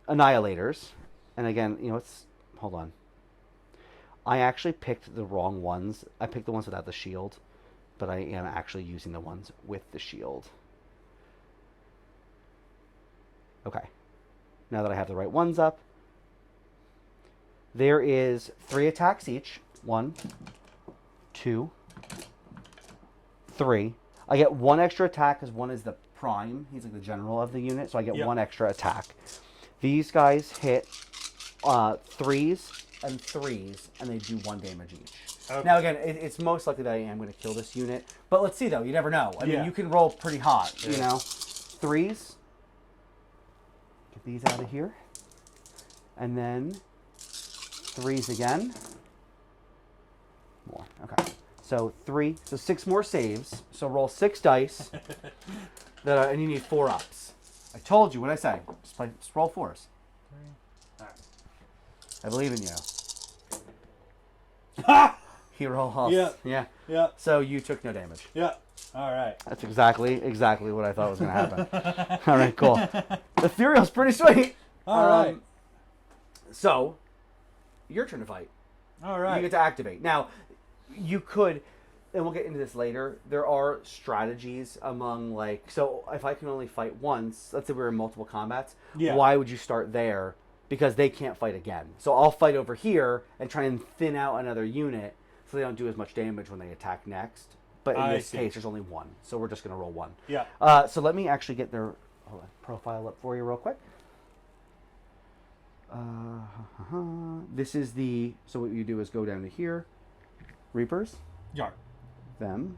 S2: annihilators, and again, hold on. I actually picked the wrong ones. I picked the ones without the shield, but I am actually using the ones with the shield. Okay. Now that I have the right ones up, there is 3 attacks each. 1, 2, 3. I get 1 extra attack because 1 is the prime. He's like the general of the unit, so I get 1 extra attack. These guys hit 3s and 3s, and they do 1 damage each. Okay. Now, again, it's most likely that I am going to kill this unit, but let's see, though. You never know. I mean, you can roll pretty hot, 3s. Get these out of here. And then 3s again. More. Okay. So 6 more saves. So roll 6 dice. And you need 4-ups. I told you what I say. Just roll 4s.
S3: 3. Right.
S2: I believe in you. Hero Huff. Yeah. So you took no damage.
S3: Yeah. All right.
S2: That's exactly what I thought was going to happen. All right, cool. Ethereal's pretty sweet.
S3: All right.
S2: So, your turn to fight.
S3: All right.
S2: You get to activate. Now, you could, and we'll get into this later, there are strategies among, so if I can only fight once, let's say we're in multiple combats, why would you start there? Because they can't fight again. So I'll fight over here and try and thin out another unit so they don't do as much damage when they attack next. But in this case, there's only 1. So we're just going to roll 1.
S3: Yeah.
S2: So let me actually get their profile up for you real quick. This is so what you do is go down to here. Reapers.
S3: Yard.
S2: Them.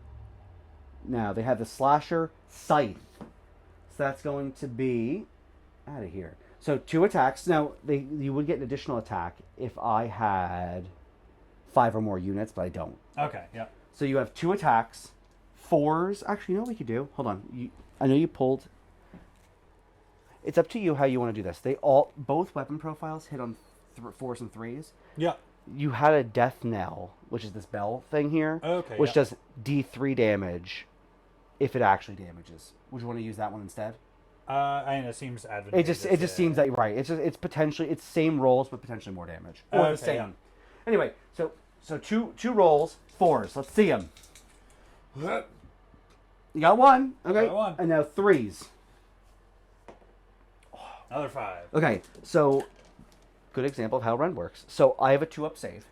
S2: Now, they have the Slasher Scythe. So that's going to be out of here. So 2 attacks. Now, you would get an additional attack if I had 5 or more units, but I don't.
S3: Okay, yeah.
S2: So you have 2 attacks, 4s. Actually, you know what we could do? Hold on. I know you pulled. It's up to you how you want to do this. Both weapon profiles hit on 4s and 3s.
S3: Yeah.
S2: You had a death knell, which is this bell thing here, which does D3 damage if it actually damages. Would you want to use that one instead?
S3: It seems advantageous.
S2: It just seems that right. It's potentially same rolls but potentially more damage or the same. Yeah. Anyway, so two rolls, 4s. Let's see them. You got 1. Okay.
S3: Got 1.
S2: And now 3s.
S3: Another 5.
S2: Okay, so good example of how rend works. So I have a 2-up save.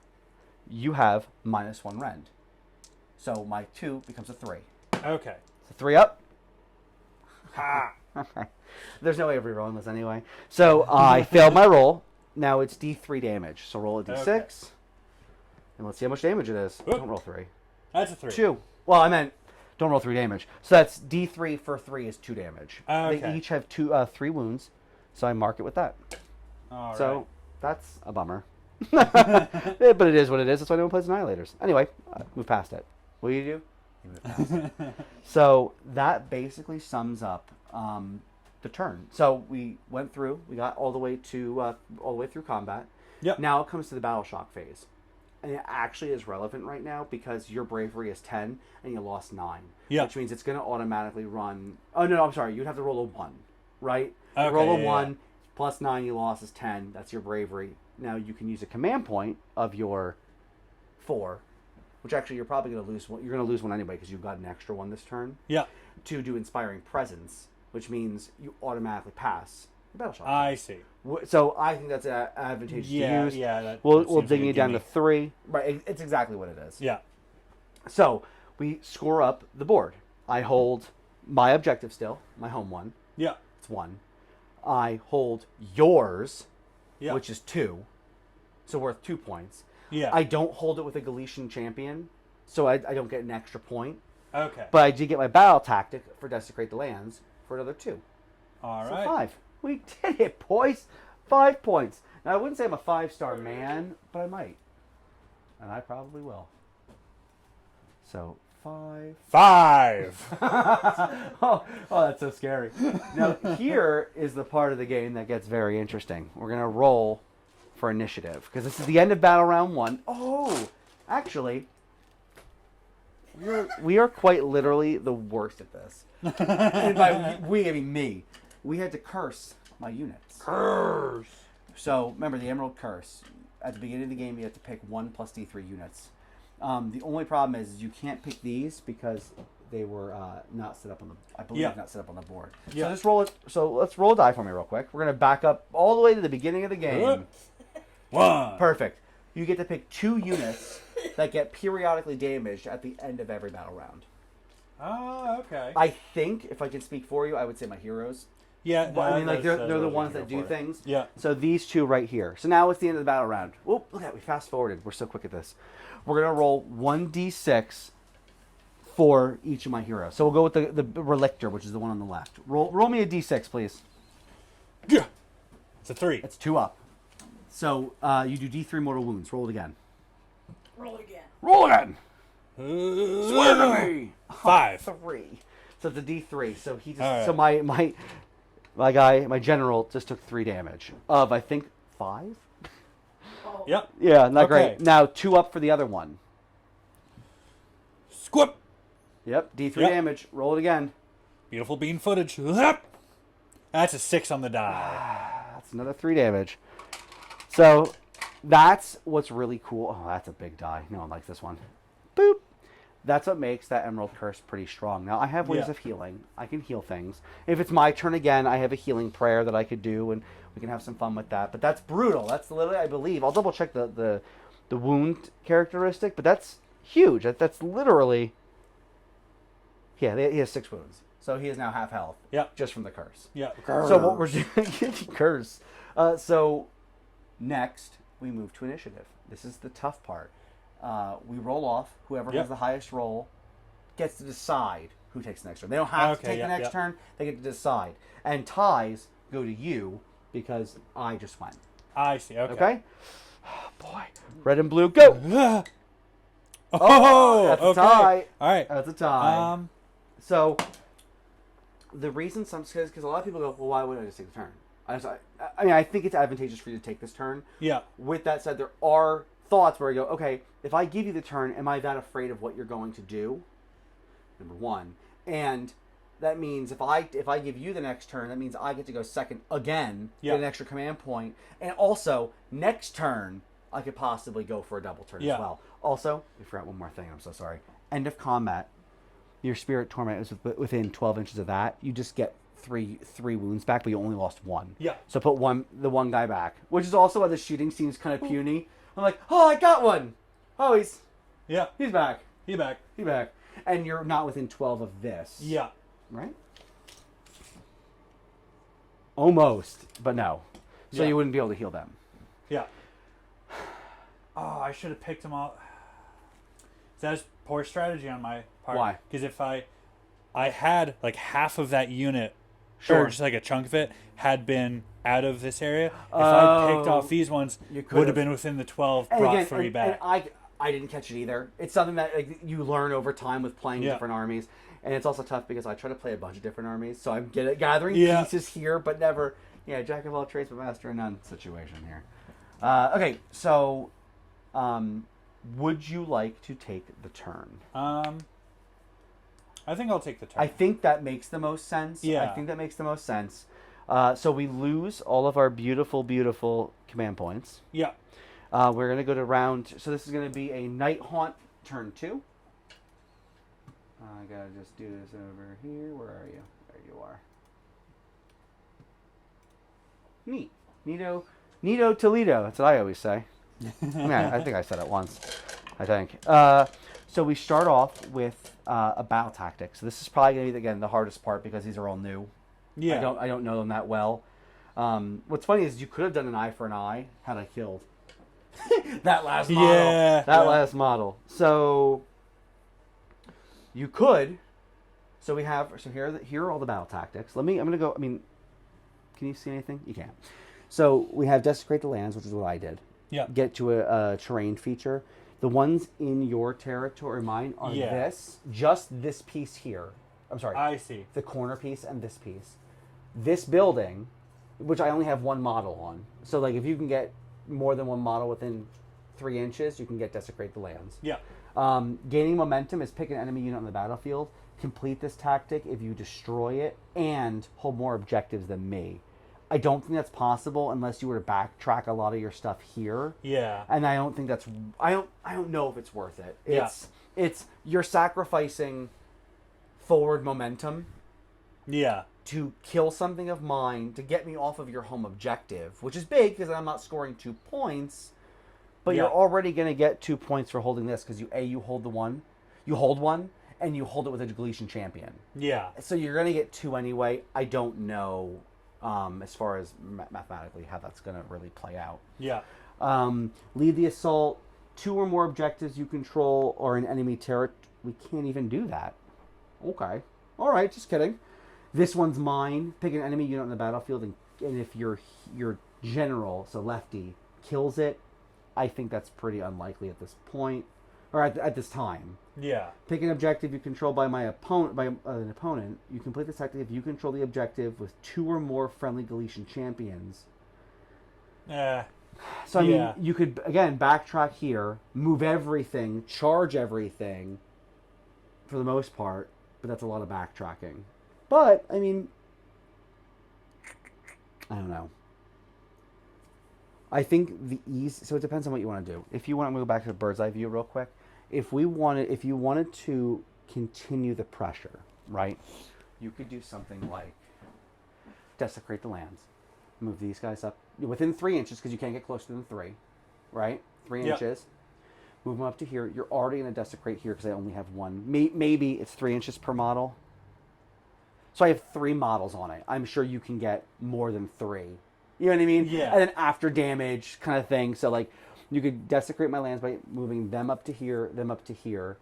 S2: You have -1 rend. So my 2 becomes a 3.
S3: Okay.
S2: So 3 up.
S3: Ha!
S2: There's no way of rerolling this anyway. So I failed my roll. Now it's D3 damage. So roll a D6. Okay. And let's see how much damage it is.
S3: Oop.
S2: Don't roll 3.
S3: That's a 3.
S2: 2. Well, I meant don't roll 3 damage. So that's D3 for 3 is 2 damage.
S3: Okay.
S2: They each have 3 wounds. So I mark it with that.
S3: All
S2: so
S3: right.
S2: that's a bummer. But it is what it is. That's why no one plays Annihilators. Anyway, move past it. What do? You move past it. So that basically sums up the turn. So we went through. We got all the way through combat.
S3: Yep.
S2: Now it comes to the battle shock phase, and it actually is relevant right now because your bravery is 10 and you lost 9.
S3: Yeah.
S2: Which means it's going to automatically run. Oh no, I'm sorry. You'd have to roll a 1, right?
S3: Okay,
S2: roll a 1 plus 9 you lost is 10. That's your bravery. Now you can use a command point of your 4, which actually you're probably going to lose. You're going to lose one anyway because you've got an extra one this turn.
S3: Yeah. To
S2: do inspiring presence, which means you automatically pass the battle shock.
S3: I see.
S2: So I think that's advantageous to use.
S3: Yeah.
S2: We'll dig you down to 3. Right. It's exactly what it is.
S3: Yeah.
S2: So we score up the board. I hold my objective still, my home one.
S3: Yeah.
S2: It's 1. I hold yours,
S3: yeah.
S2: which is 2, so worth 2 points.
S3: Yeah.
S2: I don't hold it with a Galician champion, so I don't get an extra point.
S3: Okay.
S2: But I did get my battle tactic for Desecrate the Lands for another 2.
S3: All
S2: so
S3: right.
S2: 5. We did it, boys. 5 points. Now, I wouldn't say I'm a 5-star man, but I might. And I probably will. So, 5.
S3: 5.
S2: oh, that's so scary. Now, here is the part of the game that gets very interesting. We're going to roll for initiative, because this is the end of battle round 1. Oh, actually, we are quite literally the worst at this. And by we, I mean me. We had to curse my units.
S3: Curse!
S2: So, remember the Emerald Curse. At the beginning of the game, you have to pick 1 plus D3 units. The only problem is you can't pick these because they were not set up on the. I believe not set up on the board. Yeah. So just roll it. So let's roll a die for me real quick. We're gonna back up all the way to the beginning of the game.
S3: 1.
S2: Perfect. You get to pick 2 units that get periodically damaged at the end of every battle round.
S3: Oh, okay.
S2: I think if I can speak for you, I would say my heroes.
S3: Yeah,
S2: but, I mean, like they're the ones that do things.
S3: Yeah.
S2: So these 2 right here. So now it's the end of the battle round. Whoop! Look at that. We fast forwarded. We're so quick at this. We're gonna roll 1d6 for each of my heroes. So we'll go with the Relictor, which is the one on the left. Roll me a d6, please.
S3: Yeah. It's a 3.
S2: It's 2 up. So you do d3 mortal wounds. Roll it again.
S1: Roll it again.
S2: Roll again. Swear to me.
S3: 5.
S2: 3. So it's a d3. So he just.
S3: Right.
S2: So my guy, my general, just took 3 damage of I think 5.
S1: Oh.
S3: Yep.
S2: Yeah, not great. Now 2 up for the other one.
S3: Squip.
S2: Yep, D3 damage. Roll it again.
S3: Beautiful bean footage. That's a 6 on the die.
S2: That's another 3 damage. So that's what's really cool. Oh, that's a big die. No one likes this one. Boop. That's what makes that Emerald Curse pretty strong. Now, I have ways of healing. I can heal things. If it's my turn again, I have a healing prayer that I could do, and we can have some fun with that. But that's brutal. That's literally, I believe. I'll double check the wound characteristic, but that's huge. That's literally... Yeah, he has 6 wounds. So he is now half health.
S3: Yeah.
S2: Just from the curse.
S3: Yeah.
S2: So what we're doing... curse. So next, we move to initiative. This is the tough part. We roll off. Whoever has the highest roll gets to decide who takes the next turn. They don't have to take the next turn. They get to decide. And ties go to you because I just went.
S3: I see. Okay.
S2: Okay? Oh, boy. Red and blue, go! That's a tie.
S3: All right.
S2: That's a tie. So, the reason because a lot of people go, well, why wouldn't I just take the turn? I think it's advantageous for you to take this turn.
S3: Yeah.
S2: With that said, there are thoughts where I go, okay, if I give you the turn, am I that afraid of what you're going to do? Number one. And that means if I give you the next turn, that means I get to go second again, get an extra command point. And also, next turn, I could possibly go for a double turn as well. Also, we forgot one more thing. I'm so sorry. End of combat. Your Spirit Torment is within 12 inches of that. You just get three wounds back, but you only lost one.
S3: Yeah.
S2: So put the one guy back, which is also why the shooting seems kind of puny. I'm like, oh, I got one. Oh, he's back.
S3: He's back.
S2: And you're not within 12 of this.
S3: Yeah.
S2: Right? Almost, but no. So you wouldn't be able to heal them.
S3: Yeah. Oh, I should have picked him up. That's poor strategy on my part.
S2: Why?
S3: Because if I had like half of that unit,
S2: Sure.
S3: or just like a chunk of it, had been out of this area, if I picked off these ones, would have been within the 12,
S2: and
S3: brought
S2: again,
S3: 3 back.
S2: And I didn't catch it either. It's something that you learn over time with playing different armies. And it's also tough because I try to play a bunch of different armies. So I'm gathering pieces here, but never, jack of all trades, but master of none situation here. Okay, so would you like to take the turn?
S3: I think I'll take the turn.
S2: I think that makes the most sense.
S3: Yeah.
S2: I think that makes the most sense. So we lose all of our beautiful, beautiful command points.
S3: Yeah.
S2: We're going to go to round... So this is going to be a Night Haunt turn 2. I got to just do this over here. Where are you? There you are. Neat. Nito Toledo. That's what I always say. Yeah, I think I said it once. I think. So we start off with a battle tactic. So this is probably going to be, again, the hardest part because these are all new.
S3: Yeah.
S2: I don't know them that well. What's funny is you could have done an eye for an eye had I killed that last model.
S3: Yeah.
S2: Last model. So you could. So we have. So here are all the battle tactics. I'm going to go. I mean, can you see anything? You can't. So we have Desecrate the Lands, which is what I did.
S3: Yeah.
S2: Get to a terrain feature. The ones in your territory, mine, are just this piece here. I'm sorry.
S3: I see.
S2: The corner piece and this piece. This building, which I only have one model on. So, like, if you can get more than one model within 3 inches, you can get Desecrate the Lands.
S3: Yeah.
S2: Gaining momentum is pick an enemy unit on the battlefield. Complete this tactic if you destroy it and hold more objectives than me. I don't think that's possible unless you were to backtrack a lot of your stuff here.
S3: Yeah.
S2: And I don't think that's... I don't know if it's worth it. It's you're sacrificing forward momentum.
S3: Yeah.
S2: To kill something of mine to get me off of your home objective, which is big because I'm not scoring 2 points, but you're already going to get 2 points for holding this because you hold one, and you hold it with a Galician champion. Yeah. So you're going to get 2 anyway. I don't know as far as mathematically how that's going to really play out. Yeah. Lead the assault. 2 or more objectives you control or an enemy territory. We can't even do that. Okay. All right. Just kidding. This one's mine. Pick an enemy unit on the battlefield, and if your general, so lefty, kills it, I think that's pretty unlikely at this point, or at this time. Yeah. Pick an objective you control by an opponent. You complete this tactic if you control the objective with 2 or more friendly Galician champions. So I mean, you could again backtrack here, move everything, charge everything, for the most part, but that's a lot of backtracking. But, I mean, I don't know. I think the ease... So it depends on what you want to do. If you want... I'm going to go back to the bird's eye view real quick. If you wanted to continue the pressure, right? You could do something like Desecrate the Lands. Move these guys up within 3 inches because you can't get closer than 3, right? 3 inches. Move them up to here. You're already going to Desecrate here because I only have 1. Maybe it's 3 inches per model. So I have 3 models on it. I'm sure you can get more than 3. You know what I mean? Yeah. And then after damage kind of thing. So, like, you could Desecrate my lands by moving them up to here, them up to here.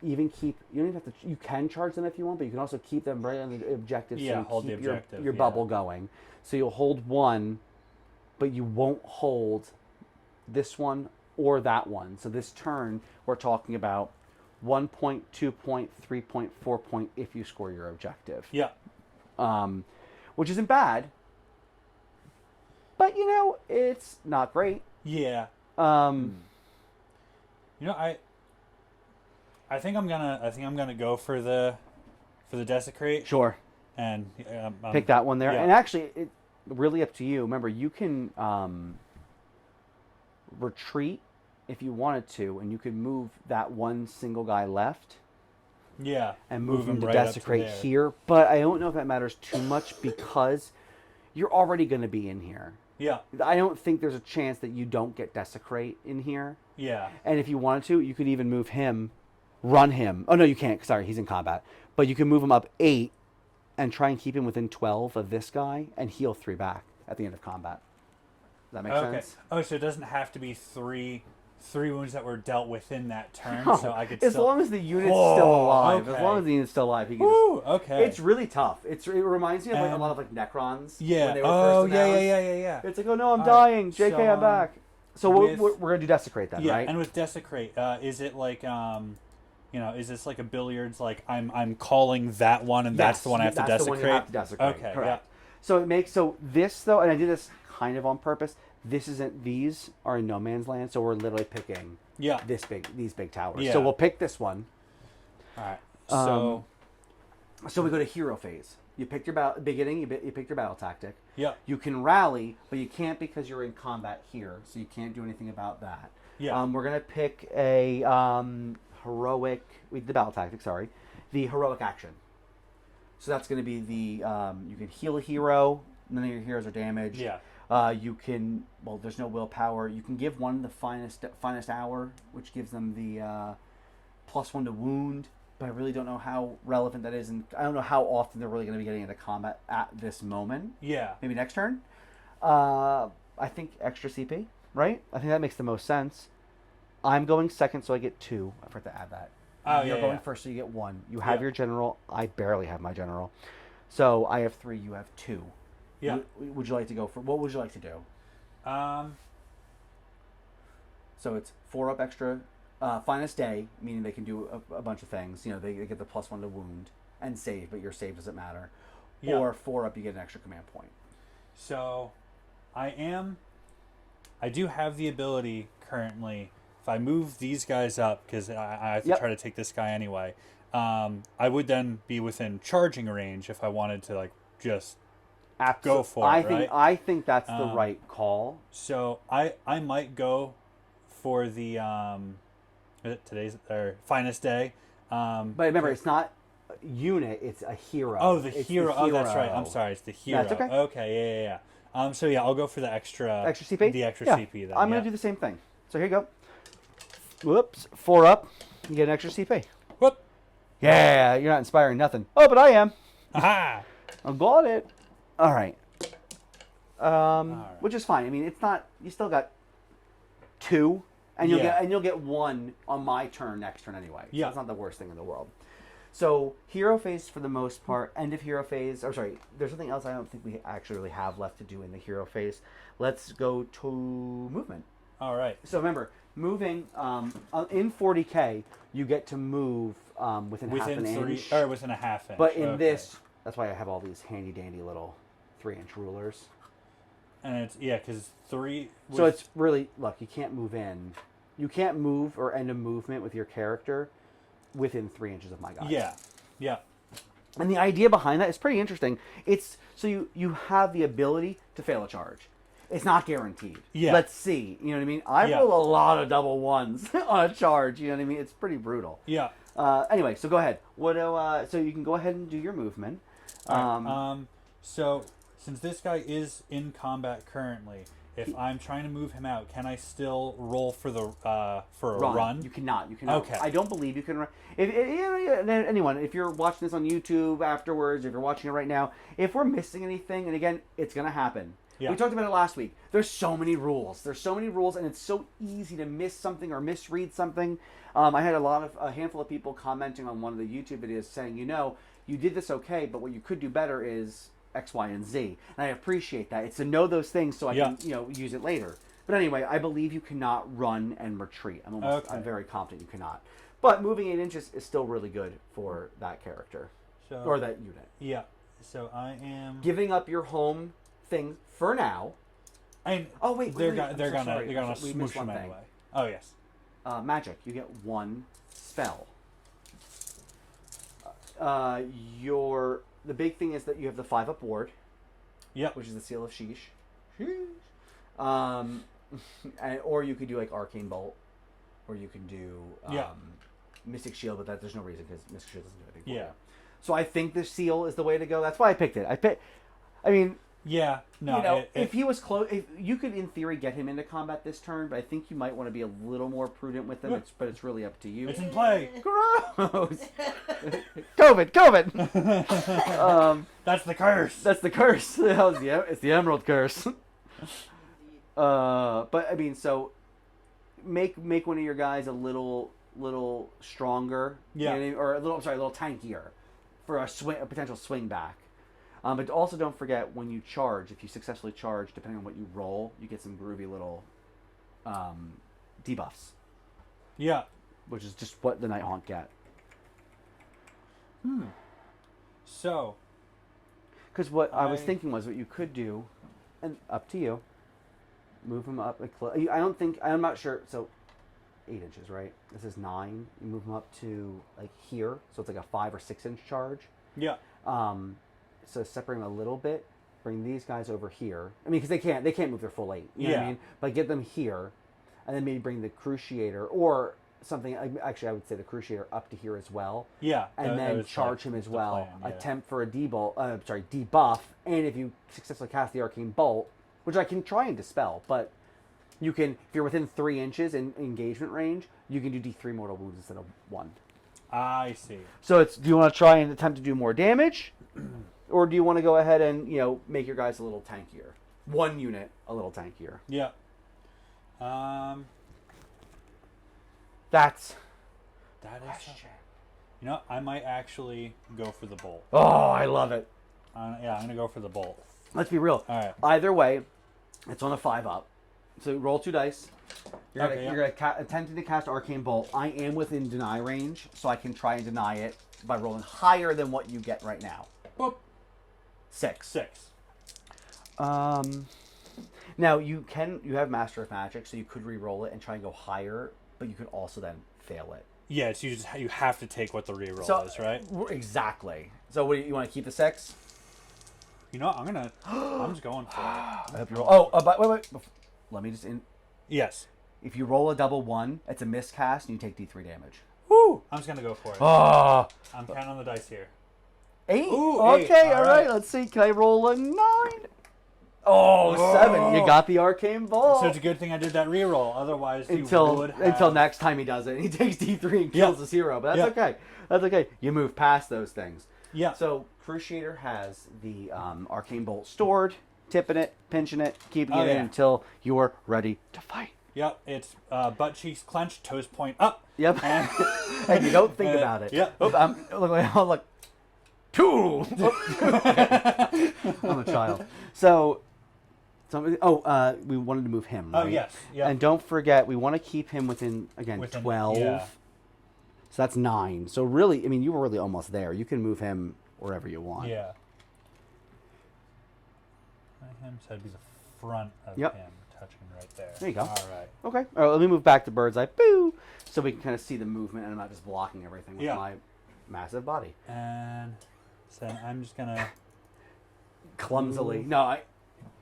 S2: Even keep... You don't even have to... You can charge them if you want, but you can also keep them right on the objective.
S3: Yeah,
S2: so
S3: hold
S2: keep
S3: the objective.
S2: your bubble going. So you'll hold 1 but you won't hold this one or that one. So this turn, we're talking about 1 point, 2 point, 3 point, 4 point if you score your objective.
S3: Yeah.
S2: Which isn't bad, but it's not great.
S3: Yeah. I think I'm gonna go for the desecrate.
S2: Sure.
S3: And
S2: pick that one there.
S3: Yeah.
S2: And actually, it really up to you. Remember, you can retreat if you wanted to, and you could move that one single guy left.
S3: Yeah.
S2: And move him to
S3: right
S2: desecrate here. But I don't know if that matters too much because you're already going to be in here.
S3: Yeah.
S2: I don't think there's a chance that you don't get desecrate in here.
S3: Yeah.
S2: And if you wanted to, you could even move him, run him. Oh, no, you can't. Sorry, he's in combat. But you can move him up 8 and try and keep him within 12 of this guy and heal 3 back at the end of combat. Does that make sense?
S3: Oh, so it doesn't have to be three wounds that were dealt within that turn,
S2: No,
S3: so I could
S2: as long as the unit's still alive.
S3: Okay.
S2: As long as the unit's still alive, he can
S3: okay.
S2: It's really tough. It reminds me of a lot of Necrons.
S3: Yeah.
S2: When they were first announced.
S3: Yeah.
S2: It's like, oh no, I'm dying. JK,
S3: so,
S2: I'm back. So we're gonna do desecrate then, right?
S3: And with desecrate, is it like is this like a billiards? Like I'm calling that one, and that's the one I have to desecrate.
S2: The one you have to desecrate.
S3: Okay.
S2: Correct. Yeah. So this though, and I did this kind of on purpose. These are in no man's land, so we're literally picking these big towers.
S3: Yeah.
S2: So we'll pick this one.
S3: All right.
S2: So we go to hero phase. You picked your beginning. You picked your battle tactic.
S3: Yeah.
S2: You can rally, but you can't because you're in combat here, so you can't do anything about that.
S3: Yeah.
S2: We're gonna pick a heroic. We did the battle tactic. Sorry, the heroic action. So that's gonna be the you can heal a hero. None of your heroes are damaged.
S3: Yeah.
S2: You can. Well, there's no willpower. You can give one the finest hour, which gives them the +1 to wound. But I really don't know how relevant that is, and I don't know how often they're really going to be getting into combat at this moment.
S3: Yeah.
S2: Maybe next turn. I think extra CP, right? I think that makes the most sense. I'm going second, so I get 2. I forgot to add that. You're going first, so you get 1. You have your general. I barely have my general. So I have 3, you have 2.
S3: Yeah.
S2: Would you like to go for, what would you like to do? So it's 4 up extra. Finest day, meaning they can do a bunch of things. They get the +1 to wound and save, but your save doesn't matter. Yeah. Or 4 up, you get an extra command point.
S3: So, I do have the ability currently. If I move these guys up, because I have to try to take this guy anyway, I would then be within charging range if I wanted to just go for it.
S2: I think that's the right call.
S3: So I might go for the today's or finest day. But
S2: remember, it's not a unit; it's a hero.
S3: Oh, the hero. Oh, that's right. I'm sorry, it's the hero.
S2: That's okay.
S3: Okay, yeah. So yeah, I'll go for the extra
S2: CP.
S3: The extra CP. Then
S2: I'm gonna do the same thing. So here you go. Whoops, 4 up. You get an extra CP.
S3: Whoop.
S2: Yeah, you're not inspiring nothing. Oh, but I am.
S3: Aha!
S2: I got it. All right. Which is fine. I mean, it's not. You still got 2. And you'll get 1 on my turn next turn anyway. So it's not the worst thing in the world. So hero phase for the most part, end of hero phase. Or sorry, there's something else I don't think we actually really have left to do in the hero phase. Let's go to movement.
S3: All right.
S2: So remember, moving in 40K, you get to move within half an inch.
S3: Or within a half inch.
S2: But in this, that's why I have all these handy dandy little 3-inch rulers.
S3: And it's because 3.
S2: So it's really you can't move in. You can't move or end a movement with your character within 3 inches of my guy.
S3: Yeah.
S2: And the idea behind that is pretty interesting. It's so you have the ability to fail a charge. It's not guaranteed. Yeah. Let's see. You know what I mean? I roll a lot of double 1s on a charge. You know what I mean? It's pretty brutal.
S3: Yeah.
S2: Anyway, so go ahead. So you can go ahead and do your movement.
S3: So since this guy is in combat currently, if I'm trying to move him out, can I still roll for a run?
S2: You cannot. You cannot.
S3: Okay.
S2: I don't believe you can run. If anyone, if you're watching this on YouTube afterwards, if you're watching it right now, if we're missing anything, and again, it's going to happen. Yeah. We talked about it last week. There's so many rules. And it's so easy to miss something or misread something. I had a handful of people commenting on one of the YouTube videos saying, you did this okay, but what you could do better is X, Y, and Z. And I appreciate that. It's to know those things so I can, use it later. But anyway, I believe you cannot run and retreat. I'm very confident you cannot. But moving 8 inches is still really good for that character. Or that unit.
S3: Yeah. So I am
S2: giving up your home thing for now.
S3: They're gonna smoosh them anyway. Oh yes.
S2: Magic. You get 1 spell. The big thing is that you have the 5-up ward.
S3: Yep.
S2: Which is the Seal of Sheesh. Or you could do like Arcane Bolt, or you can do Mystic Shield, but there's no reason because Mystic Shield doesn't do anything for you. So I think the Seal is the way to go. That's why I picked it. If he was close, if you could in theory get him into combat this turn, but I think you might want to be a little more prudent with him. But it's really up to you.
S3: It's in play.
S2: Gross. COVID.
S3: That's the curse.
S2: That's the curse. It's the Emerald Curse. So make one of your guys a little stronger, or a little tankier for a potential swing back. But also don't forget when you charge, if you successfully charge, depending on what you roll, you get some groovy little debuffs.
S3: Yeah,
S2: which is just what the Nighthaunt get. So, because what I was thinking was what you could do, and up to you. Move him up. I'm not sure. So, 8 inches, right? This is 9. You move him up to like here, so it's like a 5 or 6 inch charge.
S3: Yeah.
S2: So separate them a little bit. Bring these guys over here. I mean, because they can't move their full 8. You know what I mean? But get them here, and then maybe bring the Cruciator or something. Actually, I would say the Cruciator up to here as well.
S3: Yeah.
S2: And then charge him as well. Plan, attempt for a debuff, and if you successfully cast the Arcane Bolt, which I can try and dispel, but you can, if you're within 3 inches in engagement range, you can do D3 mortal wounds instead of 1.
S3: I see.
S2: So do you want to try and attempt to do more damage? Or do you want to go ahead and, make your guys a little tankier? 1 unit a little tankier.
S3: Yeah.
S2: That is
S3: question. I might actually go for the bolt.
S2: Oh, I love it.
S3: I'm going to go for the bolt.
S2: Let's be real.
S3: All right.
S2: Either way, it's on a 5-up. So roll 2 dice. You're attempting to cast Arcane Bolt. I am within deny range, so I can try and deny it by rolling higher than what you get right now.
S3: Boop.
S2: 6.
S3: Now
S2: you have Master of Magic, so you could re-roll it and try and go higher, but you could also then fail it.
S3: Yeah, so you have to take what the re-roll is, right?
S2: Exactly. So what you want to keep the 6?
S3: I'm just going for it.
S2: I hope you roll. But wait. Let me just
S3: Yes.
S2: If you roll a double 1, it's a miscast, and you take D3 damage.
S3: Woo! I'm just gonna go for it.
S2: Oh.
S3: I'm counting on the dice here.
S2: 8?
S3: Ooh,
S2: okay,
S3: 8.
S2: All right. Let's see. Can I roll a 9? Oh, 7. You got the Arcane Bolt.
S3: So it's a good thing I did that reroll. Otherwise,
S2: until next time he does it. He takes D3 and kills his hero. But that's okay. That's okay. You move past those things.
S3: Yeah.
S2: So Cruciator has the Arcane Bolt stored, tipping it, pinching it, keeping it in until you're ready to fight.
S3: Yep. It's butt cheeks clenched, toes point up.
S2: Yep. And you don't think about it.
S3: Yep.
S2: Look. 2. I'm a child. So we wanted to move him, right?
S3: Oh, yes. Yep.
S2: And don't forget, we want to keep him within 12.
S3: Yeah.
S2: So that's 9. So really, you were really almost there. You can move him wherever you want.
S3: Yeah. So it'd be the front of him touching right there.
S2: There you go.
S3: All right.
S2: Okay. All right, let me move back to Bird's Eye. Boo! So we can kind of see the movement, and I'm not just blocking everything with my massive body.
S3: And so I'm just gonna
S2: clumsily.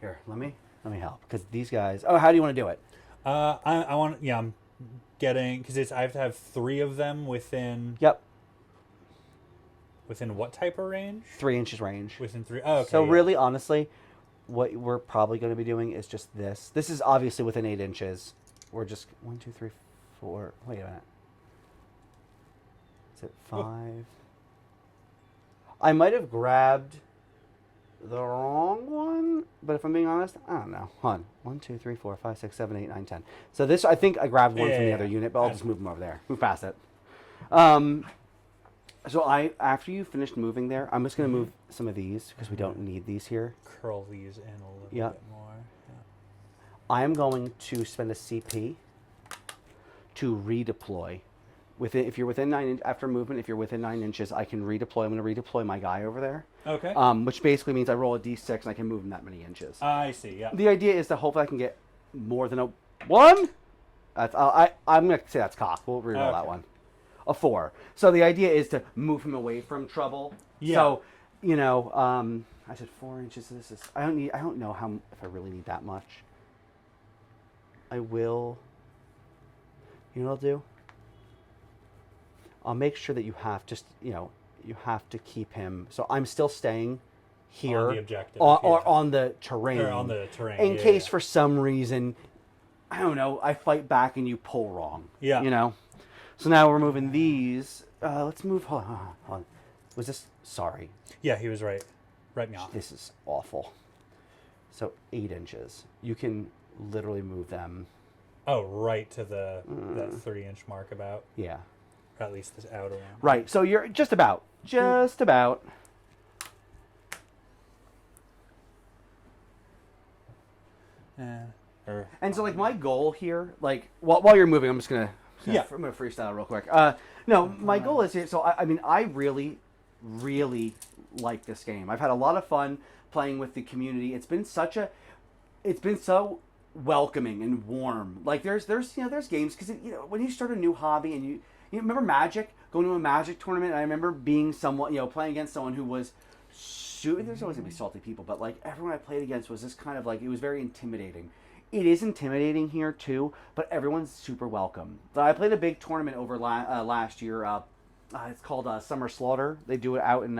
S2: Here, let me help, because these guys. Oh, how do you want to do it?
S3: I want. Yeah, I'm getting, because I have to have 3 of them within.
S2: Yep.
S3: Within what type of range?
S2: 3 inches range.
S3: Within 3. Oh, okay.
S2: So really, honestly, what we're probably going to be doing is just this. This is obviously within 8 inches. We're just 1, 2, 3, 4. Wait a minute. Is it 5? Oh. I might have grabbed the wrong one, but if I'm being honest, I don't know. Hold on. 1, 2, 3, 4, 5, 6, 7, 8, 9, 10. So this, I think I grabbed one from the other unit, but I'll just move them over there. Move past it. So after you finished moving there, I'm just going to move some of these because we don't need these here.
S3: Curl these in a little bit more. Yeah.
S2: I am going to spend a CP to redeploy. If you're within 9 inches, after movement, if you're within 9 inches, I can redeploy. I'm going to redeploy my guy over there.
S3: Okay.
S2: Which basically means I roll a d6 and I can move him that many inches.
S3: I see, yeah.
S2: The idea is to hopefully I can get more than a 1. I'm going to say that's cock. We'll reroll that one. A 4. So the idea is to move him away from trouble.
S3: Yeah.
S2: So, I said 4 inches. This is. I don't know if I really need that much. I will. You know what I'll do? I'll make sure that you have you have to keep him. So I'm still staying here
S3: on the objective,
S2: or on the terrain.
S3: Or on the terrain.
S2: In case for some reason, I don't know, I fight back and you pull wrong.
S3: Yeah.
S2: So now we're moving these. Let's move. Hold on. Was this? Sorry.
S3: Yeah, he was right. Right me off.
S2: This is awful. So 8 inches. You can literally move them.
S3: Oh, right to that 3-inch mark about.
S2: Yeah.
S3: Or at least this outer one.
S2: Right. So you're just about. And so, like, my goal here, like, while you're moving, I'm gonna freestyle real quick. No, my goal is here. So I really, really like this game. I've had a lot of fun playing with the community. It's been so welcoming and warm. Like there's games because when you start a new hobby and you remember Magic, going to a Magic tournament. I remember being someone playing against someone who was. There's always gonna be salty people, but like everyone I played against was just kind of like it was very intimidating. It is intimidating here too, but everyone's super welcome. I played a big tournament over last year. It's called Summer Slaughter. They do it out in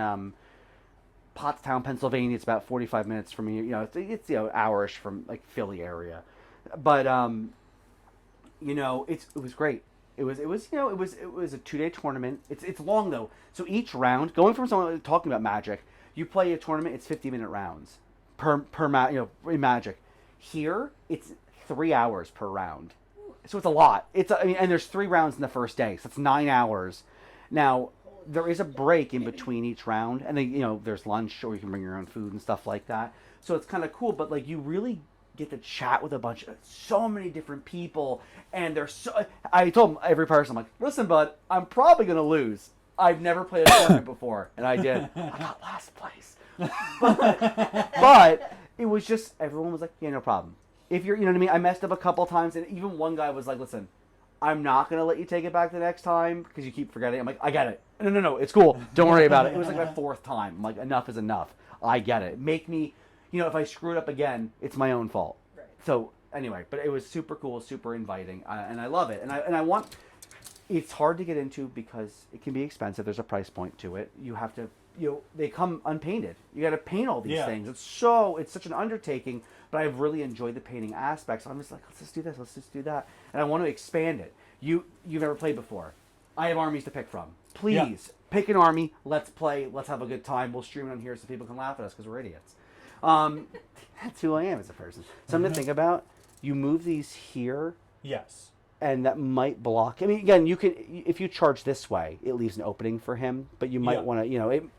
S2: Pottstown, Pennsylvania. It's about 45 minutes from here. It's hourish from like Philly area, but it was great. It was a 2-day tournament. It's long though. So each round, going from someone talking about Magic, you play a tournament. It's 50-minute rounds per in Magic. Here, it's 3 hours per round. So it's a lot. And there's 3 rounds in the first day, so it's 9 hours. Now, there is a break in between each round, and then, there's lunch, or you can bring your own food and stuff like that. So it's kind of cool, but, like, you really get to chat with so many different people, and I told every person, I'm like, listen, bud, I'm probably going to lose. I've never played a tournament before, and I did. I got last place. But it was just, everyone was like, yeah, no problem. If you're, you know what I mean? I messed up a couple times, and even one guy was like, listen, I'm not going to let you take it back the next time because you keep forgetting. I'm like, I get it. No, it's cool. Don't worry about it. It was like my 4th time. I'm like, enough is enough. I get it. Make me, if I screw it up again, it's my own fault. Right. So anyway, but it was super cool, super inviting, and I love it. And I want, it's hard to get into because it can be expensive. There's a price point to it. You have to, they come unpainted. You got to paint all these things. It's such an undertaking, but I've really enjoyed the painting aspects. So I'm just like, let's just do this. Let's just do that. And I want to expand it. You've never played before. I have armies to pick from. Please pick an army. Let's play. Let's have a good time. We'll stream it on here so people can laugh at us because we're idiots. That's who I am as a person. Something to think about. You move these here.
S3: Yes. And
S2: that might block. I mean, again, you can, if you charge this way, it leaves an opening for him. But you might want to,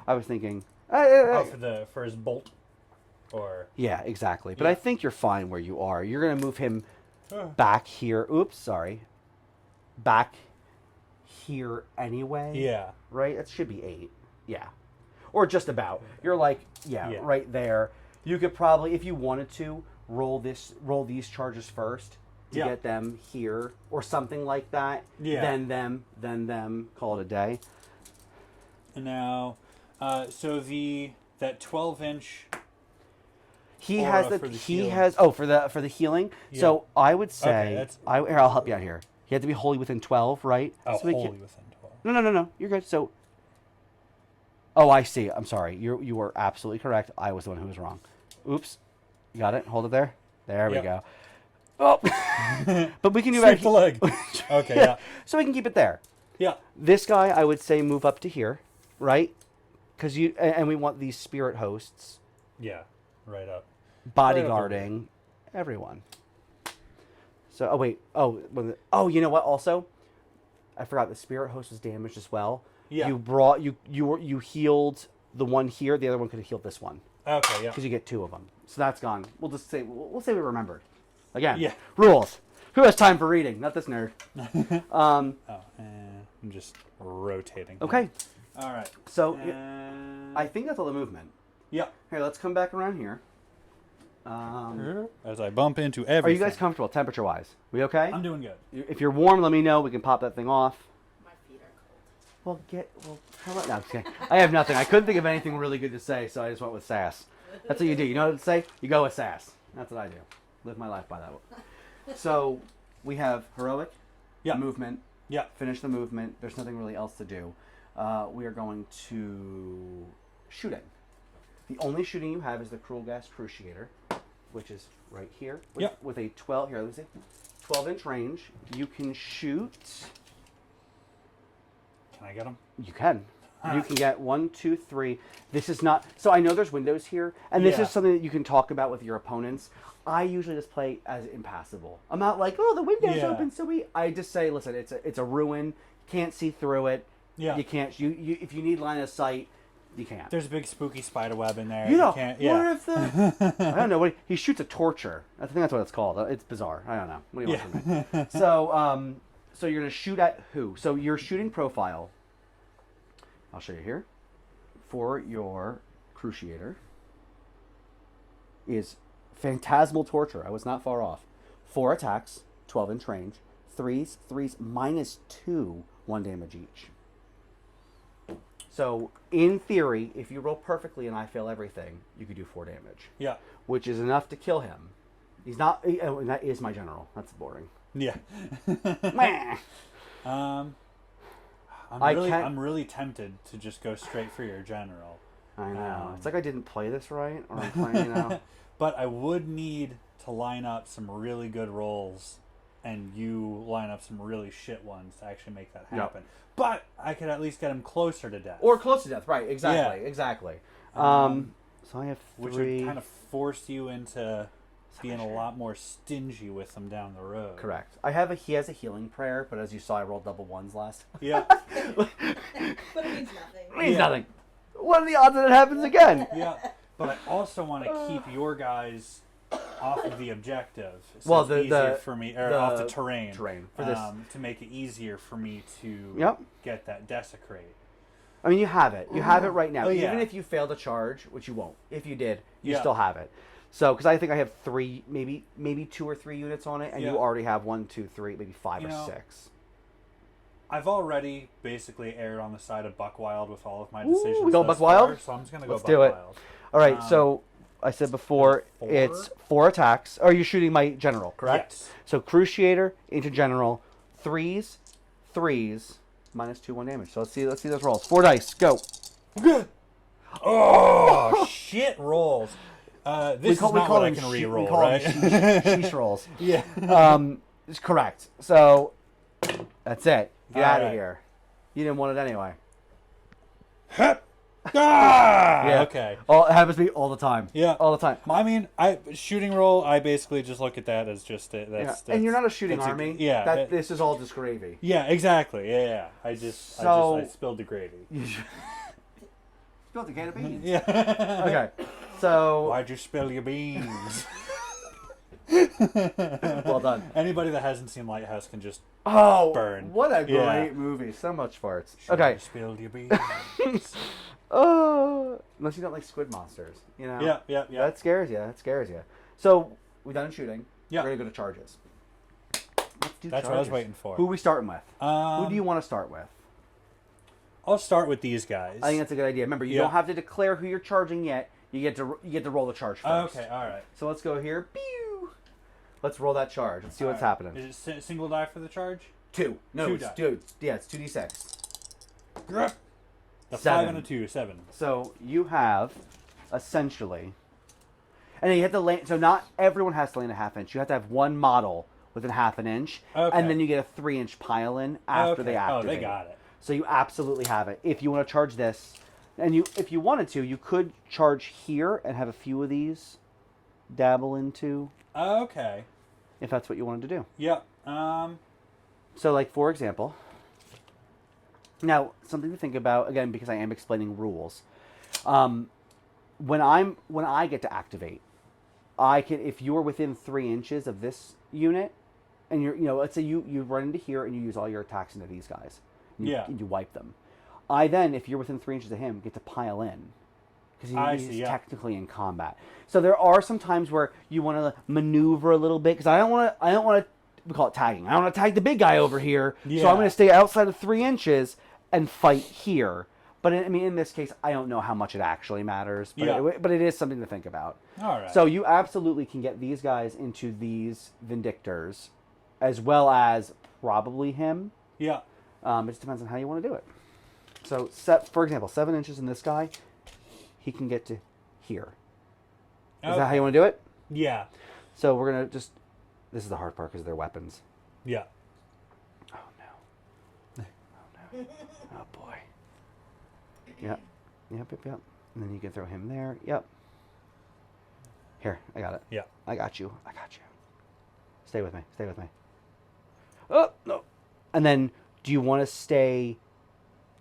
S2: I was thinking.
S3: For his bolt, or.
S2: Yeah, exactly. But I think you're fine where you are. You're gonna move him back here. Oops, sorry. Back here anyway.
S3: Yeah.
S2: Right. That should be 8. Yeah. Or just about. You're like right there. You could probably, if you wanted to, roll these charges first. To get them here or something like that. Yeah. Then them. Call it a day.
S3: And now, so that 12-inch.
S2: He has for the healing. Yeah. So I would say I'll help you out here. He had to be wholly within 12, right?
S3: Oh,
S2: so
S3: wholly within 12.
S2: No. You're good. So. Oh, I see. I'm sorry. You were absolutely correct. I was the one who was wrong. Oops. You got it. Hold it there. There we go. Oh, but we can do
S3: that. The leg. Okay, yeah.
S2: So we can keep it there.
S3: Yeah.
S2: This guy, I would say, move up to here, right? Because and we want these spirit hosts.
S3: Yeah, right up.
S2: Bodyguarding everyone. So, you know what? Also, I forgot the spirit host was damaged as well.
S3: Yeah.
S2: You healed the one here. The other one could have healed this one.
S3: Okay, yeah.
S2: Because you get 2 of them. So that's gone. We'll say we remembered. Again,
S3: Yeah.
S2: rules. Who has time for reading? Not this nerd.
S3: I'm just rotating.
S2: Okay.
S3: All right.
S2: So I think that's all the movement.
S3: Yeah.
S2: Here, let's come back around here.
S3: As I bump into everything.
S2: Are you guys comfortable temperature-wise? We okay?
S3: I'm doing good.
S2: If you're warm, let me know. We can pop that thing off.
S1: My feet are cold.
S2: How about now? Okay. I have nothing. I couldn't think of anything really good to say, so I just went with sass. That's what you do. You know what to say? You go with sass. That's what I do. Live my life by that. So we have heroic, movement.
S3: Yeah.
S2: Finish the movement. There's nothing really else to do. We are going to shooting. The only shooting you have is the Cruel Gas Cruciator, which is right here. With a 12-inch range. You can shoot.
S3: Can I get them?
S2: You can. You can get 1, 2, 3. This is not. So I know there's windows here, and this is something that you can talk about with your opponents. I usually just play as impassable. I'm not like, oh, the window's open, so I just say, listen, it's a ruin. Can't see through it.
S3: Yeah.
S2: You can't. You if you need line of sight, you can't.
S3: There's a big spooky spider web in there.
S2: You know,
S3: can't,
S2: what if the... I don't know. He shoots a torture. I think that's what it's called. It's bizarre. I don't know. What do you want from me? So you're going to shoot at who? So your shooting profile, I'll show you here, for your Cruciator is Phantasmal Torture. I was not far off. 4 attacks, 12-inch range, 3s, -2, 1 damage each. So, in theory, if you roll perfectly and I fail everything, you could do 4 damage.
S3: Yeah.
S2: Which is enough to kill him. He's not... and that is my general. That's boring.
S3: Yeah.
S2: Meh.
S3: I'm really tempted to just go straight for your general.
S2: I know. It's like I didn't play this right, or I'm playing,
S3: But I would need to line up some really good rolls, and you line up some really shit ones to actually make that happen. Yep. But I could at least get him closer to death.
S2: Or close to death, right? Exactly, exactly. So I have 3.
S3: Which would kind of force you into being a lot more stingy with them down the road.
S2: Correct. He has a healing prayer, but as you saw, I rolled double 1s last.
S3: Yeah.
S1: But it means nothing.
S2: It means nothing. What are the odds that it happens again?
S3: Yeah. But I also want to keep your guys off of the objective. So
S2: well,
S3: it's easier for me, or off the terrain.
S2: For this.
S3: To make it easier for me to get that desecrate.
S2: I mean, you have it. You have it right now.
S3: Oh, yeah.
S2: Even if you fail to charge, which you won't. If you did, you still have it. So, because I think I have 3, maybe 2 or 3 units on it, and you already have 1, 2, 3, maybe 5 or 6.
S3: I've already basically erred on the side of Buck Wild with all of my decisions.
S2: We go Buck Wild?
S3: So I'm just going to go Buck
S2: Wild. All right,
S3: so
S2: I said before, it's 4 attacks. Oh, you're shooting my general, correct?
S3: Yes.
S2: So Cruciator into general, 3s, -2, 1 damage. So let's see those rolls. 4 dice, go.
S3: Oh, shit rolls. This is not what I can re-roll, right?
S2: Sheesh rolls.
S3: Yeah.
S2: It's correct. So that's it. Get out of
S3: right.
S2: here. You didn't want it anyway.
S3: Yeah. Okay.
S2: It happens to me all the time.
S3: Yeah.
S2: All the time.
S3: I mean, shooting roll. I basically just look at that as just it. That's,
S2: and you're not a shooting army. This is all just gravy.
S3: Yeah. Exactly. Yeah. I spilled the gravy.
S2: Spilled the can of beans.
S3: Yeah.
S2: Okay. So.
S3: Why'd you spill your beans?
S2: Well done.
S3: Anybody that hasn't seen Lighthouse can just burn.
S2: What a great movie. So much farts. Okay.
S3: Spilled your beans.
S2: Unless you don't like squid monsters, you know.
S3: Yeah.
S2: That scares you. So we're done shooting.
S3: Yeah.
S2: We're gonna go to charges. Let's do
S3: That's
S2: charges.
S3: what I was waiting for.
S2: Who are we starting with? Who do you want to start with?
S3: I'll start with these guys.
S2: I think that's a good idea. Remember, you don't have to declare who you're charging yet. You get to roll the charge first.
S3: Okay. All right.
S2: So let's go here. Pew! Let's roll that charge. Let's see what's happening.
S3: Is it single die for the charge?
S2: 2. No,
S3: 2
S2: it's
S3: die.
S2: it's 2d6.
S3: The
S2: 7.
S3: 5 and a 2, 7.
S2: So you have essentially, and then you have to land. So not everyone has to land a ½ inch. You have to have one model within ½ an inch, and then you get a 3-inch pile in after they activate.
S3: Oh, they got it.
S2: So you absolutely have it. If you want to charge this, and if you wanted to, you could charge here and have a few of these dabble into.
S3: Okay.
S2: If that's what you wanted to do.
S3: Yeah.
S2: So, like, for example, Now, something to think about, again, because I am explaining rules. When I get to activate, I can, if you're within 3 inches of this unit, and let's say you run into here and you use all your attacks into these guys. And you wipe them. I then, if you're within 3 inches of him, get to pile in. Because he's technically in combat. So there are some times where you want to maneuver a little bit, because I don't want to, we call it tagging. I don't want to tag the big guy over here, so I'm going to stay outside of 3 inches and fight here. But in this case, I don't know how much it actually matters, but it is something to think about.
S3: All right.
S2: So you absolutely can get these guys into these Vindictors, as well as probably him.
S3: Yeah.
S2: It just depends on how you want to do it. So, for example, 7 inches in this guy, he can get to here. Is that how you want to do it?
S3: Yeah.
S2: So we're going to just... This is the hard part because they're weapons.
S3: Yeah.
S2: Oh, no. Oh, no. Oh, boy. Yep. And then you can throw him there. Yep. Here, I got it.
S3: Yeah.
S2: I got you. Stay with me. Oh, no. And then, do you want to stay...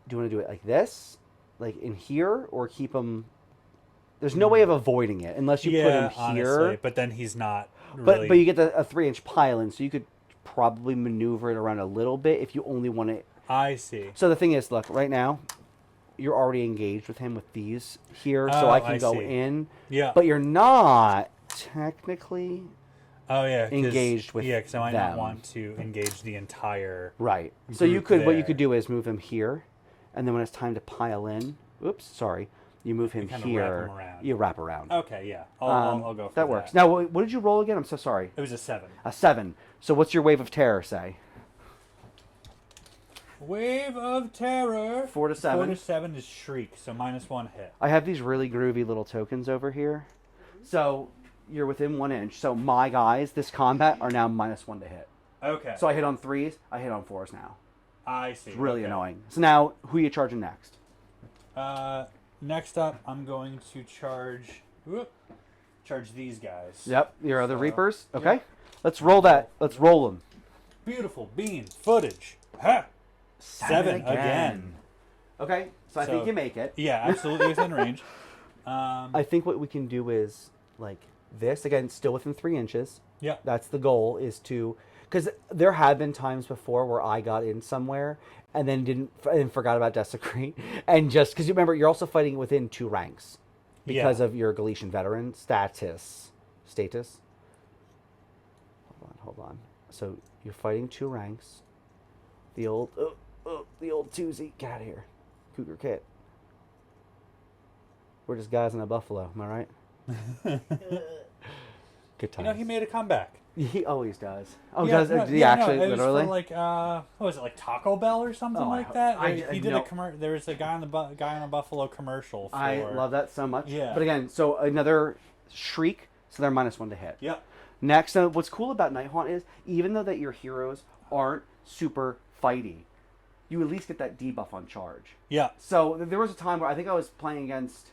S2: Do you want to do it like this? Like in here? Or keep him... There's no way of avoiding it unless you put him here.
S3: Honestly, but then he's not really...
S2: But you get a 3-inch pile in, so you could probably maneuver it around a little bit if you only want it.
S3: I see.
S2: So the thing is, look, right now, you're already engaged with him with these here, so I can go in.
S3: Yeah.
S2: But you're not technically engaged with them.
S3: Yeah, because I might not want to engage the entire...
S2: Right. So you could, what you could do is move him here, and then when it's time to pile in, you move him here. You wrap around.
S3: Okay, yeah. I'll go for that.
S2: That works. Now, what did you roll again? I'm so sorry.
S3: It was a 7.
S2: A 7. So what's your Wave of Terror say?
S3: Wave of Terror.
S2: 4 to 7.
S3: 4 to 7 is Shriek, so -1 hit.
S2: I have these really groovy little tokens over here. So you're within 1 inch. So my guys, this combat, are now -1 to hit.
S3: Okay.
S2: So I hit on 3s. I hit on 4s now.
S3: I see.
S2: It's really annoying. So now, who are you charging next?
S3: Next up, I'm going to charge these guys.
S2: Yep, your other Reapers. Okay, let's roll that. Let's roll them.
S3: Beautiful bean footage. Ha! 7 again.
S2: Okay, so I think you make it.
S3: Yeah, absolutely within range.
S2: I think what we can do is like this again, still within 3 inches.
S3: Yeah,
S2: that's the goal. Is to because there have been times before where I got in somewhere and then forgot about Desecrate, and just because you remember you're also fighting within 2 ranks because of your Galician veteran status. Hold on. So you're fighting 2 ranks. The old Toozy, get out of here, Cougar Kit. We're just guys in a buffalo, am I right? Good times.
S3: He made a comeback.
S2: He always does. Oh, does he actually?
S3: It
S2: literally?
S3: was for what was it, like Taco Bell or something like that? He did a There was a guy on a Buffalo commercial.
S2: I love that so much.
S3: Yeah.
S2: But again, so another Shriek, so they're -1 to hit.
S3: Yep.
S2: Next, what's cool about Nighthaunt is even though that your heroes aren't super fighty, you at least get that debuff on charge.
S3: Yeah.
S2: So there was a time where I think I was playing against.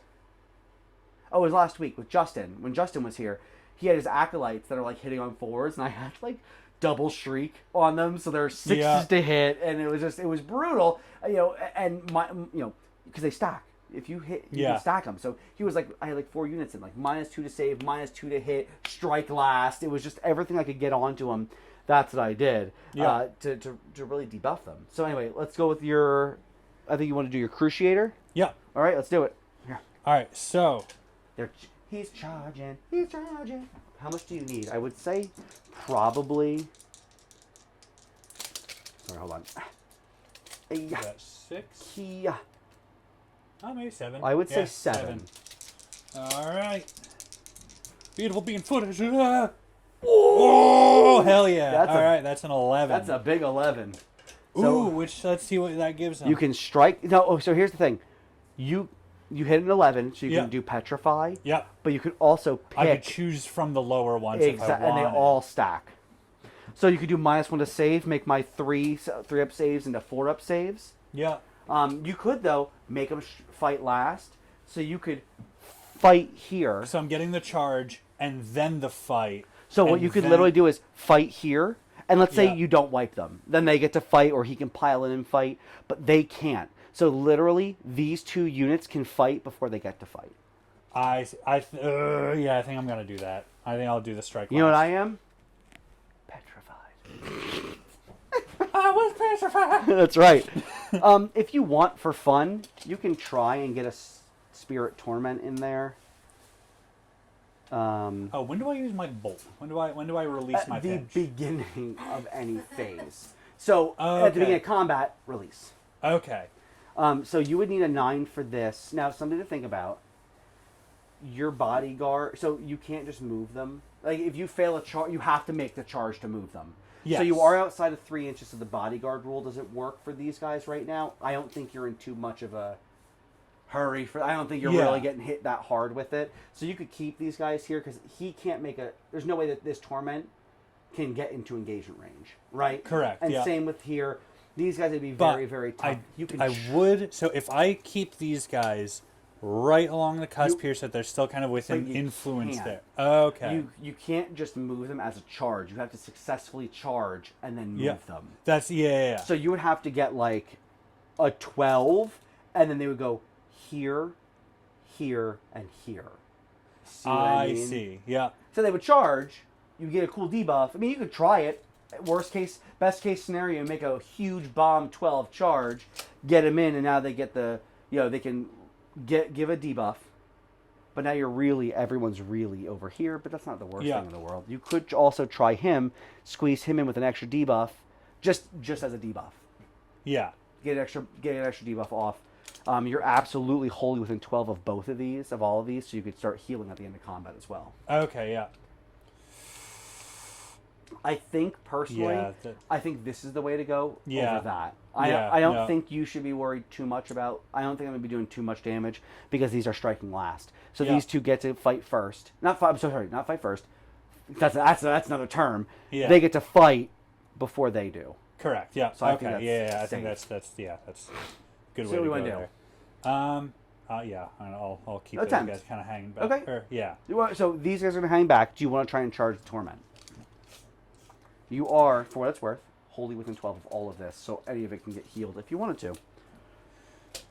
S2: Oh, it was last week with Justin. When Justin was here, he had his acolytes that are like hitting on 4s, and I had like double Shriek on them, so there are 6s to hit, and it was brutal, and because they stack. If you hit, you can stack them. So he was like, I had like 4 units in, like -2 to save, -2 to hit, strike last. It was just everything I could get onto him. That's what I did to really debuff them. So anyway, let's go with your. I think you want to do your Cruciator.
S3: Yeah.
S2: All right, let's do it. Here.
S3: All right, so.
S2: He's charging. How much do you need? I would say probably. Sorry, hold on.
S3: Got 6.
S2: Yeah.
S3: Oh, maybe 7.
S2: I would say 7.
S3: All right. Beautiful bean footage. Oh, hell yeah. All right, that's an 11.
S2: That's a big 11.
S3: So, let's see what that gives him.
S2: You can strike. No, so here's the thing. You hit an 11, so you can do Petrify.
S3: Yep.
S2: But you could also pick.
S3: I could choose from the lower ones if I wanted.
S2: And they all stack. So you could do -1 to save, make my 3-up saves into 4-up saves.
S3: Yeah.
S2: You could, though, make them fight last. So you could fight here.
S3: So I'm getting the charge and then the fight.
S2: So what you could literally do is fight here, And let's say
S3: Yeah.
S2: you don't wipe them. Then they get to fight, or he can pile in and fight, but they can't. So literally, these 2 units can fight before they get to fight.
S3: I think I'm going to do that. I think I'll do the strike.
S2: You know what I am? Petrified.
S3: I was petrified.
S2: That's right. If you want for fun, you can try and get a Spirit Torment in there.
S3: When do I use my bolt? When do I release my pinch?
S2: The beginning of any phase. So at the beginning of combat, release.
S3: Okay.
S2: So you would need a 9 for this. Now, something to think about. Your bodyguard, so you can't just move them. Like, if you fail a charge, you have to make the charge to move them.
S3: Yes.
S2: So you are outside of 3 inches of the bodyguard rule. Does it work for these guys right now? I don't think you're in too much of a hurry. I don't think you're really getting hit that hard with it. So you could keep these guys here, because he can't make there's no way that this Torment can get into engagement range, right?
S3: Correct,
S2: And
S3: yeah.
S2: same with here. These guys would be very, very tough.
S3: So if I keep these guys right along the cusp here, so that they're still kind of within influence there. Okay.
S2: You can't just move them as a charge. You have to successfully charge and then move them.
S3: That's yeah.
S2: So you would have to get like a 12, and then they would go here, here, and here. See what I mean?
S3: see. Yeah.
S2: So they would charge. You get a cool debuff. I mean, you could try it. Best case scenario, make a huge bomb 12 charge, get them in, and now they get they can give a debuff. But now everyone's really over here, but that's not the worst thing in the world. You could also try him, squeeze him in with an extra debuff, just as a debuff.
S3: Yeah.
S2: Get an extra debuff off. You're absolutely wholly within 12 of all of these, so you could start healing at the end of combat as well.
S3: Okay, yeah.
S2: I think personally, I think this is the way to go over that. I don't think you should be worried too much about. I don't think I'm going to be doing too much damage, because these are striking last. So these 2 get to fight first. Not fight first. That's another term. Yeah. They get to fight before they do.
S3: Correct. Yeah.
S2: So I think that's
S3: I think that's a good way
S2: so
S3: to go
S2: do.
S3: there. I'll keep those guys kind of hanging back.
S2: Okay. So these guys are going to hang back. Do you want to try and charge the Torment? You are, for what it's worth, wholly within 12 of all of this, so any of it can get healed if you wanted to.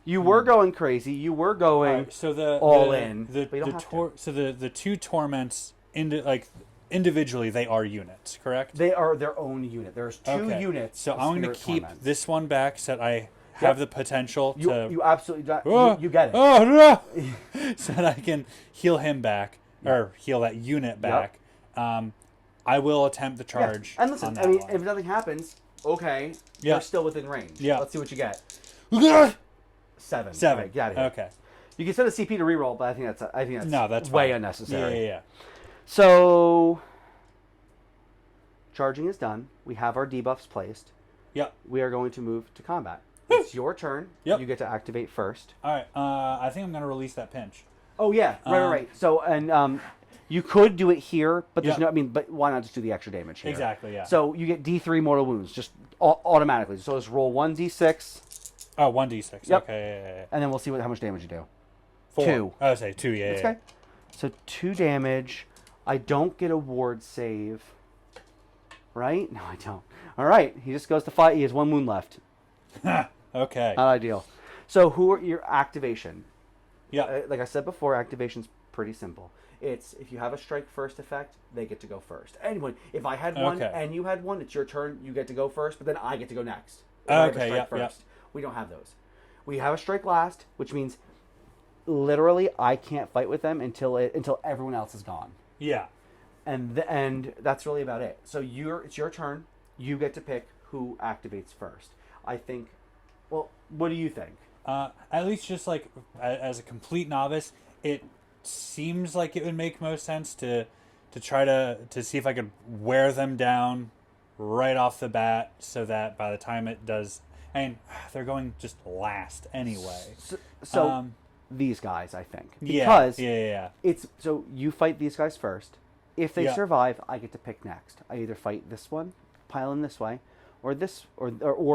S2: You were going crazy. You were going all in.
S3: The 2 torments individually, they are units, correct?
S2: They are their own unit. There's 2 units.
S3: So I'm going to keep this one back, so that I have the potential to.
S2: You absolutely you get it.
S3: Oh no! So that I can heal him back, or heal that unit back. I will attempt the charge.
S2: And listen, if nothing happens, okay, you're still within range.
S3: Yeah.
S2: Let's see what you get. 7.
S3: 7.
S2: Right, get out of here.
S3: Okay.
S2: You can set a CP to reroll, but I think that's way unnecessary.
S3: Yeah.
S2: So charging is done. We have our debuffs placed.
S3: Yep.
S2: We are going to move to combat. It's your turn.
S3: Yep.
S2: You get to activate first.
S3: All right. I think I'm going to release that pinch.
S2: Oh yeah. Right. So you could do it here, but there's but why not just do the extra damage here?
S3: Exactly, yeah.
S2: So you get D3 mortal wounds, just automatically. So let's roll 1d6.
S3: Oh, 1d6.
S2: Yep.
S3: Okay, yeah.
S2: And then we'll see how much damage you do.
S3: 4.
S2: 2.
S3: I would say 2, yeah.
S2: Okay. So 2 damage. I don't get a ward save. Right? No, I don't. All right. He just goes to fight. He has 1 wound left.
S3: Okay.
S2: Not ideal. So who are your activation?
S3: Yeah.
S2: Like I said before, activation's pretty simple. It's if you have a strike first effect, they get to go first. Anyone, if I had one and you had one, it's your turn. You get to go first, but then I get to go next. If I have a strike first. We don't have those. We have a strike last, which means literally I can't fight with them until everyone else is gone.
S3: Yeah.
S2: And that's really about it. So it's your turn. You get to pick who activates first. I think. Well, what do you think?
S3: At least just like as a complete novice, it seems like it would make most sense to try to see if I could wear them down right off the bat, so that by the time it does, and they're going just last anyway.
S2: So these guys, I think, because it's so you fight these guys first. If they survive, I get to pick next. I either fight this one, pile in this way, or this, or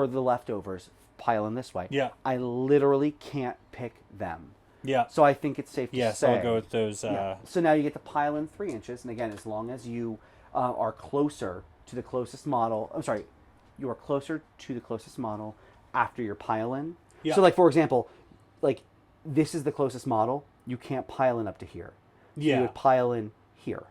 S2: the leftovers, pile in this way.
S3: Yeah.
S2: I literally can't pick them.
S3: Yeah.
S2: So I think it's safe to say.
S3: So I'll go with those.
S2: So now you get to pile in 3 inches, and again, as long as you are closer to the closest model. I'm sorry, you are closer to the closest model after your pile in.
S3: Yeah.
S2: So, like, for example, like, this is the closest model. You can't pile in up to here. So
S3: Yeah.
S2: you would pile in here.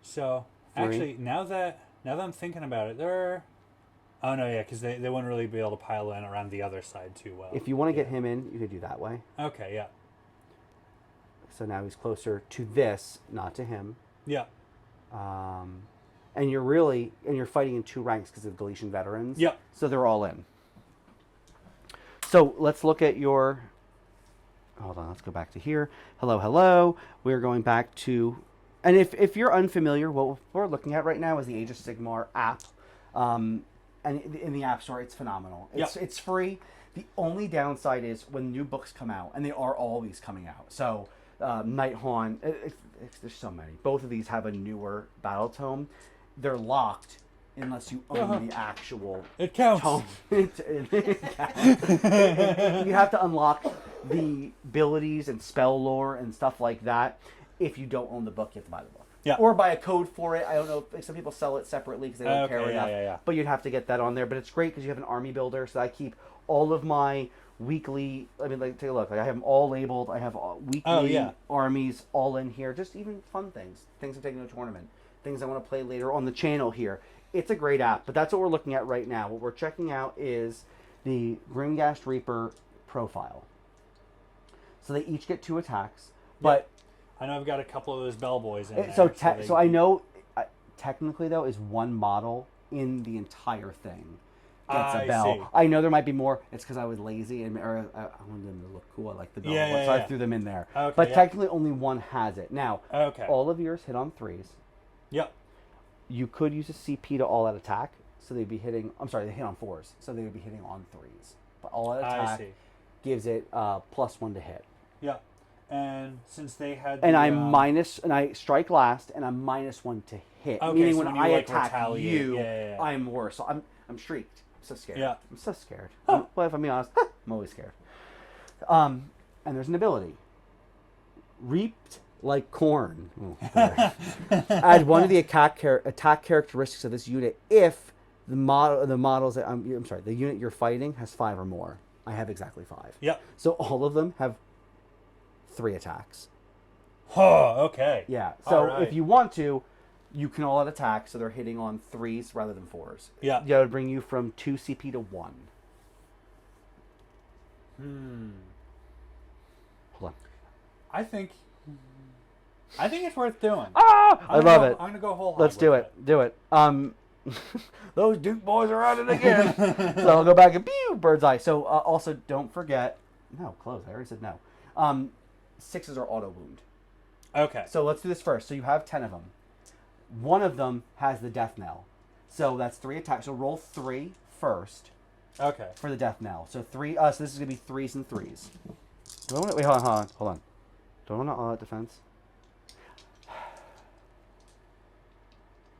S3: So, actually, now that I'm thinking about it, oh, no, yeah, because they wouldn't really be able to pile in around the other side too well.
S2: If you want to get him in, you could do that way.
S3: Okay, yeah.
S2: So now he's closer to this, not to him.
S3: Yeah.
S2: And you're fighting in 2 ranks because of Galician veterans.
S3: Yep.
S2: So they're all in. So let's look at your. Hold on, let's go back to here. Hello. We're going back to, and if you're unfamiliar, what we're looking at right now is the Age of Sigmar app, and in the App Store, it's phenomenal. It's free. The only downside is when new books come out, and they are always coming out. So Nighthaunt, there's so many. Both of these have a newer battle tome. They're locked unless you own the actual
S3: it counts.
S2: tome. It counts. You have to unlock the abilities and spell lore and stuff like that. If you don't own the book, you have to buy the book.
S3: Yeah.
S2: Or buy a code for it. I don't know. Some people sell it separately because they don't care enough.
S3: Yeah.
S2: But you'd have to get that on there. But it's great because you have an army builder. So I keep all of my weekly. I mean, like, take a look. Like, I have them all labeled. I have weekly armies all in here. Just even fun things. Things I'm taking to a tournament. Things I want to play later on the channel here. It's a great app. But that's what we're looking at right now. What we're checking out is the Grimghast Reaper profile. So they each get 2 attacks. But
S3: I know I've got a couple of those bellboys in there.
S2: So I know, technically, though, is 1 model in the entire thing gets a bell.
S3: See.
S2: I know there might be more. It's because I was lazy and I wanted them to look cool. I like the bell. So I threw them in there.
S3: Okay,
S2: but technically, only 1 has it. Now, all of yours hit on 3s.
S3: Yep.
S2: You could use a CP to all out attack. So they'd be hitting, I'm sorry, they hit on 4s. So they would be hitting on 3s. But all out attack gives it +1 to hit.
S3: Yeah. And since they had
S2: and I strike last, and I'm -1 to hit.
S3: Okay,
S2: meaning
S3: so
S2: when
S3: you,
S2: I
S3: like,
S2: attack
S3: retaliate.
S2: you,
S3: Yeah.
S2: I'm worse. So I'm streaked. I'm so scared.
S3: Yeah.
S2: I'm so scared.
S3: Huh.
S2: Well, if I'm being honest, I'm always scared. And there's an ability. Reaped like corn. Add 1 of the attack characteristics of this unit if the models that the unit you're fighting has 5 or more. I have exactly 5.
S3: Yep.
S2: So all of them have 3 attacks.
S3: Oh, okay.
S2: Yeah. So if you want to, you can all out attack, so they're hitting on 3s rather than 4s.
S3: Yeah.
S2: That would bring you from 2 CP to 1. Hold on.
S3: I think it's worth doing.
S2: I love it.
S3: I'm gonna go whole hog.
S2: Let's do it. Do it. Those Duke boys are at it again. So I'll go back and pew, bird's eye. So also don't forget. No, close. I already said no. 6s are auto wound.
S3: Okay.
S2: So let's do this first. So you have 10 of them. 1 of them has the death knell. So that's 3 attacks. So roll 3 first.
S3: Okay.
S2: For the death knell. So 3. So this is gonna be 3s and 3s. Do I want to wait? Hold on. Do I want to all out defense?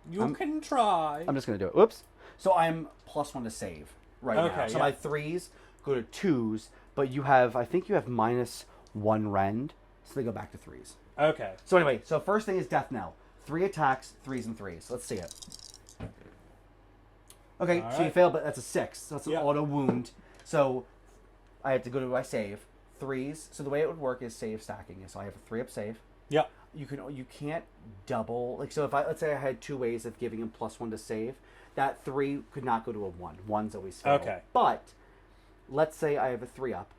S3: You can try.
S2: I'm just gonna do it. Whoops. So I'm +1 to save right now. So my 3s go to 2s, but I think you have -1 rend, so they go back to 3s.
S3: Okay.
S2: So anyway, so first thing is death knell. 3 attacks, 3s and 3s. Let's see it. Okay, so you failed, but that's a 6. So it's an auto wound. So I have to go to my save. 3s. So the way it would work is save stacking. So I have a 3-up save.
S3: Yep.
S2: You can't double, like, so if let's say I had 2 ways of giving him +1 to save, that 3 could not go to a 1. 1's always fail.
S3: Okay.
S2: But let's say I have a 3-up.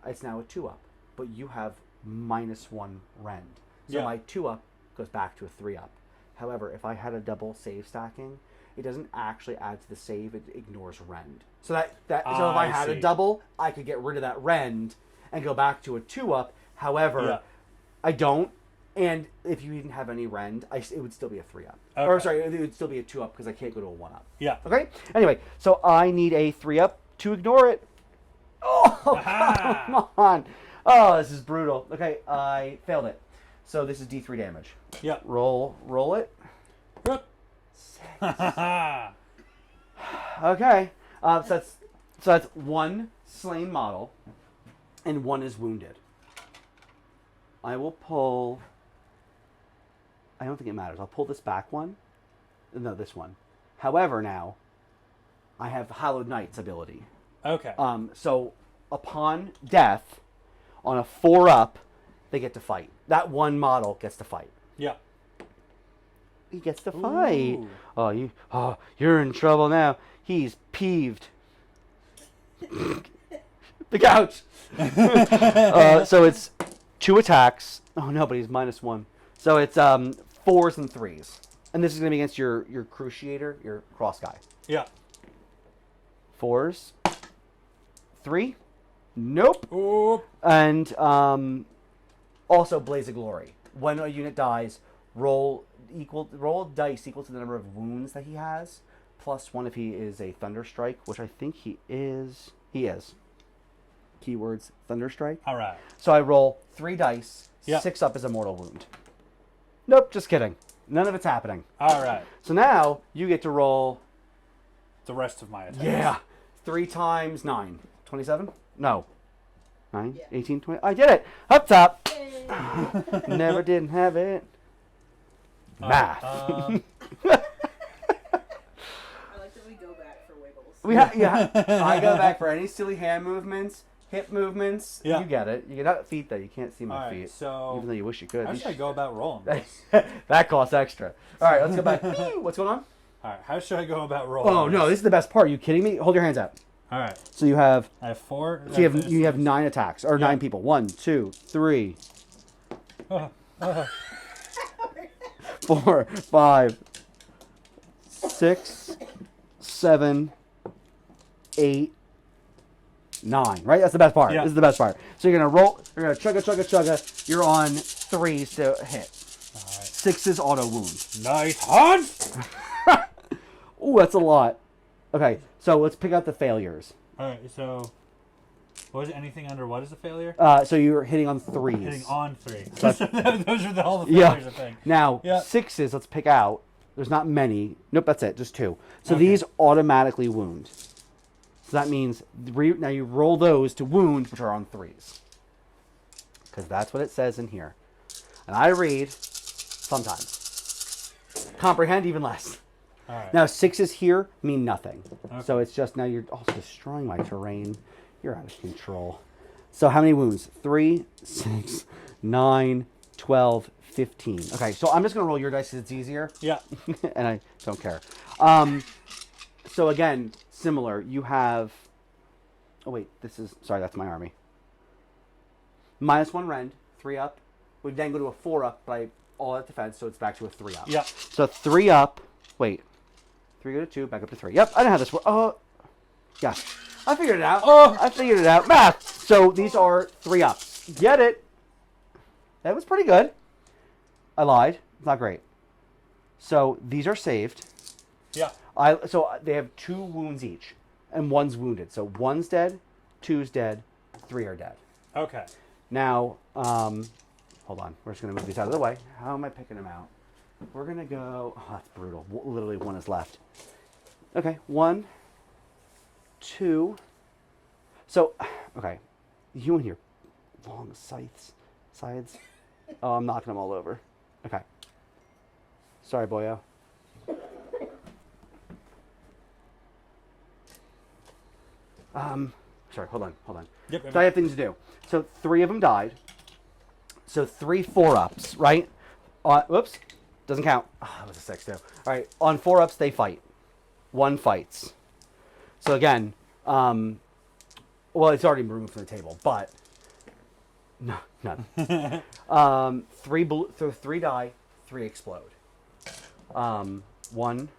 S2: It's now a 2-up, but you have -1 rend. So my 2-up goes back to a 3-up. However, if I had a double save stacking, it doesn't actually add to the save, it ignores rend. So so if I had a double, I could get rid of that rend and go back to a 2-up. However, I don't. And if you didn't have any rend, it would still be a 3-up. Okay. Or sorry, it would still be a 2-up because I can't go to a 1-up.
S3: Yeah.
S2: Okay? Anyway, so I need a 3-up to ignore it. Oh, come on. Oh, this is brutal. Okay, I failed it. So this is D3 damage.
S3: Yep.
S2: Roll it.
S3: Yep.
S2: 6. Okay. So that's 1 slain model, and 1 is wounded. I will pull. I don't think it matters. I'll pull this back one. No, this one. However, now I have Hallowed Knight's ability.
S3: Okay.
S2: So upon death, on a 4-up, they get to fight. That one model gets to fight.
S3: Yeah.
S2: He gets to fight.
S3: Ooh.
S2: You're in trouble now. He's peeved. The couch. So it's 2 attacks. Oh no, but he's -1. So it's 4s and 3s, and this is going to be against your cruciator, your cross guy.
S3: Yeah.
S2: 4s. 3. Nope.
S3: Oop.
S2: And also Blaze of Glory. When a unit dies, roll dice equal to the number of wounds that he has, +1 if he is a Thunderstrike, which I think he is. He is. Keywords Thunderstrike.
S3: All right.
S2: So I roll 3 dice.
S3: Yeah.
S2: 6 up is a mortal wound. Nope, just kidding. None of it's happening.
S3: All right.
S2: So now you get to roll.
S3: The rest of my attacks.
S2: Yeah. 3 times 9. 27? No. 9,
S1: Yeah.
S2: 18, 20. I did it. Up top.
S1: Yay.
S2: Never didn't have it. Math.
S1: I like that we go back for wiggles.
S2: I go back for any silly hand movements, hip movements.
S3: Yeah.
S2: You get it. You get out feet though. You can't see my
S3: All right,
S2: feet.
S3: so
S2: Even though you wish you could.
S3: how should I go about rolling this?
S2: That costs extra. All right, let's go back. What's going on?
S3: All right. How should I go about rolling?
S2: Oh no, this is the best part. Are you kidding me? Hold your hands out.
S3: All right.
S2: So you have.
S3: I have 4.
S2: So you have 9 attacks or 9 people. 1, 2, 3, 4, 5, 6, 7, 8, 9. Right? That's the best part.
S3: Yeah.
S2: This is the best part. So you're gonna roll. You're gonna chugga. You're on 3s to hit.
S3: All right.
S2: 6s auto wound.
S3: Nice hunt.
S2: Ooh, that's a lot. Okay, so let's pick out the failures.
S3: All right. So, what is it? Anything under what is a failure?
S2: So you're hitting on 3s.
S3: Hitting on 3.
S2: So
S3: Those are all the
S2: Yeah.
S3: failures, I think.
S2: Now,
S3: Yeah.
S2: 6s, let's pick out. There's not many. Nope, that's it. Just 2. So
S3: Okay.
S2: these automatically wound. So that means now you roll those to wound, which are on 3s. Because that's what it says in here. And I read sometimes. Comprehend even less.
S3: All right.
S2: Now 6s here mean nothing.
S3: Okay.
S2: So it's just now you're also destroying my terrain. You're out of control. So how many wounds? 3, 6, 9, 12, 15. Okay, so I'm just going to roll your dice because it's easier.
S3: Yeah.
S2: And I don't care. So again, similar. You have... Oh, wait. Sorry, that's my army. -1 rend. 3 up. We then go to a 4 up by all that defense, so it's back to a 3 up.
S3: Yeah.
S2: So 3 up. Wait. 3 go to 2, back up to 3. Yep, I know how this works. Oh, yeah. I figured it out.
S3: Oh.
S2: I figured it out. Math. So these are 3 ups. Get it? That was pretty good. I lied. Not great. So these are saved.
S3: Yeah.
S2: So they have 2 wounds each, and 1's wounded. So 1's dead, 2's dead, 3 are dead.
S3: Okay.
S2: Now, hold on. We're just gonna move these out of the way. How am I picking them out? We're gonna go. Oh, that's brutal. Literally 1 is left. Okay, 1, 2. So, okay, you and your long sides. Oh, I'm knocking them all over. Okay. Sorry, boyo. Sorry, hold on.
S3: Yep.
S2: So I have things to do. So 3 of them died. So 3 4-ups, right? Whoops. Doesn't count. Oh, that was a 6 too. All right. On 4-ups, they fight. 1 fights. So again, well, it's already removed from the table, but no, none. 3 die, 3 explode. 1,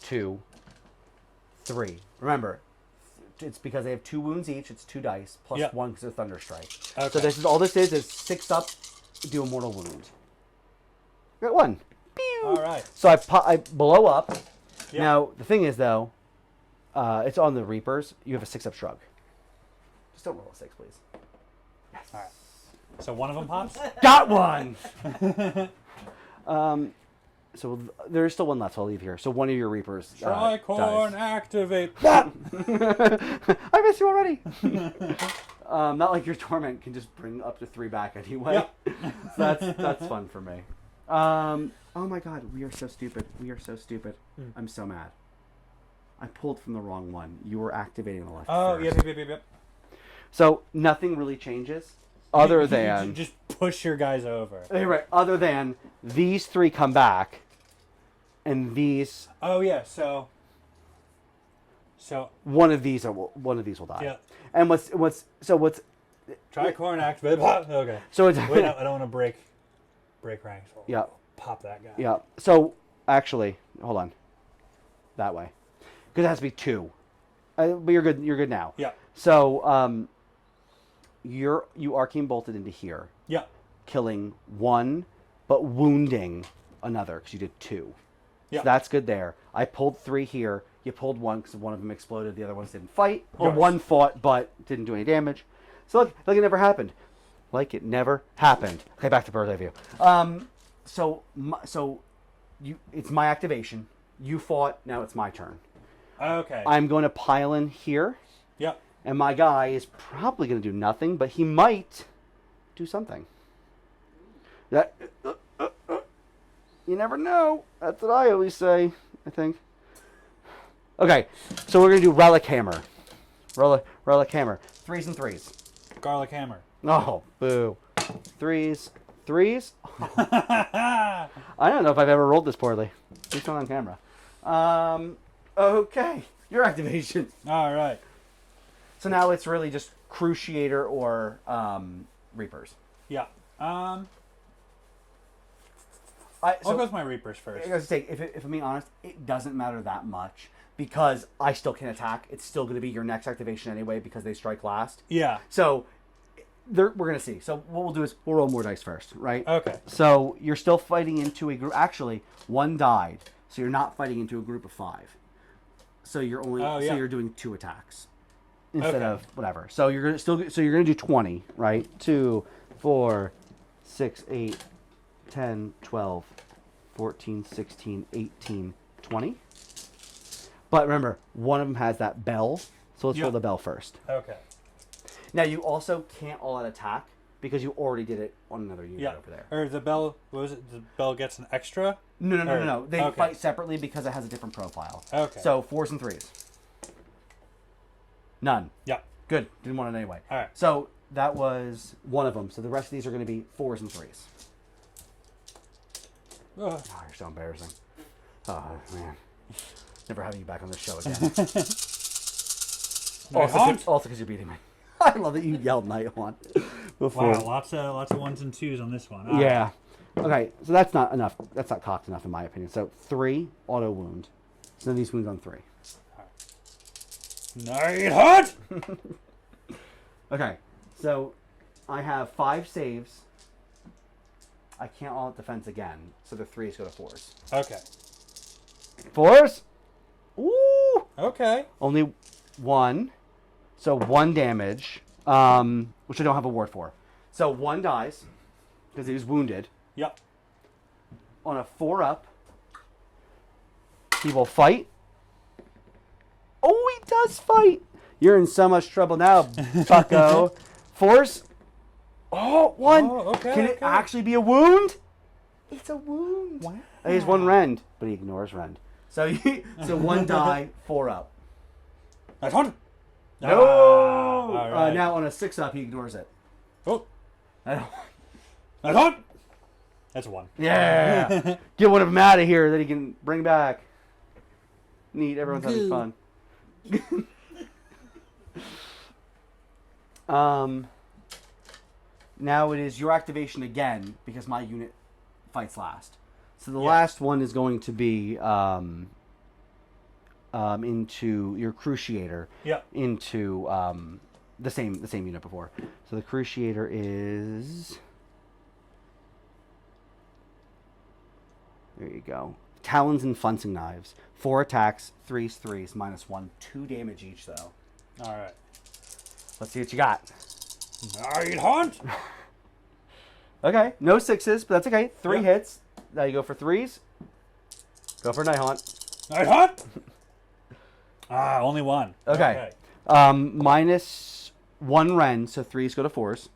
S2: 2, 3. Remember, it's because they have 2 wounds each. It's 2 dice plus 1 because of Thunderstrike.
S3: Okay.
S2: So this is all this is 6 up, do a mortal wound. Got 1. Pew!
S3: All right.
S2: So I blow up.
S3: Yeah.
S2: Now the thing is though, it's on the Reapers. You have a 6-up shrug. Just don't roll a 6, please. Yes.
S3: All right. So one of them pops.
S2: Got 1. So there's still 1 left. So I'll leave here. So one of your Reapers
S3: Tricorn
S2: dies.
S3: activate.
S2: I missed you already. Not like your Torment can just bring up to 3 back anyway.
S3: Yep.
S2: So that's fun for me. Oh my god, we are so stupid. We are so stupid. I'm so mad. I pulled from the wrong one. You were activating the left.
S3: Oh,
S2: first.
S3: yep.
S2: So nothing really changes, other than
S3: you just push your guys over.
S2: right. Other than these 3 come back, and these.
S3: Oh yeah, so
S2: one of these will die.
S3: Yeah.
S2: And what's
S3: tricorn activate. Okay.
S2: So it's
S3: Wait, no, I don't want to break ranks.
S2: Yeah.
S3: Pop that guy.
S2: Yeah. So actually, hold on. That way, because it has to be 2. But you're good. You're good now.
S3: Yeah.
S2: So you arcane bolted into here.
S3: Yeah.
S2: Killing 1, but wounding another because you did 2.
S3: Yeah.
S2: So that's good there. I pulled 3 here. You pulled 1 because one of them exploded. The other ones didn't fight. Or
S3: Yours.
S2: 1 fought but didn't do any damage. So look, like it never happened. Like it never happened. Okay, back to bird's eye view. It's my activation. You fought. Now it's my turn.
S3: Okay.
S2: I'm going to pile in here.
S3: Yep.
S2: And my guy is probably going to do nothing, but he might do something. That you never know. That's what I always say, I think. Okay, so we're going to do Relic Hammer. Relic Hammer. 3s and 3s.
S3: Garlic hammer.
S2: Oh, boo. 3s. 3s? I don't know if I've ever rolled this poorly. It's not on camera. Okay. Your activation.
S3: All right.
S2: So now it's really just Cruciator or Reapers.
S3: Yeah.
S2: I'll
S3: I'll go with my Reapers first.
S2: I was gonna say, if I'm being honest, it doesn't matter that much because I still can attack. It's still going to be your next activation anyway because they strike last.
S3: Yeah.
S2: So we're going to see. So what we'll do is we'll roll more dice first, right?
S3: Okay.
S2: So you're still fighting into a group. Actually, 1 died, so you're not fighting into a group of 5. So you're only so you're doing 2 attacks instead of whatever. So you're gonna do 20, right? 2, 4, 6, 8, 10, 12, 14, 16, 18, 20. But remember, one of them has that bell, so let's roll the bell first.
S3: Okay.
S2: Now you also can't all out attack because you already did it on another unit over there.
S3: Or the bell, what was it? The bell gets an extra?
S2: No. They fight separately because it has a different profile.
S3: Okay.
S2: So 4s and 3s. None.
S3: Yeah.
S2: Good. Didn't want it anyway.
S3: All right.
S2: So that was one of them. So the rest of these are going to be 4s and 3s. Oh, you're so embarrassing. Oh, man. Never having you back on this show again. also because you're beating me. I love that you yelled Night Haunt before.
S3: Wow, lots of 1s and 2s on this one. All
S2: yeah. Right. Okay, so that's not enough. That's not cocked enough in my opinion. So 3 auto wound. So these wounds on 3.
S3: Night Haunt!
S2: Okay, so I have 5 saves. I can't all out defense again, so the 3s go to 4s.
S3: Okay.
S2: 4s? Ooh!
S3: Okay.
S2: Only 1. So 1 damage, which I don't have a ward for. So 1 dies, because he was wounded.
S3: Yep.
S2: On a 4-up, he will fight. Oh, he does fight! You're in so much trouble now, bucko. 4s? Oh, 1!
S3: Oh, okay,
S2: Can it actually be a wound? It's a wound.
S3: Wow.
S2: He has 1 rend, but he ignores rend. So 1 die, 4 up.
S3: Night Haunt!
S2: No!
S3: All right.
S2: Now on a 6-up, he ignores it.
S3: Oh.
S2: I don't...
S3: Night Haunt! That's 1.
S2: Yeah! Get one of them out of here that he can bring back. Neat, everyone's having fun. Now it is your activation again because my unit fights last. So the last one is going to be into your Cruciator.
S3: Yep.
S2: Into the same unit before. So the Cruciator is. There you go. Talons and Fencing Knives. 4 attacks, 3s, -1. 2 damage each, though.
S3: All right.
S2: Let's see what you got.
S3: Night Haunt!
S2: Okay, no 6s, but that's okay. 3
S3: Yep.
S2: hits. Now you go for 3s. Go for Night Haunt.
S3: Night Haunt! Only 1.
S2: Okay. -1 rend, so 3s go to 4s.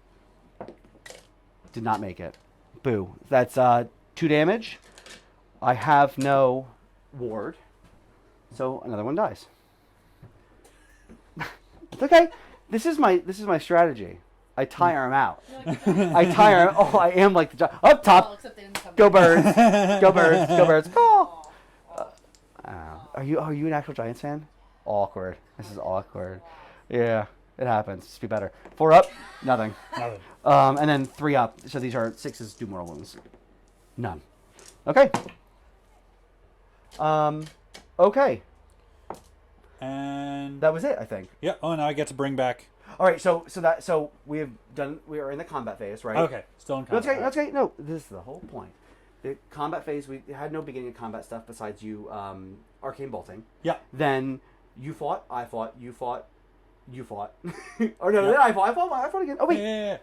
S2: Did not make it. Boo. That's 2 damage. I have no ward, so another one dies. It's okay. This is my strategy. I tire him out. I tire him. Oh, I am like the up top. Go birds. Go birds. Go birds. Call. Are you an actual Giants fan? Awkward. This is awkward. Yeah, it happens. Just be better. 4 up. Nothing. And then 3 up. So these are 6s. Do mortal wounds. None. Okay. Okay.
S3: And
S2: that was it, I think.
S3: Yeah. Oh, now I get to bring back.
S2: All right. So we are in the combat phase, right?
S3: Okay. Still in combat.
S2: That's okay. No, this is the whole point. The combat phase. We had no beginning of combat stuff besides you arcane bolting.
S3: Yeah.
S2: Then you fought. I fought. You fought. You fought. Or no, then I fought again. Oh wait.
S3: Yeah.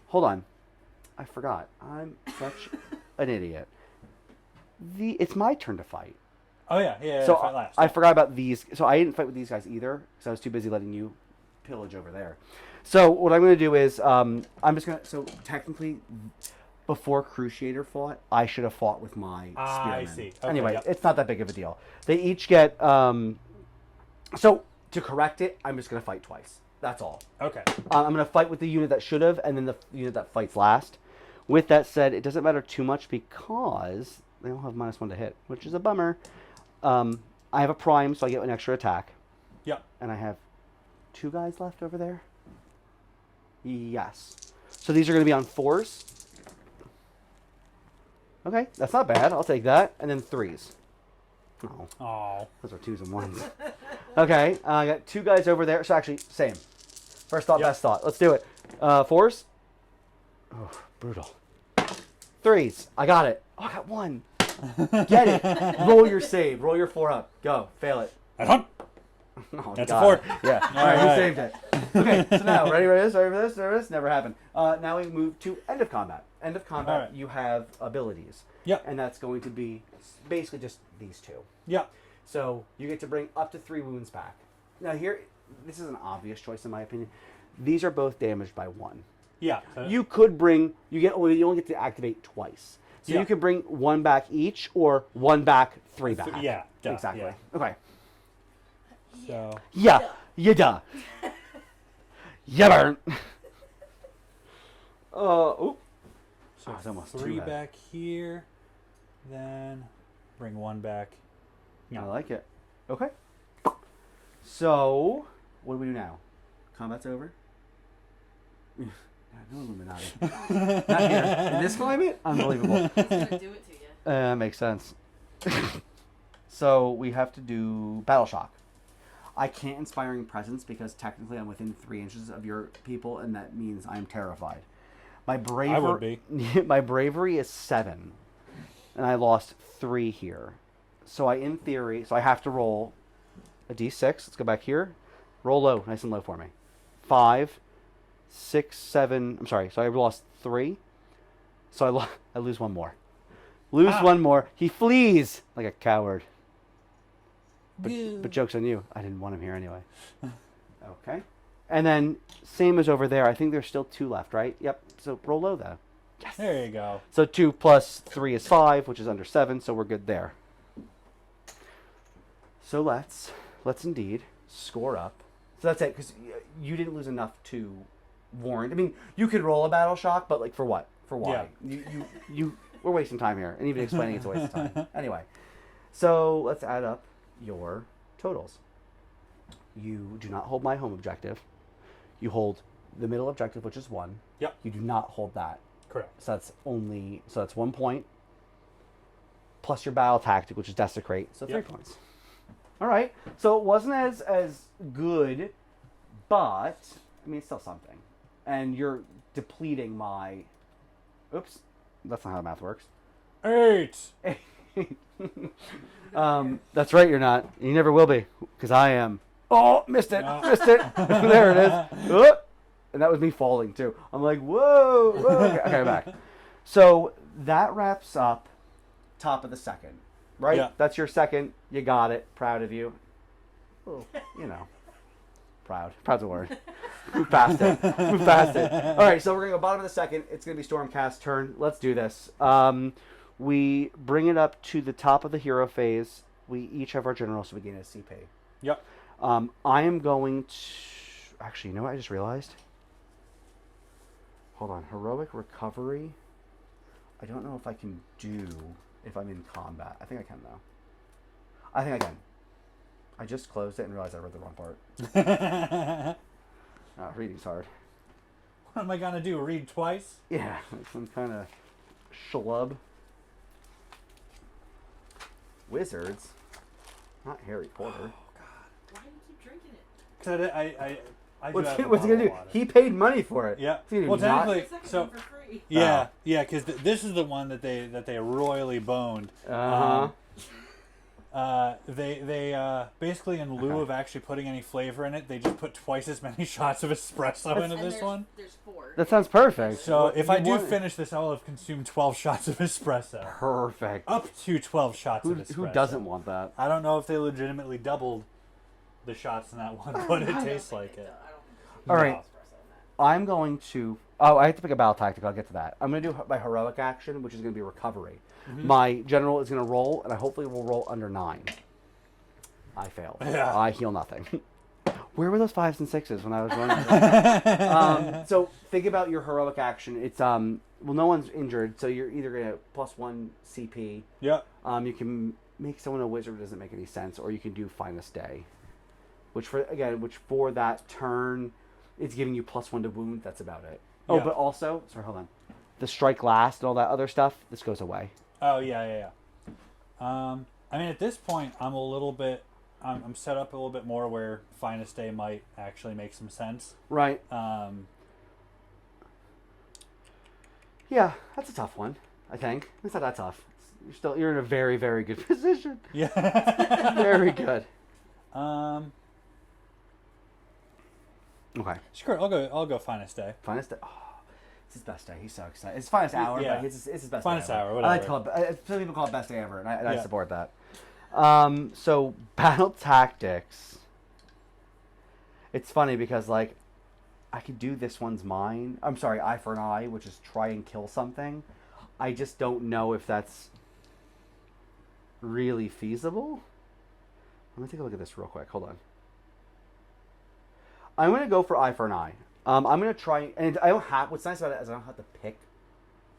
S2: Hold on. I forgot. I'm such an idiot. It's my turn to fight.
S3: Oh yeah.
S2: So
S3: fight last.
S2: I forgot about these. So I didn't fight with these guys either because I was too busy letting you pillage over there. So what I'm going to do is I'm just going to. So technically, before Cruciator fought, I should have fought with my spearmen.
S3: I see. Okay,
S2: Anyway, it's not that big of a deal. They each get. So to correct it, I'm just going to fight twice. That's all.
S3: Okay.
S2: I'm going to fight with the unit that should have, and then the unit that fights last. With that said, it doesn't matter too much because they all have -1 to hit, which is a bummer. I have a prime, so I get an extra attack.
S3: Yep.
S2: And I have 2 guys left over there. Yes. So these are going to be on 4s. Okay, that's not bad. I'll take that. And then 3s. Oh. Those are 2s and 1s. Okay, I got 2 guys over there. So actually, same. First thought, best thought. Let's do it. 4s. Oh, brutal. 3s. I got it. Oh, I got 1. Get it. Roll your save. Roll your 4 up. Go. Fail it.
S3: Oh, that's a 4.
S2: Yeah. All right, we saved it. Okay, so now, ready for this? Never happened. Now we move to end of combat. End of combat, you have abilities.
S3: Yep.
S2: And that's going to be basically just these 2.
S3: Yep.
S2: So you get to bring up to 3 wounds back. Now here, this is an obvious choice in my opinion. These are both damaged by 1.
S3: Yeah.
S2: You could bring, you only get to activate twice. So you can bring 1 back each, or 1 back, 3 back.
S3: Yeah.
S2: Exactly.
S3: Yeah.
S2: Okay.
S3: So.
S2: Yeah. You duh. You burn.
S3: So
S2: it's almost
S3: 3 back here, then bring 1 back.
S2: I like it. Okay. So, what do we do now? Combat's over? No Illuminati. Not here. In this climate? Unbelievable.
S1: It's gonna do it to you.
S2: Makes sense. So, we have to do Battle Shock. I can't Inspiring Presence because technically I'm within 3 inches of your people, and that means I'm terrified. My bravery,
S3: I would be.
S2: My bravery is 7, and I lost 3 here. So I have to roll a d6. Let's go back here. Roll low, nice and low for me. 5, 6, 7. I'm sorry. So I lost 3. So I lose 1 more. Lose 1 more. He flees like a coward. But joke's on you. I didn't want him here anyway. Okay. And then, same as over there. I think there's still 2 left, right? Yep. So roll low, though. Yes.
S3: There you go.
S2: So 2 plus 3 is 5, which is under 7, so we're good there. So let's indeed score up. So that's it, because you didn't lose enough to warrant. I mean, you could roll a Battle Shock, but like for what? For why? Yeah. We're wasting time here, and even explaining it's a waste of time. Anyway, so let's add up your totals. You do not hold my home objective. You hold the middle objective, which is 1.
S3: Yep.
S2: You do not hold that.
S3: Correct.
S2: So that's 1 point. Plus your battle tactic, which is Desecrate. So 3 points. All right. So it wasn't as good, but I mean it's still something. And you're depleting my. Oops, that's not how math works.
S3: 8.
S2: That's right. You're not. You never will be, because I am. Oh, missed it. No. Missed it. There it is. Oh, and that was me falling too. I'm like, whoa. Okay, back. So that wraps up top of the second, right?
S3: Yeah.
S2: That's your second. You got it. Proud of you. Well, proud. Proud's a word. Move past it. All right, so we're going to go bottom of the second. It's going to be Stormcast turn. Let's do this. We bring it up to the top of the hero phase. We each have our general, so we gain a CP.
S3: Yep.
S2: I am going to... Actually, you know what I just realized? Hold on. Heroic recovery. I don't know if I can do if I'm in combat. I think I can, though. I think I can. I just closed it and realized I read the wrong part. Reading's hard.
S3: What am I going to do? Read twice?
S2: Yeah, some kind of schlub. Wizards. Not Harry Potter.
S3: Oh, God.
S1: Why do you keep drinking it?
S3: Because I
S2: What's he going to do? He paid money for it.
S3: Yeah.
S2: Well,
S3: technically,
S1: so for free.
S3: Yeah, because this is the one that they royally boned. They basically, in lieu of actually putting any flavor in it, they just put twice as many shots of espresso into this one.
S1: There's 4.
S2: That sounds perfect.
S3: So if I do finish this, I will have consumed 12 shots of espresso.
S2: Perfect.
S3: Up to 12 shots of espresso.
S2: Who doesn't want that?
S3: I don't know if they legitimately doubled the shots in that one, but it tastes like it.
S2: All right. I'm going to... Oh, I have to pick a battle tactic. I'll get to that. I'm going to do my heroic action, which is going to be recovery. Mm-hmm. My general is going to roll, and I hopefully will roll under 9. I failed.
S3: Yeah.
S2: I heal nothing. Where were those 5s and 6s when I was running? So think about your heroic action. It's well, no one's injured, so you're either going to +1 CP.
S3: Yeah.
S2: You can make someone a wizard. Doesn't make any sense, or you can do finest day, which for that turn, it's giving you +1 to wound. That's about it. Oh,
S3: yeah.
S2: But also, sorry, hold on. The strike last and all that other stuff. This goes away.
S3: Oh yeah. I mean, at this point, I'm a little bit. I'm set up a little bit more where finest day might actually make some sense.
S2: Right. Yeah, that's a tough one. I think it's not that tough. You're in a very, very good position.
S3: Yeah.
S2: Very good. Okay.
S3: Sure, I'll go finest day.
S2: Finest day. Oh, it's his best day. He's so excited. It's finest hour,
S3: yeah.
S2: but it's his best
S3: finest
S2: day ever.
S3: hour. Whatever.
S2: I like to call it. Some people call it best day ever, and I support that. So battle tactics. It's funny because I could do this one's mine. I'm sorry, eye for an eye, which is try and kill something. I just don't know if that's really feasible. Let me take a look at this real quick. Hold on. I'm going to go for eye for an eye. I'm going to try, and I don't have, what's nice about it is I don't have to pick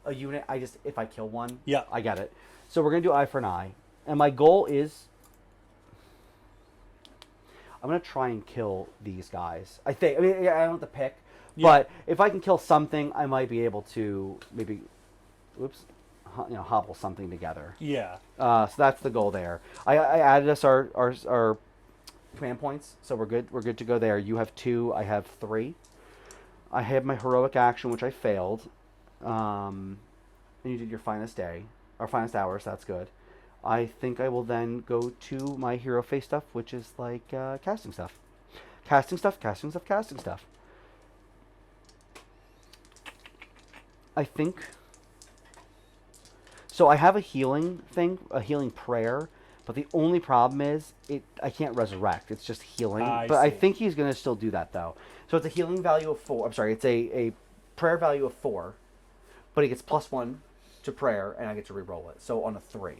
S2: a unit. If I kill one,
S3: yeah,
S2: I get it. So we're going to do eye for an eye. And my goal is, I'm going to try and kill these guys. I don't have to pick, but if I can kill something, I might be able to maybe, hobble something together.
S3: Yeah.
S2: So that's the goal there. I added us our command points, so we're good. We're good to go there. You have 2. I have 3. I have my heroic action, which I failed. And you did your finest day, or finest hours. That's good. I think I will then go to my hero face stuff, which is casting stuff. Casting stuff. I think. So I have a healing thing, a healing prayer, but the only problem is I can't resurrect. It's just healing. I think he's going to still do that, though. So it's a healing value of 4. I'm sorry, it's a prayer value of 4, but he gets +1 to prayer, and I get to re-roll it. So on a 3.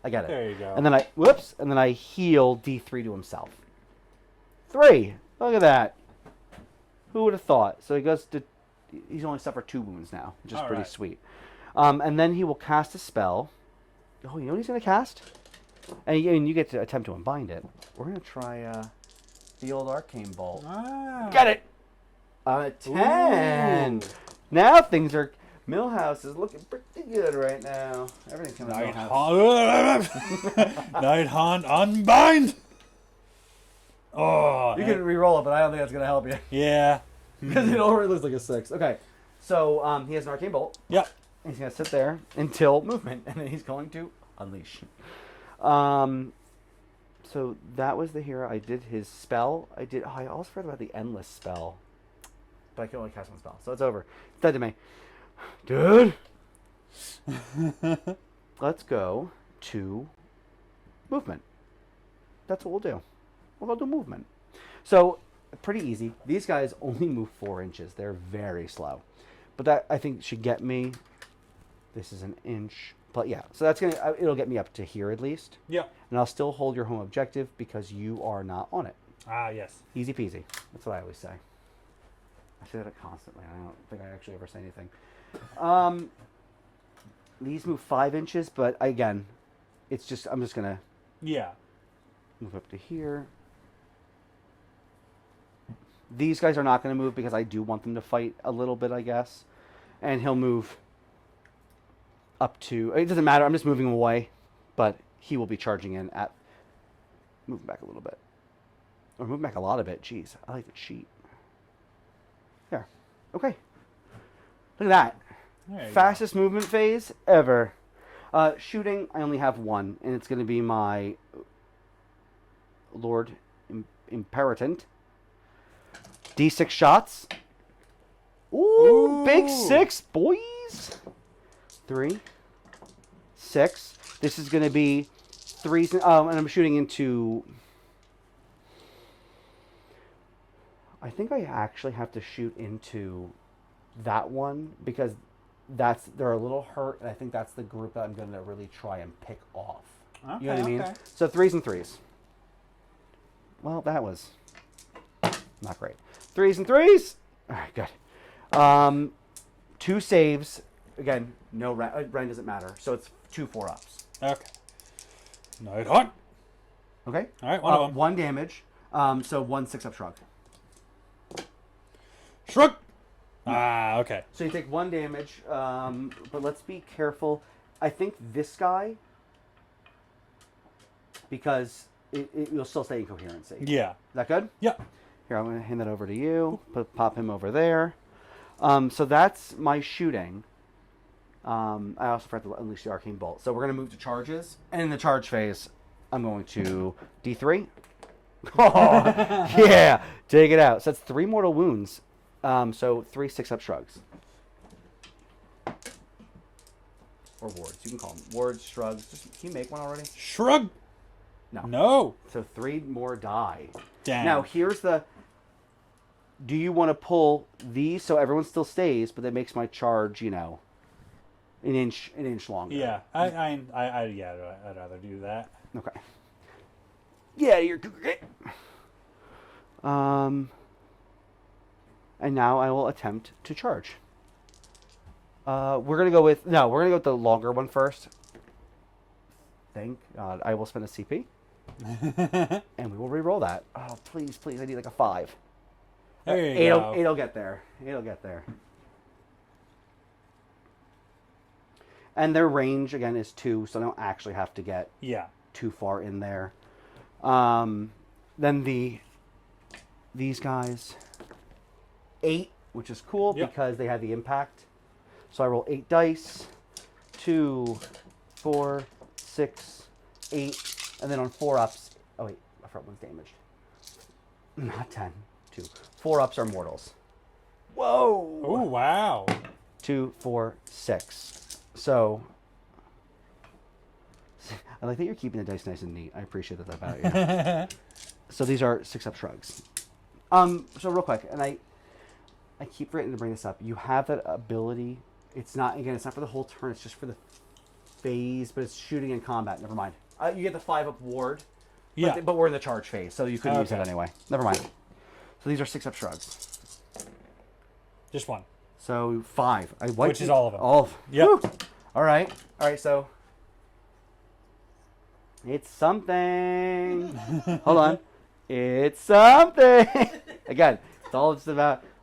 S2: I get it.
S3: There you go.
S2: And then I heal D3 to himself. 3. Look at that. Who would have thought? So he's only suffered 2 wounds now, which is pretty sweet. And then he will cast a spell. Oh, you know what he's going to cast? And you get to attempt to unbind it. We're going to try the old Arcane Bolt. Get it! 10! Ooh. Now things are... Millhouse is looking pretty good right now. Everything's coming out.
S3: Nighthaunt unbind! Oh,
S2: you can re-roll it, but I don't think that's going to help you.
S3: Yeah.
S2: Because it already looks like a 6. Okay. So he has an Arcane Bolt.
S3: Yep.
S2: He's going to sit there until movement, and then he's going to unleash. So that was the hero. I did his spell. I also forgot about the endless spell. But I can only cast one spell, so it's over. It's dead to me. Dude! Let's go to movement. That's what we'll do. We'll go to movement. So, pretty easy. These guys only move 4 inches. They're very slow. But that, I think, should get me This is an inch. But yeah, so that's gonna it'll get me up to here at least.
S3: Yeah.
S2: And I'll still hold your home objective because you are not on it.
S3: Ah, yes.
S2: Easy peasy. That's what I always say. I say that constantly. I don't think I actually ever say anything. These move 5 inches, but again, it's just I'm just gonna move up to here. These guys are not gonna move because I do want them to fight a little bit, I guess. And he'll move up to. It doesn't matter. I'm just moving him away, but he will be charging in at. Moving back a little bit, or moving back a lot of it. Jeez, I like the cheat. There. Okay. Look at that. Fastest movement phase ever. Shooting, I only have one, and it's going to be my Lord Imperatant. D6 shots. Ooh, big 6, boys. 3, 6. This is going to be 3, and I'm shooting into. I think I actually have to shoot into that one because they're a little hurt, and I think that's the group that I'm going to really try and pick off.
S3: Okay,
S2: you know what I mean?
S3: okay.
S2: So 3s and 3s. Well, that was not great. 3s and 3s. All right, good. 2 saves. Again, no Ren doesn't matter. So it's 2 4-ups.
S3: Okay. Night hunt.
S2: Okay.
S3: All right, one of them.
S2: 1 damage. So 1 6-up shrug.
S3: Shrug. Ah, okay.
S2: So you take 1 damage, but let's be careful. I think this guy, because you'll still stay in coherency.
S3: Yeah.
S2: Is that good?
S3: Yeah.
S2: Here, I'm going to hand that over to you. Pop him over there. So that's my shooting. I also forgot to unleash the arcane bolt. So we're going to move to charges. And in the charge phase, I'm going to D3. Oh, yeah. Take it out. So that's 3 mortal wounds. So 3 6-up shrugs. Or wards. You can call them wards, shrugs. Can you make one already?
S3: Shrug.
S2: No.
S3: No.
S2: So 3 more die.
S3: Damn.
S2: Now, here's the... Do you want to pull these so everyone still stays, but that makes my charge, an inch longer?
S3: Yeah. I'd rather do that.
S2: Okay. Yeah, you're great. And now I will attempt to charge. We're gonna go with the longer one first. Thank God. I will spend a CP. And we will re-roll that. Oh, please, I need like a 5.
S3: There you go.
S2: 8 will get there. 8 will get there. And their range, again, is 2, so I don't actually have to get too far in there. Then these guys, 8, which is cool because they have the impact. So I roll 8 dice. 2, 4, 6, 8. And then on 4-ups, oh wait, my front one's damaged. Not 10, 2. 4-ups are mortals. Whoa!
S3: Oh, wow.
S2: 2, 4, 6. So, I like that you're keeping the dice nice and neat. I appreciate that about you. So these are 6-up shrugs. So real quick, and I keep forgetting to bring this up. You have that ability. It's not for the whole turn. It's just for the phase, but it's shooting in combat. Never mind. You get the 5-up ward. But we're in the charge phase, so you couldn't use it anyway. Never mind. So these are 6-up shrugs.
S3: Just 1.
S2: So 5.
S3: Which is all of them.
S2: All of them.
S3: Yep.
S2: Woo. All right, so it's something. Hold on. It's something. Again, it's all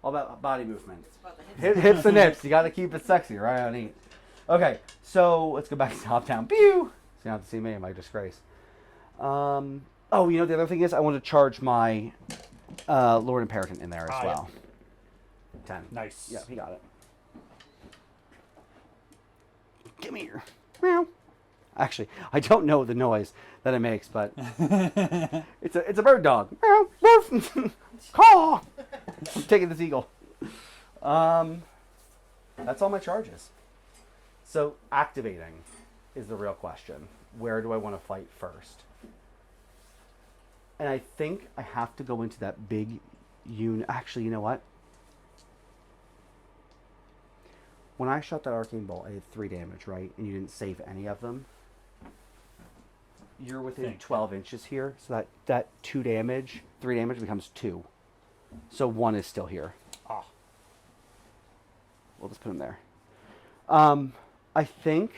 S2: about body movement. Hips and hips. You got to keep it sexy, right? On eat. Okay, so let's go back to top down. Pew. So you don't have to see me in my disgrace. The other thing is I want to charge my Lord Imperatant in there as well. 10.
S3: Nice.
S2: Yeah, he got it. Give me here. Meow. Actually, I don't know the noise that it makes, but it's a bird dog. Meow. Woof. Caw. I'm taking this eagle. That's all my charges. So activating is the real question. Where do I want to fight first? And I think I have to go into that big unit. Actually, you know what? when I shot that arcane bolt, I did 3 damage, right? And you didn't save any of them. You're within 12 inches here, so that 2 damage, 3 damage becomes 2. So 1 is still here.
S3: Ah.
S2: We'll just put him there. I think,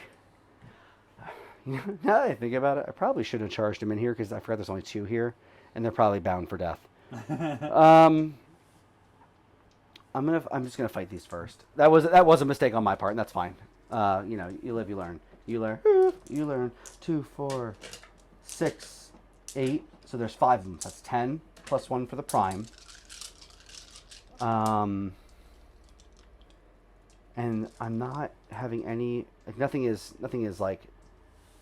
S2: now that I think about it, I probably should have charged him in here because I forgot there's only 2 here, and they're probably bound for death. I'm just gonna fight these first. That was a mistake on my part, and that's fine. You live, you learn. You learn. 2, 4, 6, 8. So there's 5 of them. That's 10 plus 1 for the prime. And I'm not having any. Like nothing is like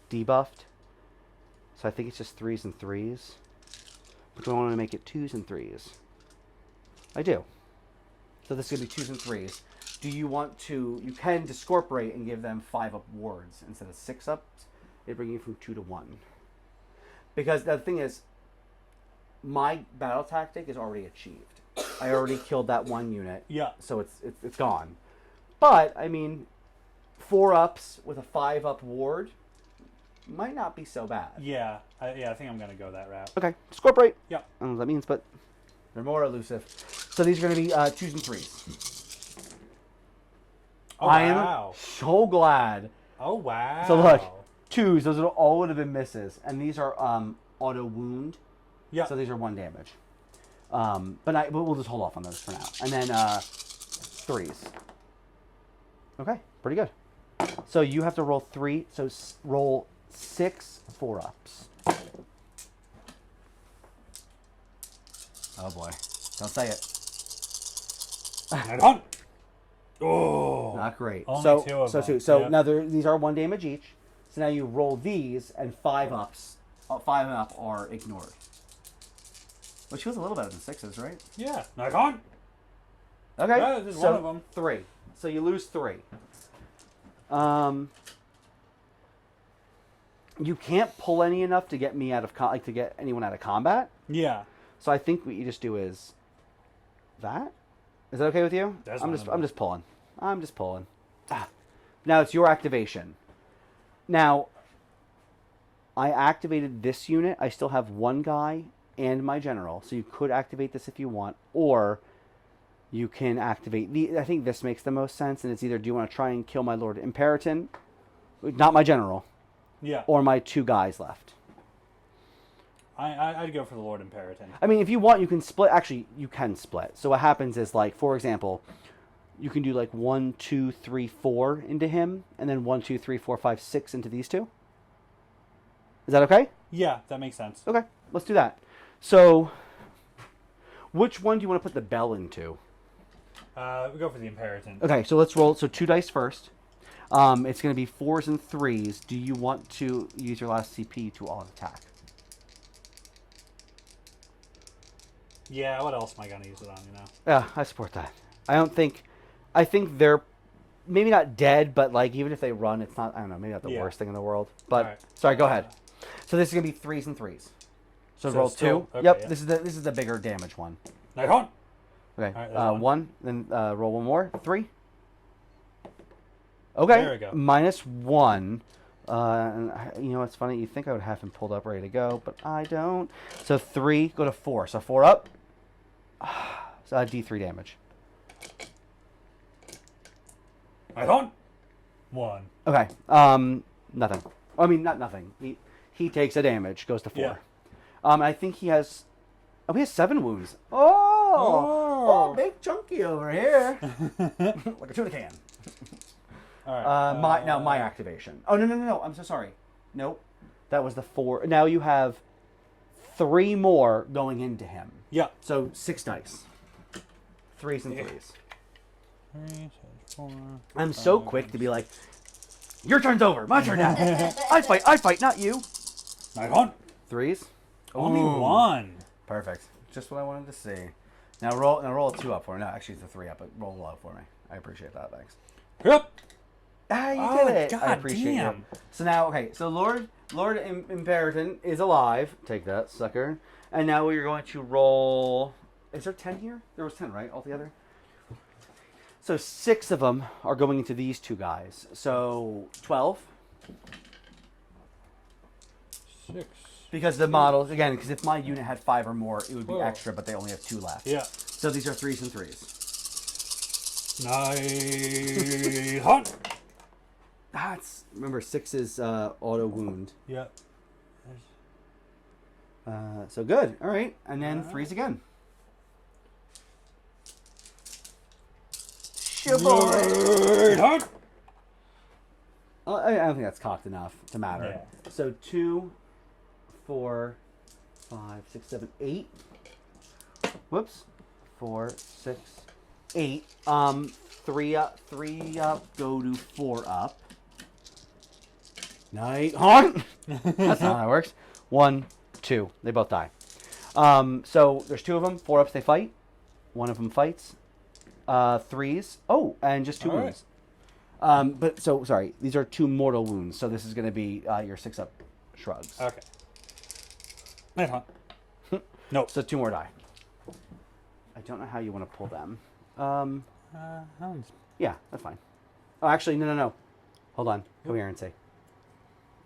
S2: debuffed. So I think it's just 3s and 3s. But do I want to make it 2s and 3s? I do. So this is going to be 2s and 3s. Do you want to... You can discorporate and give them 5 up wards instead of 6 ups. They bring you from 2 to 1. Because the thing is, my battle tactic is already achieved. I already killed that 1 unit.
S3: Yeah.
S2: So it's gone. But, I mean, 4 ups with a 5 up ward might not be so bad.
S3: Yeah. I think I'm going to go that route.
S2: Okay. Discorporate.
S3: Yeah.
S2: I don't know what that means, but they're more elusive. So these are going to be 2s and 3s.
S3: Oh,
S2: I
S3: wow.
S2: am so glad.
S3: Oh, wow.
S2: So look, 2s, those all would have been misses. And these are auto wound.
S3: Yeah.
S2: So these are 1 damage. But we'll just hold off on those for now. And then 3s. Okay, pretty good. So you have to roll 3. So roll 6 4-ups. Oh boy. Don't say it.
S3: Oh.
S2: Not great.
S3: Only
S2: so
S3: 2 of them.
S2: 2. So
S3: yeah.
S2: now these are 1 damage each. So now you roll these, and 5 ups. 5 and up are ignored. Which feels a little better than 6s, right?
S3: Yeah. Knock on.
S2: Okay.
S3: Yeah, this is
S2: so
S3: one of them.
S2: 3. So you lose 3. You can't pull any enough to get me out of to get anyone out of combat.
S3: Yeah.
S2: So I think what you just do is that. Is that okay with you? I'm just pulling. Now it's your activation. Now I activated this unit. I still have 1 guy and my general. So you could activate this if you want, or you can activate I think this makes the most sense, and it's either do you want to try and kill my Lord Imperator, not my general,
S3: yeah,
S2: or my 2 guys left.
S3: I'd go for the Lord Imperator.
S2: I mean, if you want, you can split. Actually, you can split. So what happens is, like, for example, you can do like 1, 2, 3, 4 into him, and then 1, 2, 3, 4, 5, 6 into these 2. Is that okay?
S3: Yeah, that makes sense.
S2: Okay, let's do that. So, which one do you want to put the bell into?
S3: We go for the Imperator.
S2: Okay, so let's roll. So 2 dice first. It's going to be 4s and 3s. Do you want to use your last CP to all attack?
S3: Yeah, what else am I going to use it on,
S2: Yeah, I support that. I think they're maybe not dead, but like even if they run, it's not, I don't know, maybe not the worst thing in the world. But,
S3: right.
S2: Sorry, go ahead. So this is going to be 3s and 3s. So roll
S3: still,
S2: 2.
S3: Okay,
S2: Yep,
S3: yeah.
S2: this is the bigger damage one.
S3: Knock on.
S2: Okay,
S3: right,
S2: 1, then roll 1 more. 3. Okay,
S3: There we go.
S2: -1. And you know what's funny? You think I would have him pulled up ready to go, but I don't. So 3, go to 4. So 4 up. So D3 damage.
S3: Knock on. 1.
S2: Okay, nothing. I mean, not nothing. He takes a damage, goes to 4.
S3: Yeah.
S2: I think he has... Oh, he has 7 wounds. Oh, big chunky over here. Like a tuna can.
S3: All right.
S2: Now my activation. Oh, no. I'm so sorry. Nope. That was the 4. Now you have 3 more going into him.
S3: Yeah.
S2: So 6 dice. 3s and 3s.
S3: 3, 4.
S2: I'm so quick to be like, your turn's over. My turn now. I fight, not you.
S3: Knock on.
S2: 3s.
S3: Only
S2: Ooh.
S3: 1.
S2: Perfect. Just what I wanted to see. Now roll a 2 up for me. No, actually it's a 3 up, but roll low for me. I appreciate that. Thanks.
S3: Yep.
S2: Ah, you did it.
S3: God
S2: I appreciate
S3: damn.
S2: you. So now, okay. So Lord Imperator is alive. Take that, sucker. And now we're going to roll. Is there 10 here? There was 10, right, altogether. So 6 of them are going into these 2 guys. So 12.
S3: 6.
S2: Because the models, again, because if my unit had 5 or more, it would be
S3: 12.
S2: extra, but they only have 2 left.
S3: Yeah.
S2: So these are 3s and 3s.
S3: Nice. Hunt.
S2: That's, remember, 6 is auto wound.
S3: Yeah.
S2: So good. All right. And then 3s again.
S3: Right. Hunt.
S2: I don't think that's cocked enough to matter.
S3: Yeah.
S2: So 2, 4, 5, 6, 7, 8. Whoops. 4, 6, 8. 3 up, go to 4 up. Night hunt. That's not how that works. 1, 2. They both die. So there's 2 of them. 4 ups. They fight. 1 of them fights. 3s. Oh, and just 2 wounds. Right. But so sorry. These are 2 mortal wounds. So this is going to be your 6 up shrugs.
S3: Okay. Night hunt. Nope.
S2: So 2 more die. I don't know how you want to pull them. Yeah, that's fine. Oh, actually, no. Hold on. Come here and say.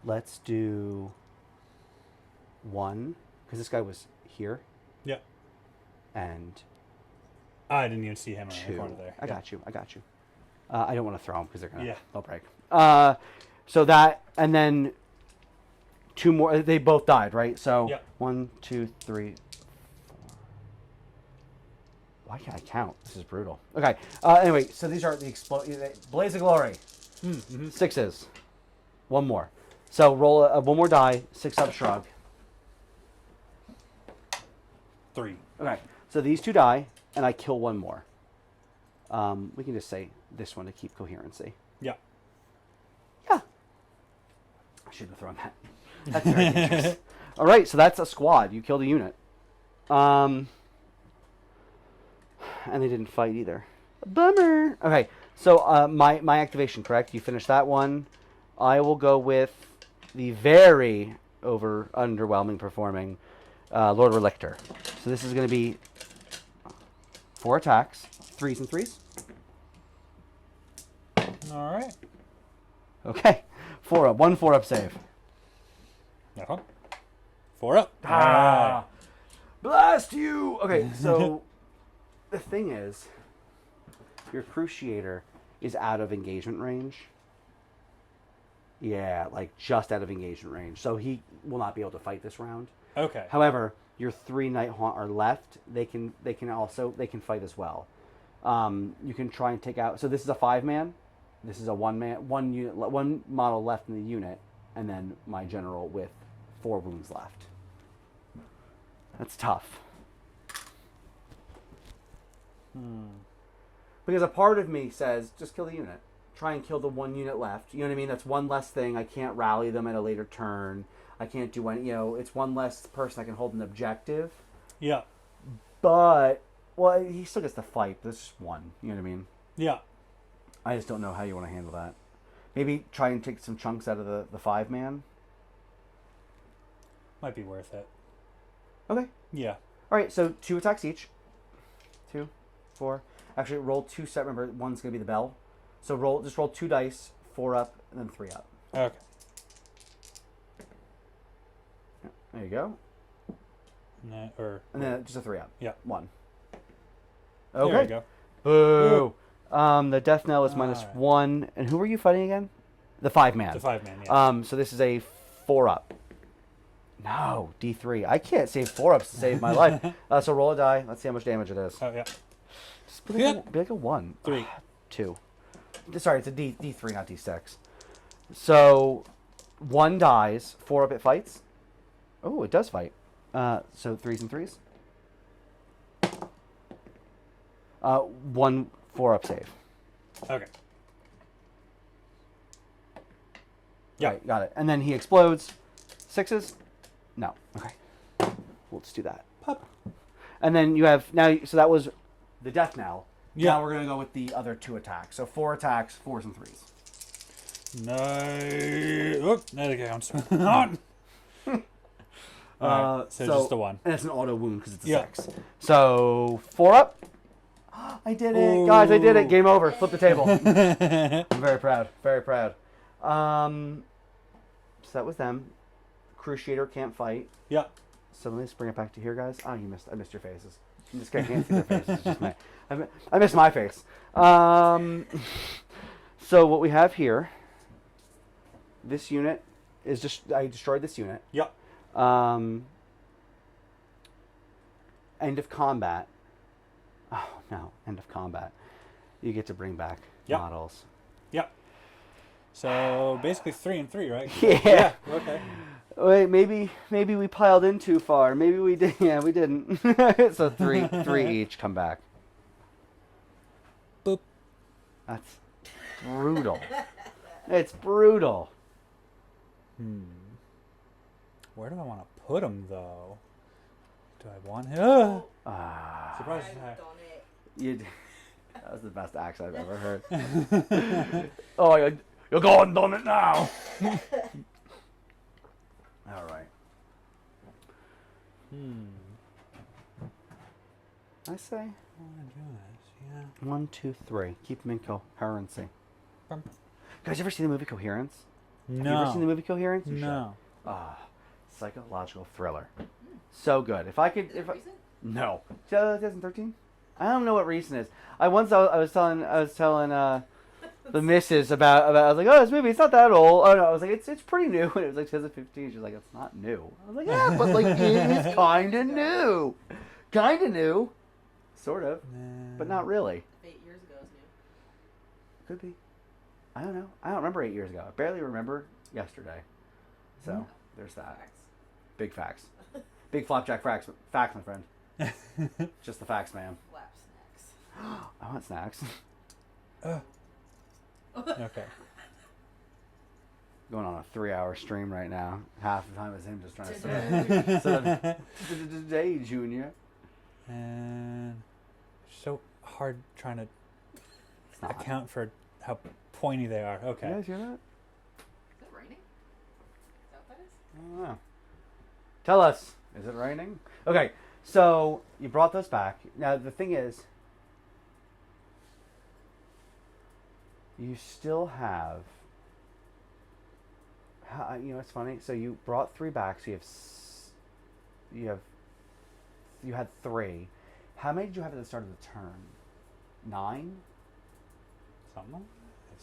S2: Let's do 1, because this guy was here.
S3: Yeah.
S2: And
S3: I didn't even see him around
S2: 2.
S3: the corner there.
S2: I got you. I don't want to throw them because they'll break. So that, and then 2 more. They both died, right? So 1, 2, 3. Why can't I count? This is brutal. Okay. Anyway, so these are the Blaze of Glory. 6s. 1 more. So roll 1 more die. 6 up shrug.
S3: 3.
S2: Okay. So these 2 die, and I kill 1 more. We can just say this one to keep coherency.
S3: Yeah.
S2: Yeah. I shouldn't have thrown that. That's very dangerous. All right. So that's a squad. You killed a unit. And they didn't fight either. Bummer. Okay, so my activation, correct? You finished that one. I will go with the very underwhelming performing Lord Relictor. So this is going to be 4 attacks, 3s and 3s.
S3: All right.
S2: Okay, 4 up, 1 4 up save.
S3: 4 up.
S2: Ah, blast you. Okay, so. The thing is, your Cruciator is out of engagement range. Yeah, like just out of engagement range. So he will not be able to fight this round.
S3: Okay.
S2: However, your 3 Night Haunt are left. They can fight as well. You can try and take out. So this is a 5-man. This is a 1-man, 1 unit, 1 model left in the unit, and then my general with 4 wounds left. That's tough. Because a part of me says, just kill the unit. Try and kill the 1 unit left. You know what I mean? That's 1 less thing. I can't rally them at a later turn. I can't do any, it's 1 less person I can hold an objective.
S3: Yeah.
S2: But, well, he still gets to fight, but it's just 1. You know what I mean?
S3: Yeah.
S2: I just don't know how you want to handle that. Maybe try and take some chunks out of the 5-man.
S3: Might be worth it.
S2: Okay.
S3: Yeah.
S2: All right, so 2 attacks each. 2, 4. Actually, roll 2 set. Remember, 1's going to be the bell. So just roll 2 dice, 4 up, and then 3 up.
S3: Okay.
S2: There you go. And then just a 3 up.
S3: Yeah.
S2: 1. Okay.
S3: There we go.
S2: Boo. The death knell is -1. And who were you fighting again? The 5-man.
S3: The 5-man, yeah.
S2: So this is a 4 up. No, D3. I can't save 4 ups to save my life. So roll a die. Let's see how much damage it is.
S3: Oh, yeah.
S2: Just be like a 1.
S3: 3.
S2: 2. Sorry, it's a D3, not D6. So 1 dies. 4 up, it fights. Oh, it does fight. So 3s and 3s. 1 4 up save.
S3: Okay. Yeah.
S2: Right, got it. And then he explodes. 6s? No. Okay. We'll just do that. Pop. And then you have so that was the death knell.
S3: Yeah.
S2: Now we're gonna go with the other 2 attacks. So 4 attacks, 4s and 3s.
S3: Nice. Oh, that counts.
S2: So
S3: just the 1.
S2: And it's an auto wound because it's a 6. So 4 up. I did it, guys! I did it. Game over. Flip the table. I'm very proud. Very proud. So that was them. Cruciator can't fight.
S3: Yeah.
S2: So let me just bring it back to here, guys. Oh, I missed your faces. This guy can't see their faces. It's just me. I missed my face. So what we have here, this unit is just, I destroyed this unit.
S3: Yep.
S2: End of combat. Oh, no. End of combat. You get to bring back models.
S3: Yep. So basically 3 and 3, right?
S2: Yeah.
S3: Okay.
S2: Wait, maybe we piled in too far. Maybe we did. Yeah, we didn't. So three each come back.
S3: Boop.
S2: That's brutal. It's brutal.
S3: Where do I want to put him though? Do I want him? Surprise!
S2: That was the best accent I've ever heard. Oh, you're going done it now. All right. I say.
S3: Yeah.
S2: 1, 2, 3. Keep them in coherency. Guys, you ever seen the movie Coherence?
S3: No.
S2: Have you ever seen the movie Coherence? You
S3: No.
S2: should. Psychological thriller. So good. If I could, no, 2013. I don't know what recent is. I was telling the missus about I was like, oh, this movie, it's not that old. Oh no, I was like, it's pretty new. And it was like 2015. She's like, it's not new. I was like, yeah, but like it is kind of new. Kind of new. Sort of. But not really.
S1: 8 years ago is new.
S2: Could be. I don't know. I don't remember 8 years ago. I barely remember yesterday. So, there's that.
S1: Facts.
S2: Big facts. Big flapjack facts, my friend. Just the facts, man.
S1: Flap snacks.
S2: I want snacks.
S3: Okay.
S2: Going on a 3-hour stream right now. Half the time is him just trying to today, Junior.
S3: And so hard trying to account for how pointy they are. Okay.
S2: You guys hear that?
S1: Is it raining? Is that what that is?
S2: I don't know. Tell us, is it raining? Okay, so you brought those back. Now the thing is, you still have. You know, it's funny. So you brought 3 back. So you had 3. How many did you have at the start of the turn? 9.
S3: Something.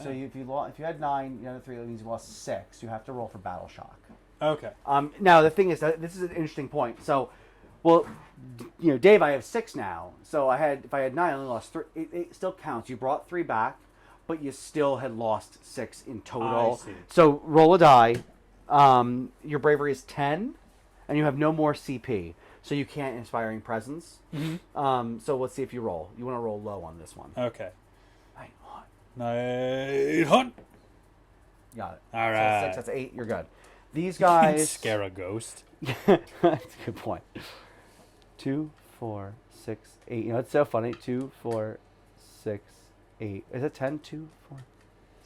S2: So if you had 9, you had 3. That means you lost 6. You have to roll for battle shock.
S3: Okay.
S2: Now the thing is that this is an interesting point. So, well, you know, Dave, I have 6 now. So if I had 9, I only lost 3. It still counts. You brought 3 back, but you still had lost 6 in total.
S3: I see.
S2: So roll a die. Your bravery is 10, and you have no more CP. So you can't inspiring presence.
S3: Mm-hmm.
S2: So let's see if you roll. You want to roll low on this one.
S3: Okay.
S2: Right on.
S3: 9 hunt.
S2: Got it.
S3: All
S2: So
S3: right.
S2: 6. That's 8. You're good. These guys.
S3: Scare a ghost.
S2: That's a good point. 2, 4, 6, 8. You know, it's so funny. 2, 4, 6, 8. Is it 10? 2, 4,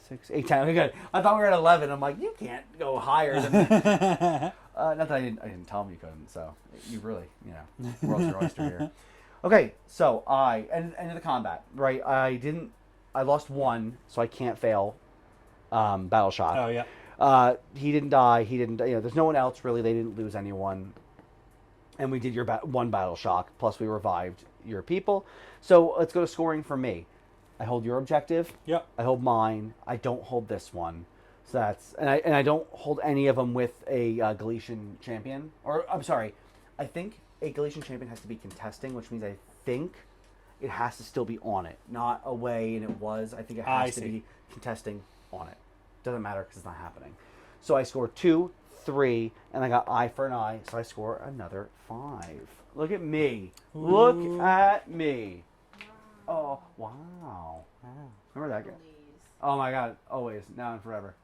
S2: 6, 8, 10. Okay, good. I thought we were at 11. I'm like, you can't go higher than that. Not that I didn't tell him you couldn't. So you really, world's your oyster here. Okay, so end of the combat, right? I lost 1, so I can't fail battle shock.
S3: Oh yeah.
S2: He didn't die. There's no one else really. They didn't lose anyone. And we did your 1 battle shock. Plus we revived your people. So let's go to scoring for me. I hold your objective.
S3: Yep.
S2: I hold mine. I don't hold this one. So that's and I don't hold any of them with a Galician champion. Or I'm sorry, I think a Galician champion has to be contesting, which means I think it has to still be on it, not away. And it was. I think it has to be contesting on it. Doesn't matter because it's not happening. So I score 2, 3, and I got eye for an eye, so I score another 5. Look at me. Ooh. Look at me. Oh, wow. Remember that guy? Oh my god, always, now and forever.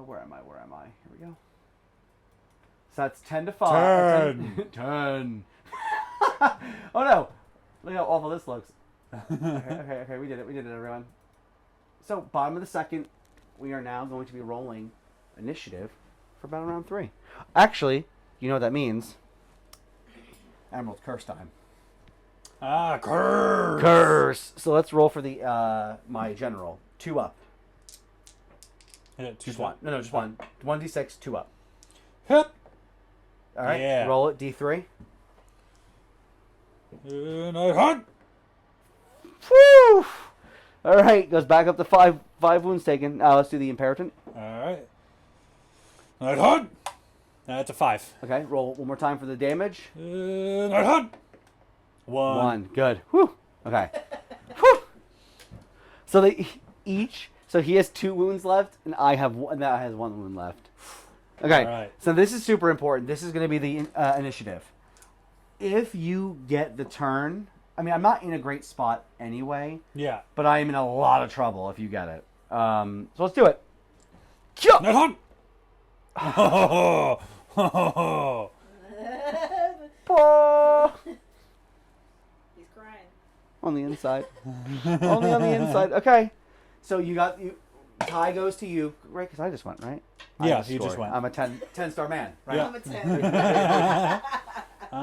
S2: Where am I? Here we go. So that's 10 to 5. 10. Oh no. Look how awful this looks. Okay, we did it, everyone. So, bottom of the second, we are now going to be rolling initiative for battle round 3. Actually, you know what that means? Emerald Curse time.
S3: Curse.
S2: Curse. So let's roll for the my general. 2 up.
S3: Just
S2: one. No, just one. 1d6, 2 up.
S3: Hip.
S2: All right.
S3: Yeah.
S2: Roll it. D3.
S3: And I hunt.
S2: Whew. All right. Goes back up to 5 wounds taken. Let's do the imperative.
S3: All right. I hunt. That's a 5.
S2: Okay. Roll one more time for the damage.
S3: And I hunt. 1.
S2: Good. Whew. Okay. Whew. So they each. So he has 2 wounds left, and I have one. That has 1 wound left. Okay.
S3: All right.
S2: So this is super important. This is going to be the initiative. If you get the turn, I mean, I'm not in a great spot anyway.
S3: Yeah.
S2: But I am in a lot of trouble if you get it. So let's do it.
S3: I hunt. Oh.
S1: He's crying.
S2: On the inside. Only on the inside. Okay. So tie goes to you, right? Because I just went, right?
S3: Yeah, you just went.
S2: I'm a 10-star man, right?
S3: Yeah.
S1: I'm a 10.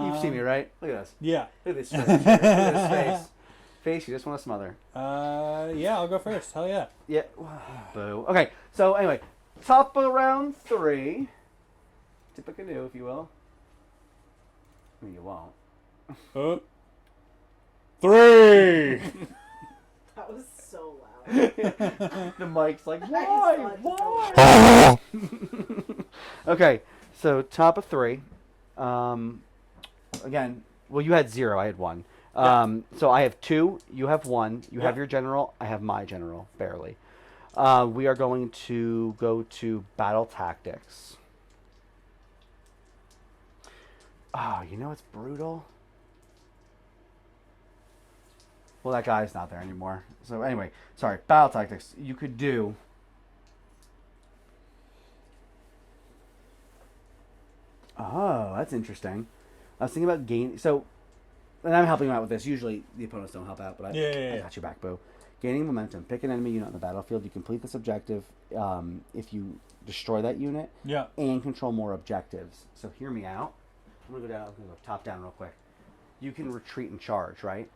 S2: You've seen me, right? Look at this.
S3: Yeah.
S2: Look at this. Look at this face. Face you just want to smother.
S3: Yeah, I'll go first. Hell yeah.
S2: Yeah. Boo. Okay. So anyway, top of round 3. Tip a canoe, if you will. I mean, you won't.
S3: 3.
S1: That was so loud.
S2: The mic's like, why?
S1: Why?
S2: Okay, so top of 3. Again, well, you had 0. I had 1. So I have 2. You have 1. You have your general. I have my general, barely. We are going to go to battle tactics. Oh, you know it's brutal? Well, that guy's not there anymore. So anyway, sorry. Battle tactics. You could do... Oh, that's interesting. I was thinking about gaining... So, and I'm helping him out with this. Usually the opponents don't help out, but I got your back, boo. Gaining momentum. Pick an enemy unit on the battlefield. You complete this objective if you destroy that unit.
S3: Yeah.
S2: And control more objectives. So hear me out. I'm going to go down. I'm going to go top down real quick. You can retreat and charge, right?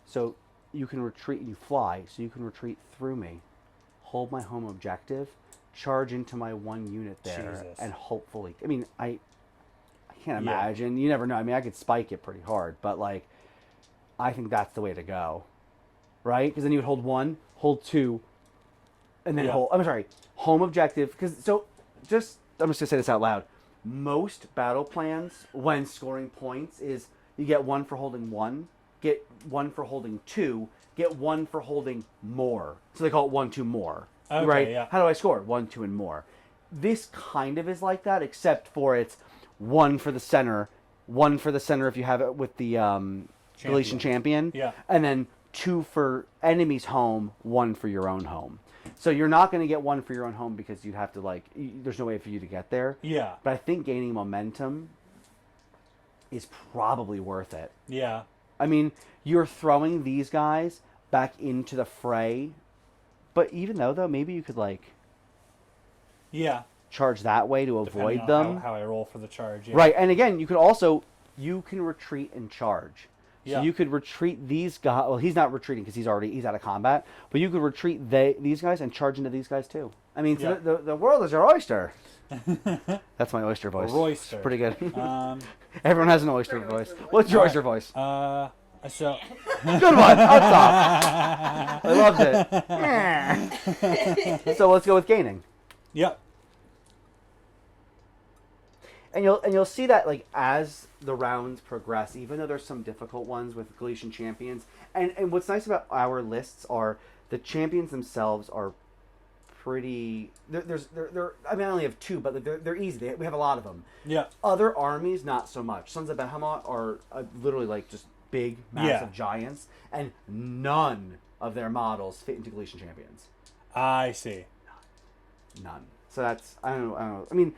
S2: So you can retreat and you fly. So you can retreat through me. Hold my home objective. Charge into my 1 unit there.
S3: Jesus.
S2: And hopefully... I mean, I can't imagine. You never know. I mean, I could spike it pretty hard. But, like, I think that's the way to go. Right? Because then you would hold 1, hold 2, and then hold... I'm sorry. Home objective. Because, so, I'm just going to say this out loud. Most battle plans, when scoring points, is you get 1 for holding 1, get 1 for holding 2, get 1 for holding more. So they call it 1, 2, more.
S3: Okay,
S2: right?
S3: Yeah.
S2: How do I score? 1, 2, and more. This kind of is like that, except for it's 1 for the center, 1 for the center if you have it with the Galatian champion, and then 2 for enemy's home, 1 for your own home. So you're not going to get 1 for your own home because you'd have to, there's no way for you to get there.
S3: Yeah.
S2: But I think gaining momentum is probably worth it.
S3: Yeah.
S2: I mean, you're throwing these guys back into the fray, but even though, maybe you could, charge that way to avoid them.
S3: How I roll for the charge. Yeah.
S2: Right, and again, you can retreat and charge. So
S3: Yeah.
S2: you could retreat these guys. Well, he's not retreating because he's out of combat. But you could retreat these guys and charge into these guys too. I mean, so the world is your oyster. That's my oyster voice.
S3: Oyster.
S2: It's pretty good. Everyone has an oyster voice. What's your oyster voice?
S3: So
S2: Good one. Up top. I loved it. So let's go with gaining.
S3: Yep.
S2: And you'll see that as the rounds progress, even though there's some difficult ones with Galatian champions, and what's nice about our lists are the champions themselves are pretty. I mean, I only have 2, but they're easy. We have a lot of them.
S3: Yeah.
S2: Other armies, not so much. Sons of Behemoth are literally just big, massive giants, and none of their models fit into Galatian champions.
S3: I see.
S2: None. So that's I don't know. I mean.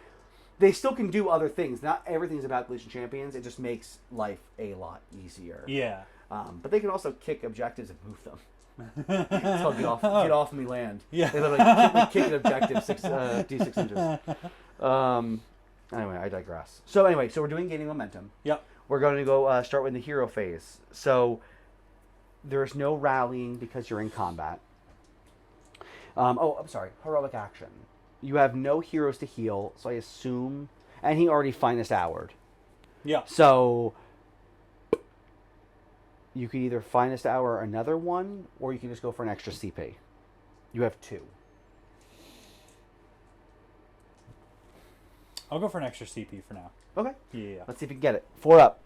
S2: They still can do other things. Not everything's about Galatian champions. It just makes life a lot easier.
S3: Yeah.
S2: But they can also kick objectives and move them. It's called get off me land.
S3: Yeah.
S2: They literally kick an objective D6 inches. Anyway, I digress. So anyway, so we're doing gaining momentum.
S3: Yep.
S2: We're going to go start with the hero phase. So there's no rallying because you're in combat. I'm sorry. Heroic action. You have no heroes to heal, so I assume... And he already finest houred.
S3: Yeah.
S2: So you could either finest hour another one, or you can just go for an extra CP. You have 2.
S3: I'll go for an extra CP for now.
S2: Okay.
S3: Yeah.
S2: Let's see if we can get it. 4 up.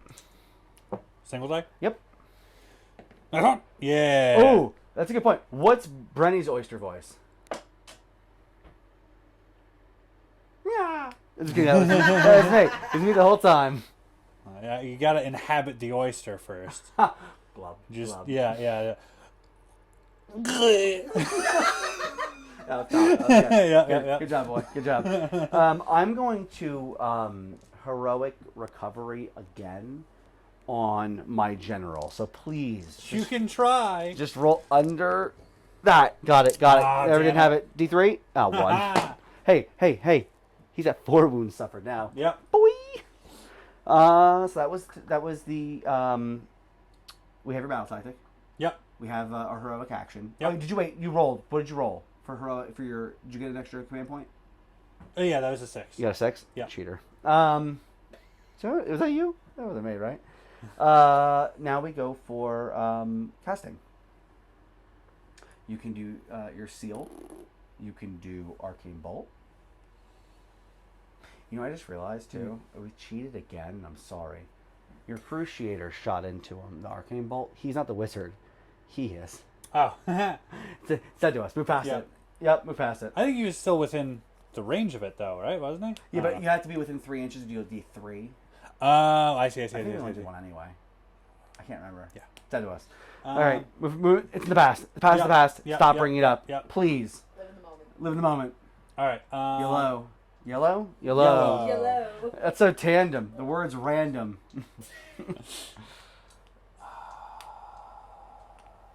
S3: Single die?
S2: Yep.
S3: Yeah.
S2: Oh, that's a good point. What's Brenny's oyster voice? Yeah. That was me. It was me the whole time.
S3: Yeah, you gotta inhabit the oyster first.
S2: Glub.
S3: Just
S2: glub.
S3: yeah.
S2: That was good.
S3: Yeah.
S2: Good job, boy. Good job. I'm going to heroic recovery again on my general. So please,
S3: You can try.
S2: just roll under that. Got it. Never
S3: damn
S2: didn't have it. D3. Oh, 1. Hey. He's at 4 wounds suffered now.
S3: Yep.
S2: Boy. So that was the we have your battle tactic.
S3: Yep.
S2: We have our heroic action.
S3: Yep.
S2: Oh, did you wait? You rolled. What did you roll for heroic? For your? Did you get an extra command point?
S3: Oh, yeah, that was a 6.
S2: You got a 6.
S3: Yeah.
S2: Cheater. So was that you? That wasn't me, right? Now we go for casting. You can do your seal. You can do arcane bolt. You know, I just realized too, we cheated again. I'm sorry. Your cruciator shot into him. The arcane bolt. He's not the wizard. He is.
S3: Oh.
S2: It's said to us. Move past it. Yep, move past it.
S3: I think he was still within the range of it, though, right? Wasn't he?
S2: Yeah, but you have to be within 3 inches to do a D3.
S3: Oh, I see.
S2: I think we only did one anyway. I can't remember.
S3: Yeah.
S2: Said to us. All right, move. It's in the past. The past is the past. Stop bringing it up.
S3: Yep.
S2: Please.
S1: Live in the moment.
S2: Live in the moment.
S3: All right.
S2: Yellow.
S1: Yellow.
S2: That's so tandem. The word's random.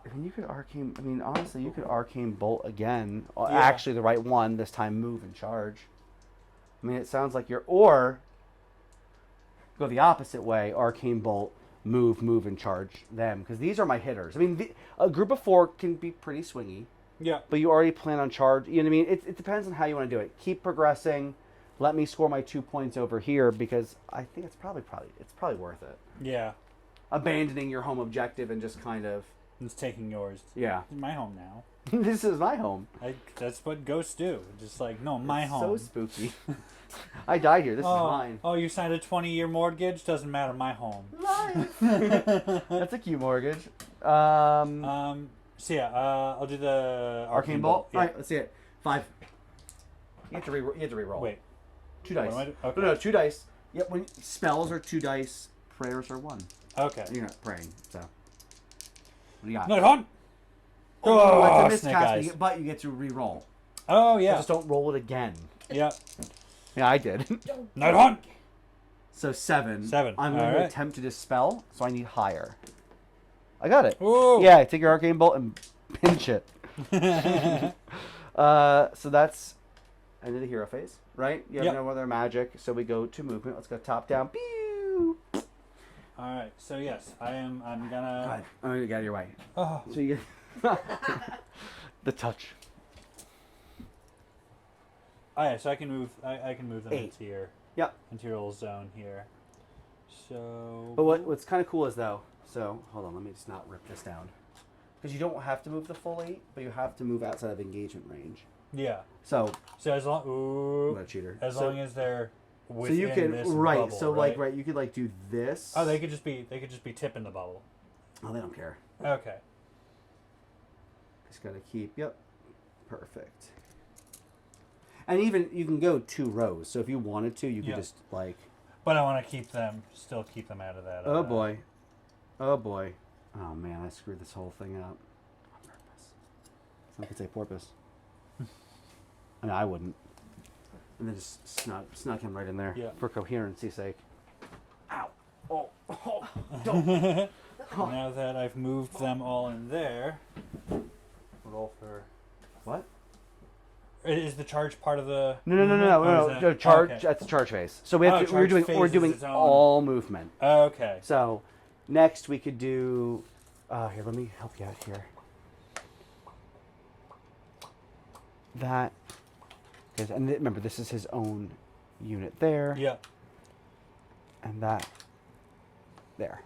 S2: I mean, you could arcane. I mean, honestly, you could arcane bolt again.
S3: Yeah.
S2: Actually, the right one this time. Move and charge. I mean, it sounds like you're or go the opposite way. Arcane bolt, move, and charge them because these are my hitters. I mean, a group of 4 can be pretty swingy.
S3: Yeah.
S2: But you already plan on charge. You know what I mean? It depends on how you want to do it. Keep progressing. Let me score my 2 points over here because I think it's probably worth it.
S3: Yeah.
S2: Abandoning your home objective and just kind of
S3: It's taking yours.
S2: yeah.
S3: It's my home now.
S2: This is my home.
S3: That's what ghosts do. Just like, no, my
S2: It's
S3: home.
S2: so spooky. I died here. This is mine.
S3: Oh, you signed a 20-year mortgage? Doesn't matter. My home.
S2: That's a cute mortgage.
S3: So yeah, I'll do the
S2: Arcane bolt.
S3: Yeah.
S2: All right, let's see it. 5. You have to re-roll.
S3: Wait.
S2: 2 dice.
S3: What am I okay.
S2: No, 2 dice. Yep. When spells are 2 dice, prayers are 1.
S3: Okay.
S2: You're not praying, so. What do you got?
S3: Night Hunt.
S2: Oh, it's a
S3: Snake
S2: miscast,
S3: eyes.
S2: but you get to re-roll.
S3: Oh
S2: So
S3: yeah.
S2: just don't roll it again.
S3: Yeah.
S2: Yeah, I did.
S3: Night Hunt.
S2: So 7.
S3: 7.
S2: I'm going to
S3: Alright.
S2: attempt to dispel, so I need higher. I got it.
S3: Ooh.
S2: Yeah, take your arcane bolt and pinch it. So that's end of the hero phase, right? You have
S3: Yep.
S2: no other magic, so we go to movement. Let's go top down. Pew!
S3: All right. So yes, I'm gonna.
S2: God, I'm going to get out of your way.
S3: Oh.
S2: So you get the touch.
S3: Oh yeah. So I can move. I can move them
S2: 8.
S3: into your.
S2: Yep.
S3: Into your little zone here. So.
S2: But what's kind of cool is though, so hold on, let me just not rip this down. Because you don't have to move the full 8, but you have to move outside of engagement range.
S3: Yeah.
S2: So
S3: as long. Ooh.
S2: what a cheater.
S3: As
S2: So-
S3: long as they're.
S2: So
S3: Within
S2: you can
S3: this
S2: right.
S3: bubble,
S2: So
S3: right?
S2: you could like do this.
S3: Oh, they could just be tipping the bubble.
S2: Oh, they don't care.
S3: Okay.
S2: Just gotta keep. Yep. Perfect. And even you can go 2 rows. So if you wanted to, you could
S3: Yeah.
S2: just like.
S3: But I want to still keep them out of that.
S2: Oh boy. Oh boy. Oh man, I screwed this whole thing up on purpose. Some could say porpoise. I mean, I wouldn't. And then just snuck him right in there
S3: Yeah.
S2: for coherency's sake. Ow. Oh.
S3: Don't. Now that I've moved them all in there, roll for.
S2: What?
S3: Is the charge part of the?
S2: No. Charge. Okay. That's the charge phase. So we're doing all movement.
S3: Okay.
S2: So next we could do. Here, let me help you out here. That. And remember, this is his own unit there.
S3: Yeah.
S2: And that. There.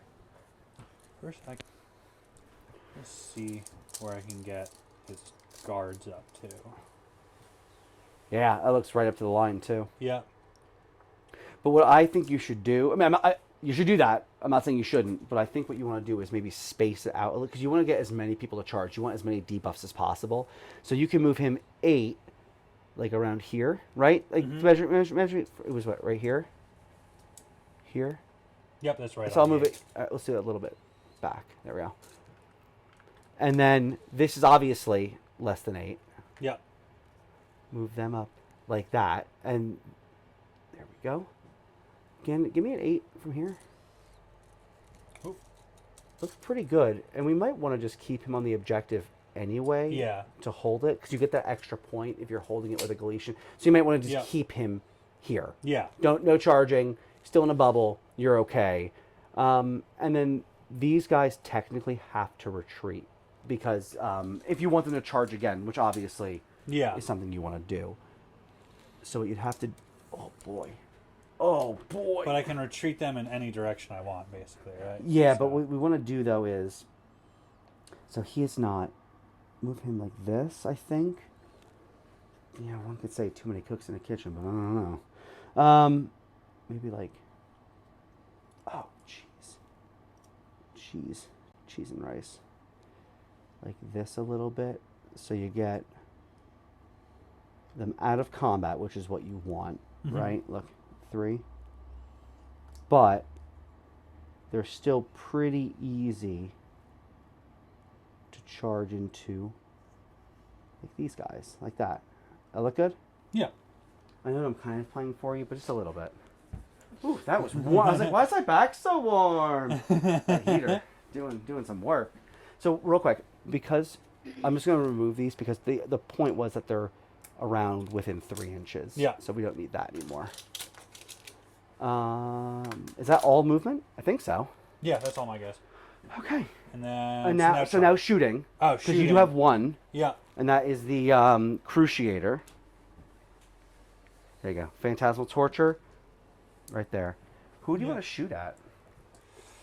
S3: First, let's see where I can get his guards up to.
S2: Yeah, that looks right up to the line too.
S3: Yeah.
S2: But what I think you should do, you should do that. I'm not saying you shouldn't, but I think what you want to do is maybe space it out because you want to get as many people to charge. You want as many debuffs as possible. So you can move him 8, like around here, right? Like measure. It was what, right here? Here.
S3: Yep, that's right.
S2: So I'll move it. Let's do it a little bit back. There we go. And then this is obviously less than 8.
S3: Yep.
S2: Move them up like that, and there we go. Again, give me an 8 from here.
S3: Ooh.
S2: Looks pretty good, and we might want to just keep him on the objective anyway.
S3: Yeah.
S2: To hold it, because you get that extra point if you're holding it with a Galician. So you might want to just keep him here.
S3: Yeah.
S2: No charging. Still in a bubble. You're okay. And then these guys technically have to retreat because if you want them to charge again, which obviously is something you want to do. So you'd have to. Oh boy.
S3: But I can retreat them in any direction I want, basically, right?
S2: Yeah, so. But what we want to do though is. So he is not. Move him like this, I think. Yeah, one could say too many cooks in the kitchen, but I don't know. Maybe like. Oh, cheese and rice. Like this a little bit, so you get them out of combat, which is what you want, right? Look, 3. But they're still pretty easy to charge into, like these guys, like that. That look good?
S3: Yeah.
S2: I know I'm kind of playing for you, but just a little bit. Ooh, that was warm. I was like, why is my back so warm? That heater doing some work. So real quick, because I'm just going to remove these because the point was that they're around within 3 inches.
S3: Yeah.
S2: So we don't need that anymore. Is that all movement? I think so.
S3: Yeah, that's all my guess.
S2: Okay.
S3: And then
S2: now shooting.
S3: Oh, shooting.
S2: Because you do have 1.
S3: Yeah.
S2: And that is the Cruciator. There you go. Phantasmal Torture. Right there. Who do you want to shoot at?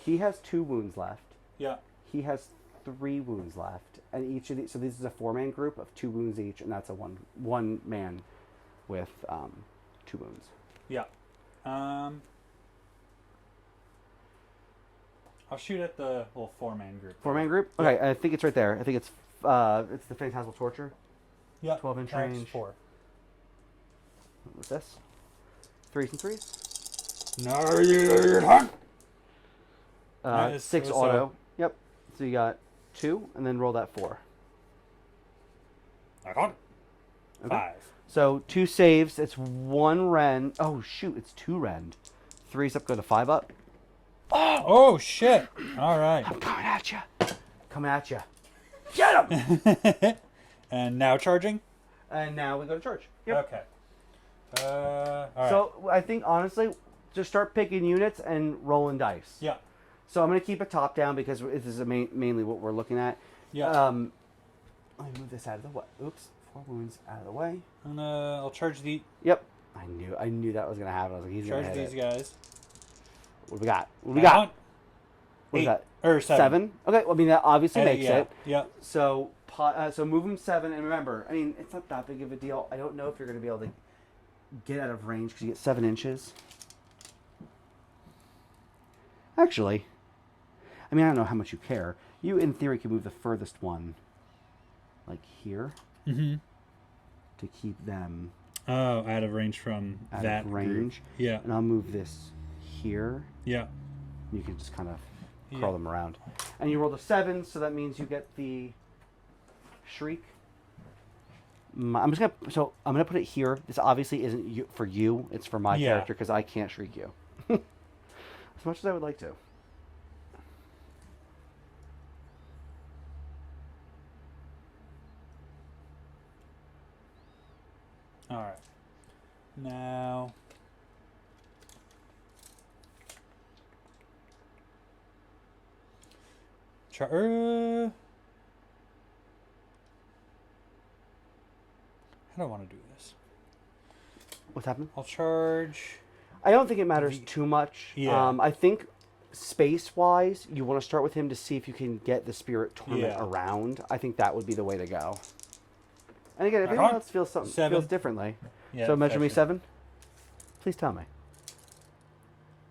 S2: He has 2 wounds left.
S3: Yeah.
S2: He has 3 wounds left. And each of these, so this is a 4-man group of 2 wounds each, and that's a one man with 2 wounds.
S3: Yeah. I'll shoot at the little 4-man group.
S2: 4-man group? Okay, I think it's right there. I think it's the Phantasmal Torture.
S3: Yeah.
S2: 12-inch range.
S3: 4.
S2: What's this? 3s and 3s?
S3: No, you hunt.
S2: 6 auto. Yep. So you got 2, and then roll that 4.
S3: I got it. 5.
S2: So 2 saves. It's 1 rend. Oh shoot! It's 2 rend. 3's up. Go to 5 up.
S3: Oh shit! All right.
S2: I'm coming at you. Coming at you. Get him.
S3: And now charging.
S2: And now we go to charge. Yep.
S3: Okay. All right.
S2: So I think honestly, just start picking units and rolling dice.
S3: Yeah.
S2: So I'm going to keep it top down because this is mainly what we're looking at.
S3: Yeah.
S2: Let me move this out of the way. Oops. 4 wounds out of the way.
S3: And I'll charge the.
S2: Yep. I knew that was going to happen. I was like, he's going to
S3: charge these guys.
S2: What do we got? What do we got? What is
S3: 8
S2: that?
S3: Or 7.
S2: Okay. Well, I mean that obviously makes it.
S3: Yeah.
S2: So move him 7, and remember, I mean it's not that big of a deal. I don't know if you're going to be able to get out of range because you get 7 inches. Actually, I mean I don't know how much you care. You in theory can move the furthest one, like here, to keep them.
S3: Oh, out of range from that range. Group. Yeah.
S2: And I'll move this here.
S3: Yeah.
S2: You can just kind of curl them around. And you roll the 7, so that means you get the Shriek. I'm gonna put it here. This obviously isn't for you. It's for my character because I can't shriek you. As much as I would like to.
S3: All right. Now. I don't want to do this.
S2: What's happening?
S3: I'll charge.
S2: I don't think it matters too much.
S3: Yeah.
S2: I think space-wise, you want to start with him to see if you can get the Spirit Torment around. I think that would be the way to go. And again, if anyone else feels differently. Yeah, so measure me 7. Please tell me.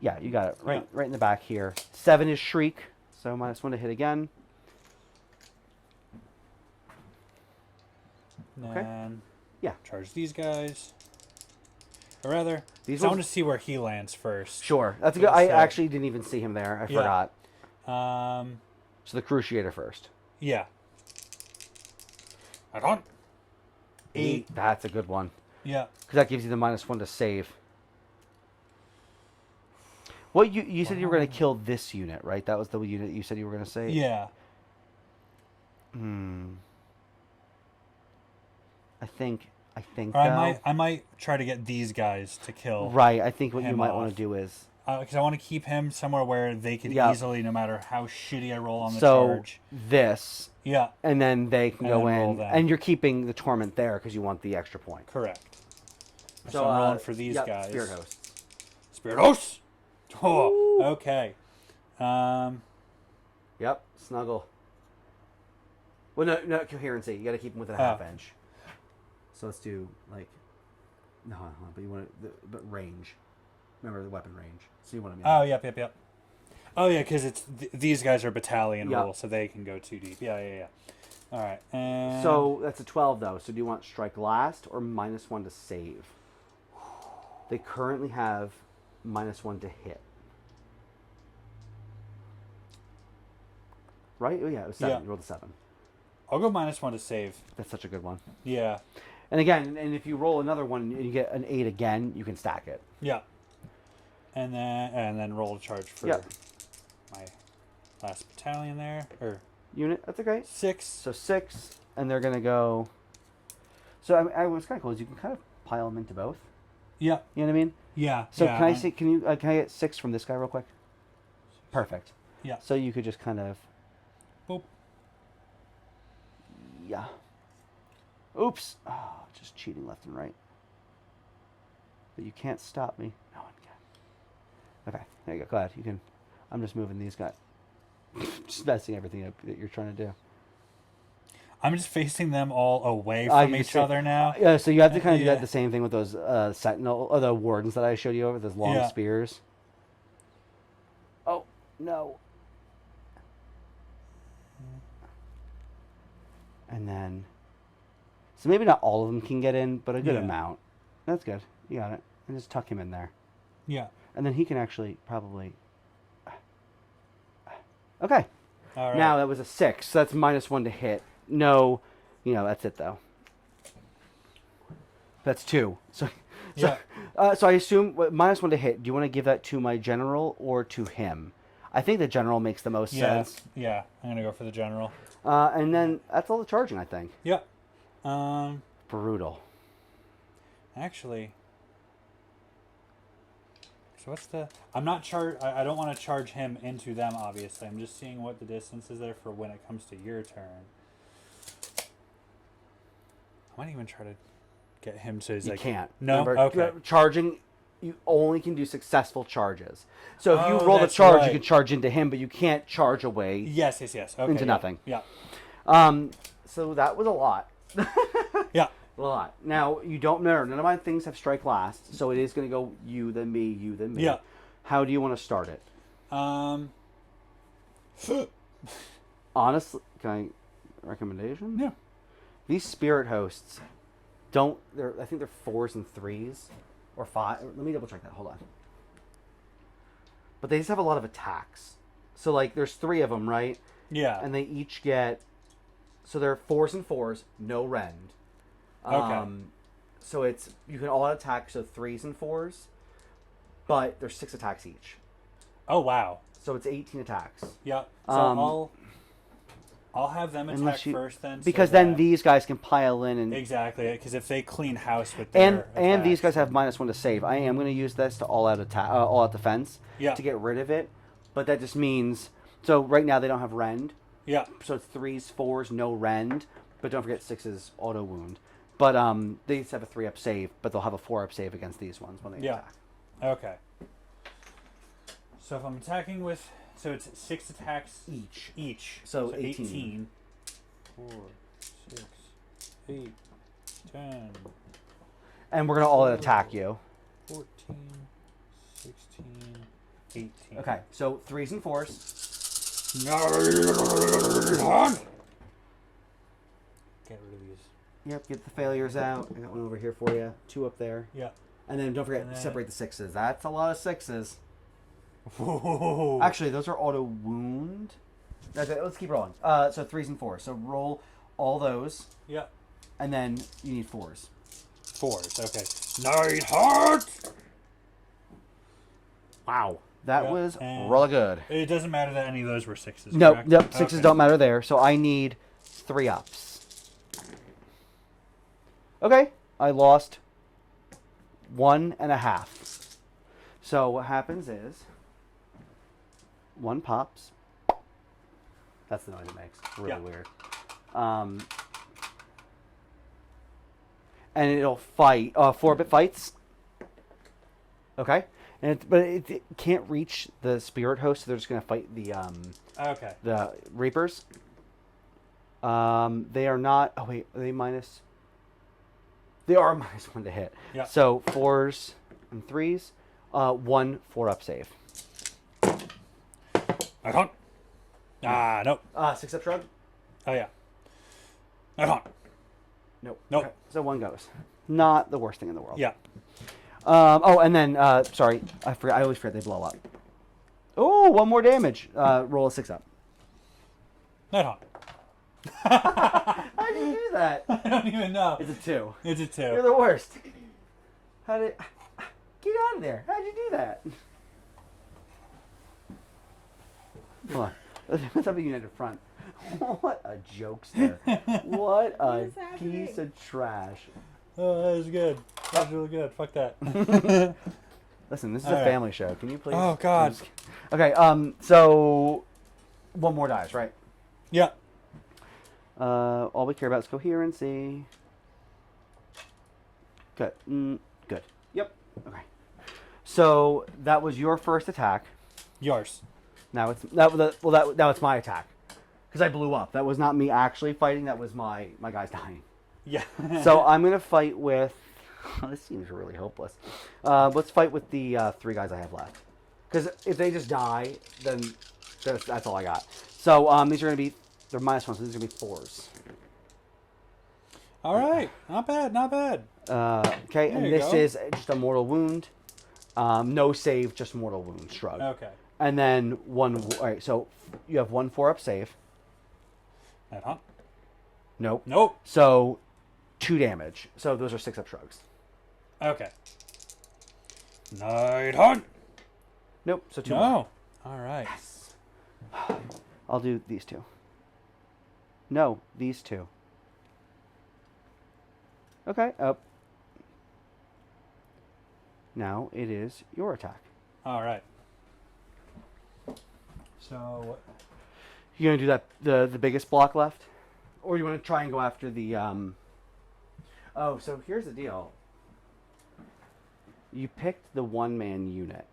S2: Yeah, you got it. Right in the back here. 7 is Shriek, so -1 to hit again.
S3: Okay. And charge these guys. Or rather, I want to see where he lands first.
S2: Sure. That's a good. I actually didn't even see him there. I forgot. So the Cruciator first.
S3: Yeah. I don't.
S2: 8. That's a good one.
S3: Yeah.
S2: Because that gives you the -1 to save. What you said you were going to kill this unit, right? That was the unit you said you were going to save?
S3: Yeah.
S2: I think
S3: I might try to get these guys to kill.
S2: Right. I think what you might want to do is
S3: because I want to keep him somewhere where they can easily, no matter how shitty I roll on the charge.
S2: This.
S3: Yeah.
S2: And then they can go in, and you're keeping the torment there because you want the extra point.
S3: Correct. So I'm rolling for these guys.
S2: Spirit hosts.
S3: Spirit hosts. Oh, okay.
S2: Yep. Snuggle. Well, no coherency. You got to keep them within a half inch. So let's do like, no, but you want but range. Remember the weapon range. So you want to.
S3: Oh, yep. Oh yeah, because it's these guys are battalion rule, so they can go too deep. Yeah. All right. And
S2: so that's a 12 though. So do you want strike last or -1 to save? They currently have -1 to hit. Right? Oh yeah, it was 7.
S3: Yeah.
S2: You rolled a 7.
S3: I'll go -1 to save.
S2: That's such a good one.
S3: Yeah.
S2: And again, if you roll another one and you get an 8 again, you can stack it.
S3: Yeah. And then roll a charge for my last battalion there. Or
S2: unit, that's okay.
S3: 6.
S2: So 6, and they're gonna go. So what's kind of cool is you can kind of pile them into both.
S3: Yeah.
S2: You know what I mean?
S3: Yeah.
S2: So can I see? Can I get 6 from this guy real quick? Perfect.
S3: Yeah.
S2: So you could just kind of.
S3: Boop.
S2: Yeah. Oops. Oh, just cheating left and right. But you can't stop me. No one can. Okay, there you go. Go ahead. You can. I'm just moving these guys. Just messing everything up that you're trying to do.
S3: I'm just facing them all away from each other now.
S2: Yeah, so you have to kind of do that the same thing with those sentinel or the wardens that I showed you over those long spears. Oh no. And then, so maybe not all of them can get in, but a good amount. That's good. You got it. And just tuck him in there.
S3: Yeah.
S2: And then he can actually probably. Okay.
S3: All right.
S2: Now that was a 6. So that's -1 to hit. No, that's it though. That's 2. So I assume -1 to hit. Do you want to give that to my general or to him? I think the general makes the most sense.
S3: Yeah, I'm gonna go for the general.
S2: And then that's all the charging, I think.
S3: Yeah.
S2: Brutal.
S3: Actually. So what's the? I'm not I don't want to charge him into them. Obviously, I'm just seeing what the distance is there for when it comes to your turn. I might even try to get him to.
S2: You can't.
S3: No.
S2: Remember,
S3: Okay.
S2: Charging. You only can do successful charges. So if you roll the charge, you can charge into him, but you can't charge away.
S3: Yes. Okay,
S2: into nothing.
S3: Yeah.
S2: So that was a lot.
S3: Yeah.
S2: A lot. Now you don't know. None of my things have strike last, so it is going to go you then me, you then me.
S3: Yeah.
S2: How do you want to start it? Honestly, can I recommendation?
S3: Yeah.
S2: These spirit hosts don't. I think they're 4s and 3s. Or 5. Let me double check that. Hold on. But they just have a lot of attacks. So like, there's 3 of them, right?
S3: Yeah.
S2: And they each get. So they're 4s and 4s, no rend.
S3: Okay.
S2: So you can all attack. So 3s and 4s, but there's 6 attacks each.
S3: Oh wow.
S2: So it's 18 attacks.
S3: Yeah. So I'll have them attack first then.
S2: Because then these guys can pile in and
S3: exactly, because if they clean house with their
S2: and these guys have -1 to save. I am going to use this to all out defense to get rid of it, but that just means so right now they don't have rend.
S3: Yeah.
S2: So it's 3s, 4s, no rend, but don't forget 6s auto wound. But they just have a 3-up save, but they'll have a 4-up save against these ones when they attack.
S3: Okay. So if I'm attacking with, so it's 6 attacks each.
S2: So 18.
S3: 4, 6, 8, 10.
S2: And we're gonna all attack you.
S3: 14, 16, 18.
S2: Okay, so 3s and 4s.
S3: Get rid of these.
S2: Yep, get the failures out. I got one over here for you. 2 up there.
S3: Yeah.
S2: And then don't forget to separate the 6s. That's a lot of 6s.
S3: Whoa.
S2: Actually, those are auto wound. Okay, let's keep rolling. So 3s and 4s. So roll all those.
S3: Yeah.
S2: And then you need 4s.
S3: 4s. Okay. Nightheart.
S2: Wow, that was really good.
S3: It doesn't matter that any of those were 6s.
S2: No,
S3: correct?
S2: yep, 6s don't matter there. So I need 3-ups. Okay, I lost 1.5. So what happens is 1 pops. That's the noise it makes. It's really weird. And it'll fight. 4-bit fights. Okay. But it can't reach the spirit host, so they're just going to fight the the Reapers. They are not. Oh wait, are they minus? They are -1 to hit.
S3: Yeah.
S2: So 4s and 3s, 1 4-up save.
S3: I can't. Nope.
S2: 6-up shrug.
S3: Oh yeah. I can't.
S2: Nope.
S3: Nope.
S2: Okay. So 1 goes. Not the worst thing in the world.
S3: Yeah.
S2: And then sorry, I forgot. I always forget they blow up. Oh, 1 more damage. Roll a 6-up.
S3: I can't.
S2: How did you do that?
S3: I don't even know.
S2: It's a 2.
S3: It's a 2.
S2: You're the worst. How did... Get out of there. How'd you do that? Hold on. Let's have a united front. What a jokester. What a piece of trash.
S3: Oh, that was good. That was really good. Fuck that.
S2: Listen, this is a family show. Can you please...
S3: Oh, God.
S2: Please? Okay, so... 1 more dies, right?
S3: Yeah.
S2: All we care about is coherency. Good. Good. Yep. Okay. So that was your first attack.
S3: Yours.
S2: Now it's now it's my attack because I blew up. That was not me actually fighting. That was my guys dying.
S3: Yeah.
S2: So I'm gonna fight with. Oh, this seems really hopeless. Let's fight with the 3 guys I have left. Because if they just die, then that's all I got. So these are gonna be. They're -1, so these are going to be 4s.
S3: All right. Not bad, not bad.
S2: Okay, and this is just a mortal wound. No save, just mortal wound. Shrug.
S3: Okay.
S2: And then 1... All right, so you have 1 4-up save.
S3: Uh-huh.
S2: Nope.
S3: Nope.
S2: So 2 damage. So those are 6-up shrugs.
S3: Okay. Night hunt.
S2: Nope, so 2
S3: No.
S2: more.
S3: All right.
S2: Yes. I'll do these 2. No, these 2. Okay, up. Now it is your attack.
S3: All right. So...
S2: You gonna do that the biggest block left? Or you want to try and go after the... Oh, so here's the deal. You picked the 1-man unit.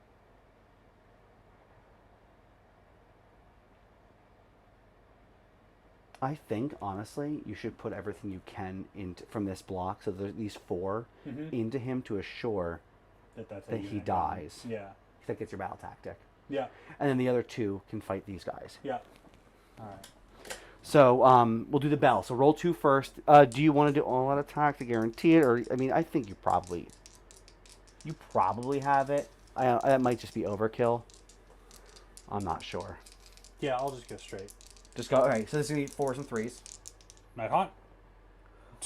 S2: I think, honestly, you should put everything you can into from this block, so there's these 4, into him to assure that he dies.
S3: Yeah.
S2: That gets your battle tactic.
S3: Yeah.
S2: And then the other 2 can fight these guys.
S3: Yeah. All right.
S2: So we'll do the bell. So roll 2 first. Do you want to do all-out attack to guarantee it? Or, I mean, I think you probably have it. That might just be overkill. I'm not sure.
S3: Yeah, I'll just go straight.
S2: Just go. All right, so this is going to be 4s and 3s.
S3: Night hunt.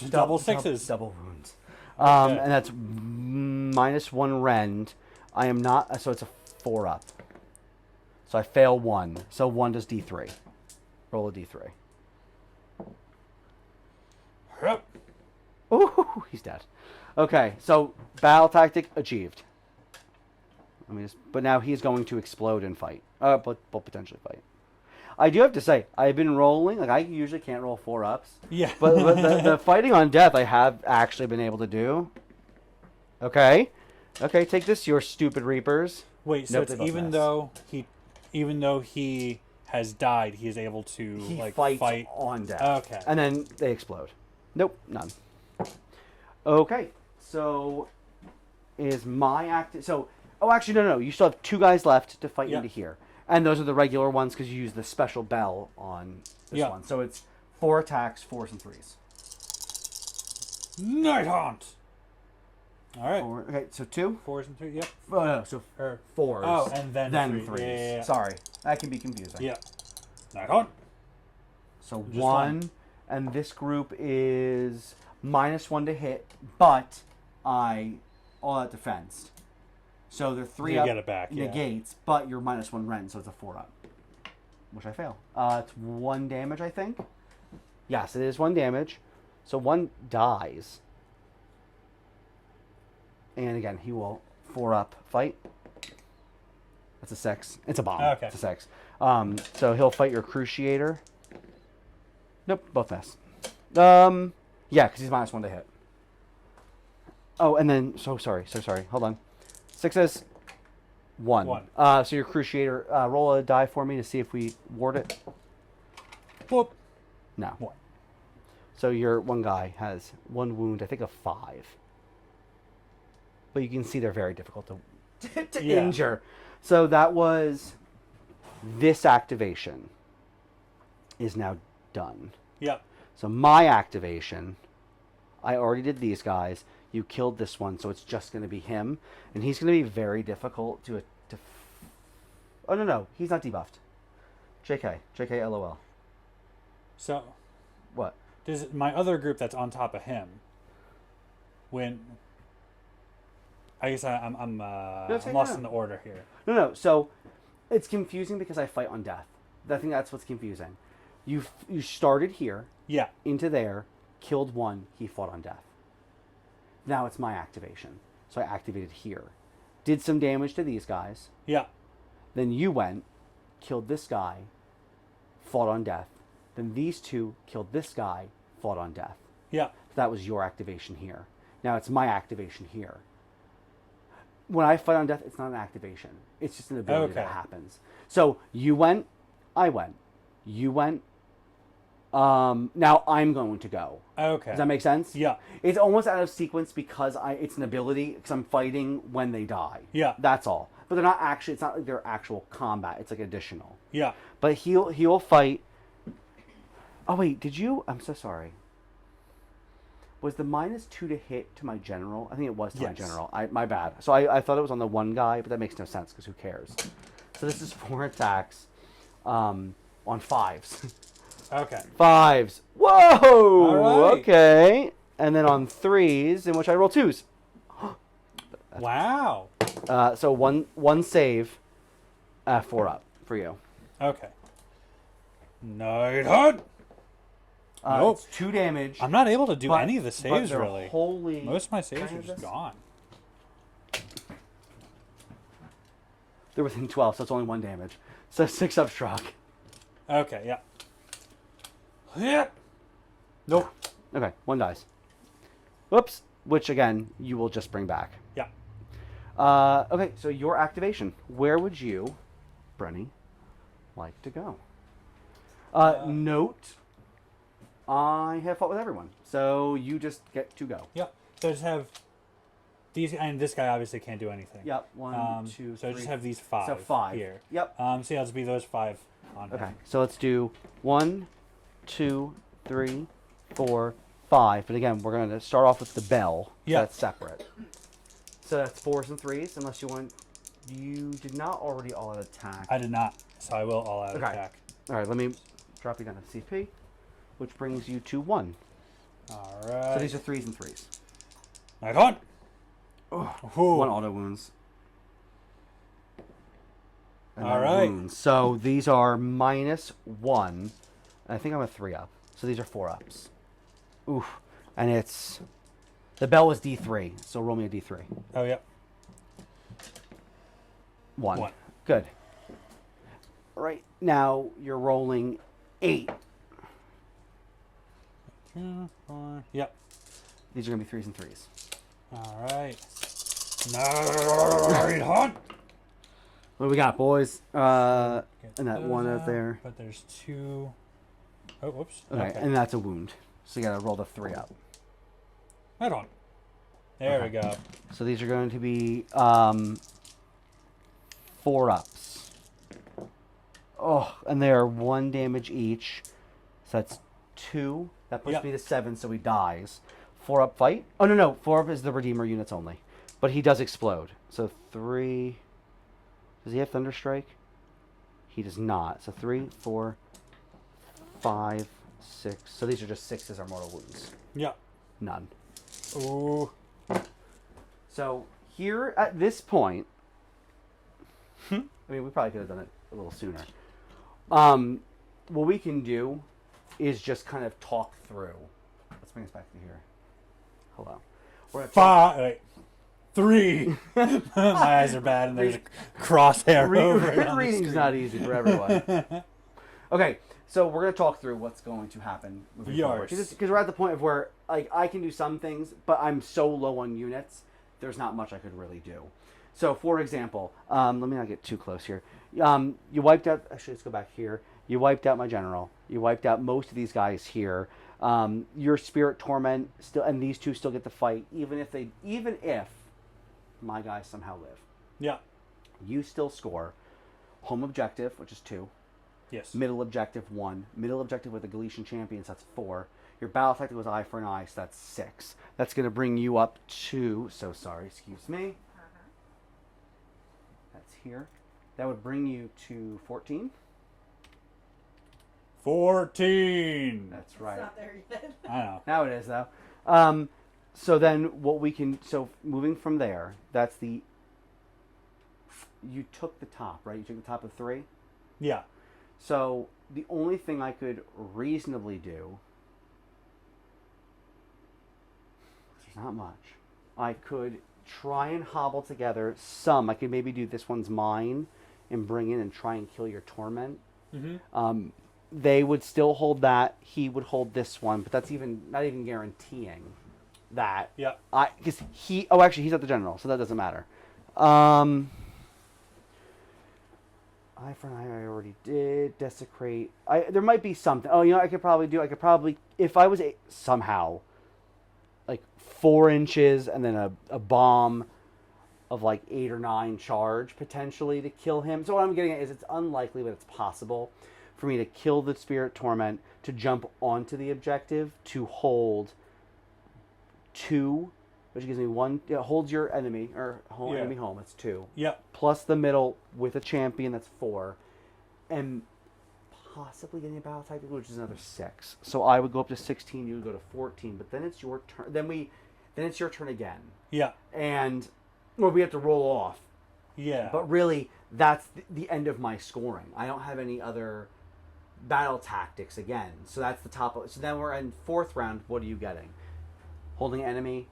S3: Double 6s.
S2: Double wounds.
S3: Okay.
S2: And that's -1 rend. I am not... So it's a 4-up. So I fail 1. So 1 does D3. Roll a D3.
S3: Yep.
S2: Ooh, he's dead. Okay, so battle tactic achieved. But now he's going to explode and fight. But potentially fight. I do have to say, I've been rolling. Like I usually can't roll 4-ups.
S3: Yeah.
S2: But the fighting on death, I have actually been able to do. Okay, take this, your stupid reapers.
S3: Wait, so it's even though he has died, he is able to fight
S2: on death.
S3: Okay.
S2: And then they explode. Nope, none. Okay, so is my active. So, actually, no. You still have 2 guys left to fight into here, and those are the regular ones because you use the special bell on this one. So it's 4 attacks, 4s and 3s.
S3: Night Haunt. All right.
S2: Okay, so 2,
S3: 4s and 3. Yep.
S2: Oh no, so 4s.
S3: Oh, and then
S2: 3s.
S3: Yeah.
S2: Sorry, that can be confusing.
S3: Yeah. Night Haunt.
S2: So just 1, and this group is -1 to hit, but all out defense. So they're 3 up
S3: get it back,
S2: negates, but you're -1 rend, so it's a 4 up, which I fail. It's 1 damage, I think. Yes, it is 1 damage. So 1 dies, and again he will 4 up fight. That's a 6. It's a bomb.
S3: Okay.
S2: It's a 6. So he'll fight your Cruciator. Nope, both miss. Yeah, because he's -1 to hit. Oh, and then so sorry. Hold on. 6s, 1. So your Cruciator, roll a die for me to see if we ward it.
S3: Whoop.
S2: No.
S3: 1.
S2: So your one guy has 1 wound, I think, of 5. But you can see they're very difficult to injure. So that was this activation is now done.
S3: Yep.
S2: So my activation, I already did these guys. You killed this one, so it's just going to be him, and he's going to be very difficult to. Oh no, he's not debuffed. JK, LOL.
S3: So,
S2: what?
S3: Does my other group that's on top of him? When I guess I'm lost in the order here.
S2: No. So it's confusing because I fight on death. I think that's what's confusing. You started here.
S3: Yeah.
S2: Into there, killed 1. He fought on death. Now it's my activation. So I activated here. Did some damage to these guys.
S3: Yeah.
S2: Then you went, killed this guy, fought on death. Then these 2 killed this guy, fought on death.
S3: Yeah.
S2: That was your activation here. Now it's my activation here. When I fight on death, it's not an activation. It's just an ability that happens. So you went, I went. You went. Now I'm going to go.
S3: Okay.
S2: Does that make sense?
S3: Yeah.
S2: It's almost out of sequence because it's an ability because I'm fighting when they die.
S3: Yeah.
S2: That's all. But they're not actually. It's not like they're actual combat. It's like additional.
S3: Yeah.
S2: But he'll fight. Oh wait, did you? I'm so sorry. Was the -2 to hit to my general? I think it was to my general. My bad. So I thought it was on the one guy, but that makes no sense because who cares? So this is 4 attacks, on 5s.
S3: Okay.
S2: 5s. Whoa!
S3: All right.
S2: Okay. And then on 3s, in which I roll 2s.
S3: Wow.
S2: So one save, 4 up for you.
S3: Okay. Night Haunt. Nope.
S2: It's 2 damage.
S3: I'm not able to do any of the saves really.
S2: Holy.
S3: Most of my saves are just gone.
S2: They're within 12, so it's only 1 damage. So 6 up struck.
S3: Okay. Yeah. Yeah. Nope.
S2: Okay, 1 dies. Whoops. Which again, you will just bring back.
S3: Yeah.
S2: Okay, so your activation. Where would you, Brenny, like to go? Note, I have fought with everyone, so you just get to go.
S3: Yeah. So I just have these, and this guy obviously can't do anything.
S2: Yep. 1, 2, 3.
S3: So I just have these 5.
S2: So 5
S3: here.
S2: Yep.
S3: So yeah, it'll be those 5 on
S2: Okay.
S3: him.
S2: So let's do 1, 2, 3, 4, 5. But again, we're going to start off with the bell.
S3: Yeah.
S2: That's separate. So that's 4s and 3s, unless you want. You did not already all out attack.
S3: I did not, so I will all out attack.
S2: All right, let me drop you down to CP, which brings you to 1.
S3: All right.
S2: So these are 3s and 3s.
S3: Night Haunt.
S2: Oh, 1 auto wounds. And
S3: all
S2: then
S3: right.
S2: Wounds. So these are -1. I think I'm a 3 up. So these are 4 ups. Oof. And the bell was D3, so roll me a D3.
S3: Oh, yeah.
S2: 1. Good. Right now, you're rolling 8.
S3: 2, 4. Yep.
S2: These are going to be 3s and 3s.
S3: All right. Night hunt.
S2: What do we got, boys? And
S3: Get
S2: that
S3: those
S2: 1
S3: out,
S2: out there.
S3: But there's 2. Oh, whoops.
S2: Okay, and that's a wound. So you got to roll the 3 up.
S3: Right on. There we go.
S2: So these are going to be 4 ups. Oh, and they are 1 damage each. So that's 2. That puts me to 7, so he dies. 4 up fight. Oh, no. 4 up is the Redeemer units only. But he does explode. So 3. Does he have Thunderstrike? He does not. So 3, 4, 5, 6. So these are just 6s are mortal wounds.
S3: Yeah.
S2: None.
S3: Ooh.
S2: So here at this point, I mean, we probably could have done it a little sooner. What we can do is just kind of talk through. Let's bring us back to here. Hello. We're gonna
S3: 5. Wait. 3. My eyes are bad, and there's a crosshair over it on the
S2: Reading's
S3: screen.
S2: not easy for everyone. Okay, so we're gonna talk through what's going to happen moving forward. Because we're at the point of where I can do some things, but I'm so low on units. There's not much I could really do. So, for example, let me not get too close here. You wiped out. Actually, let's go back here. You wiped out my general. You wiped out most of these guys here. Your Spirit Torment still, and these 2 still get to fight, even if my guys somehow live.
S3: Yeah.
S2: You still score. Home objective, which is 2.
S3: Yes.
S2: Middle objective 1. Middle objective with the Galician champions, that's 4. Your battle tactic was eye for an eye, so that's 6. That's going to bring you up to. So sorry, excuse me. That's here. That would bring you to 14.
S3: 14.
S2: That's right.
S1: It's not there yet.
S3: I know.
S2: Now it is though. So then what we can. So moving from there, that's the. You took the top, right? You took the top of 3.
S3: Yeah.
S2: So the only thing I could reasonably do. There's not much. I could try and hobble together some. I could maybe do this one's mine and bring in and try and kill your torment.
S3: Mm-hmm.
S2: They would still hold that. He would hold this one, but that's not even guaranteeing that.
S3: Yeah.
S2: Because actually he's not the general, so that doesn't matter. Eye for an eye I already did. Desecrate. There might be something. Oh, I could probably if I was somehow like 4 inches and then a bomb of like 8 or 9 charge potentially to kill him. So what I'm getting at is it's unlikely, but it's possible for me to kill the Spirit Torment, to jump onto the objective, to hold 2, which gives me 1. It holds your enemy enemy home. It's 2.
S3: Yep.
S2: Plus the middle with a champion, that's 4, and possibly getting a battle tactic, which is another 6. So I would go up to 16. You would go to 14. But then it's your turn. Then it's your turn again.
S3: Yeah.
S2: And we have to roll off.
S3: Yeah.
S2: But really, that's the end of my scoring. I don't have any other battle tactics again. So that's the top. So then we're in 4th round. What are you getting? Holding enemy,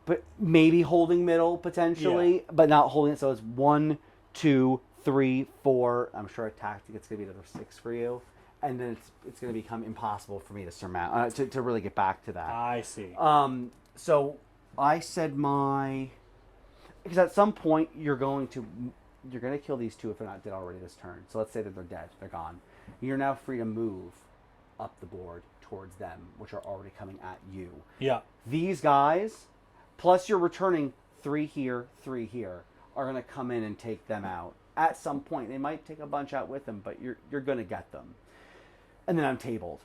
S2: but maybe holding middle potentially, but not holding it. So it's 1, 2, 3, 4. I'm sure a tactic it's going to be another 6 for you, and then it's going to become impossible for me to surmount to really get back to that.
S3: I see.
S2: So I said because at some point you're going to kill these 2 if they're not dead already this turn. So let's say that they're dead, they're gone. You're now free to move up the board towards them, which are already coming at you.
S3: Yeah.
S2: These guys, plus you're returning 3 here, 3 here, are going to come in and take them out. At some point, they might take a bunch out with them, but you're going to get them. And then I'm tabled.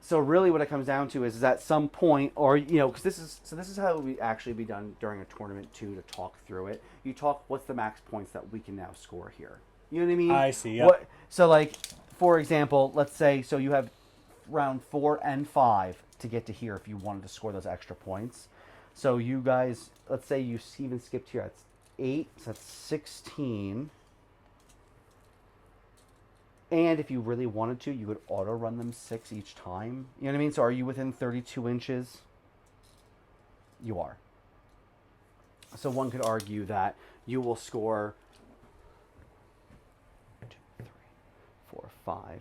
S2: So really what it comes down to is at some point, or, because this is how it would actually be done during a tournament too, to talk through it. You talk, what's the max points that we can now score here? You know what I mean?
S3: I see, yeah.
S2: So like, for example, let's say, so you have round 4 and 5 to get to here if you wanted to score those extra points. So you guys, let's say you even skipped here. That's 8, so that's 16. And if you really wanted to, you would auto run them 6 each time. You know what I mean? So are you within 32 inches? You are. So one could argue that you will score 2, 3, 4, 5.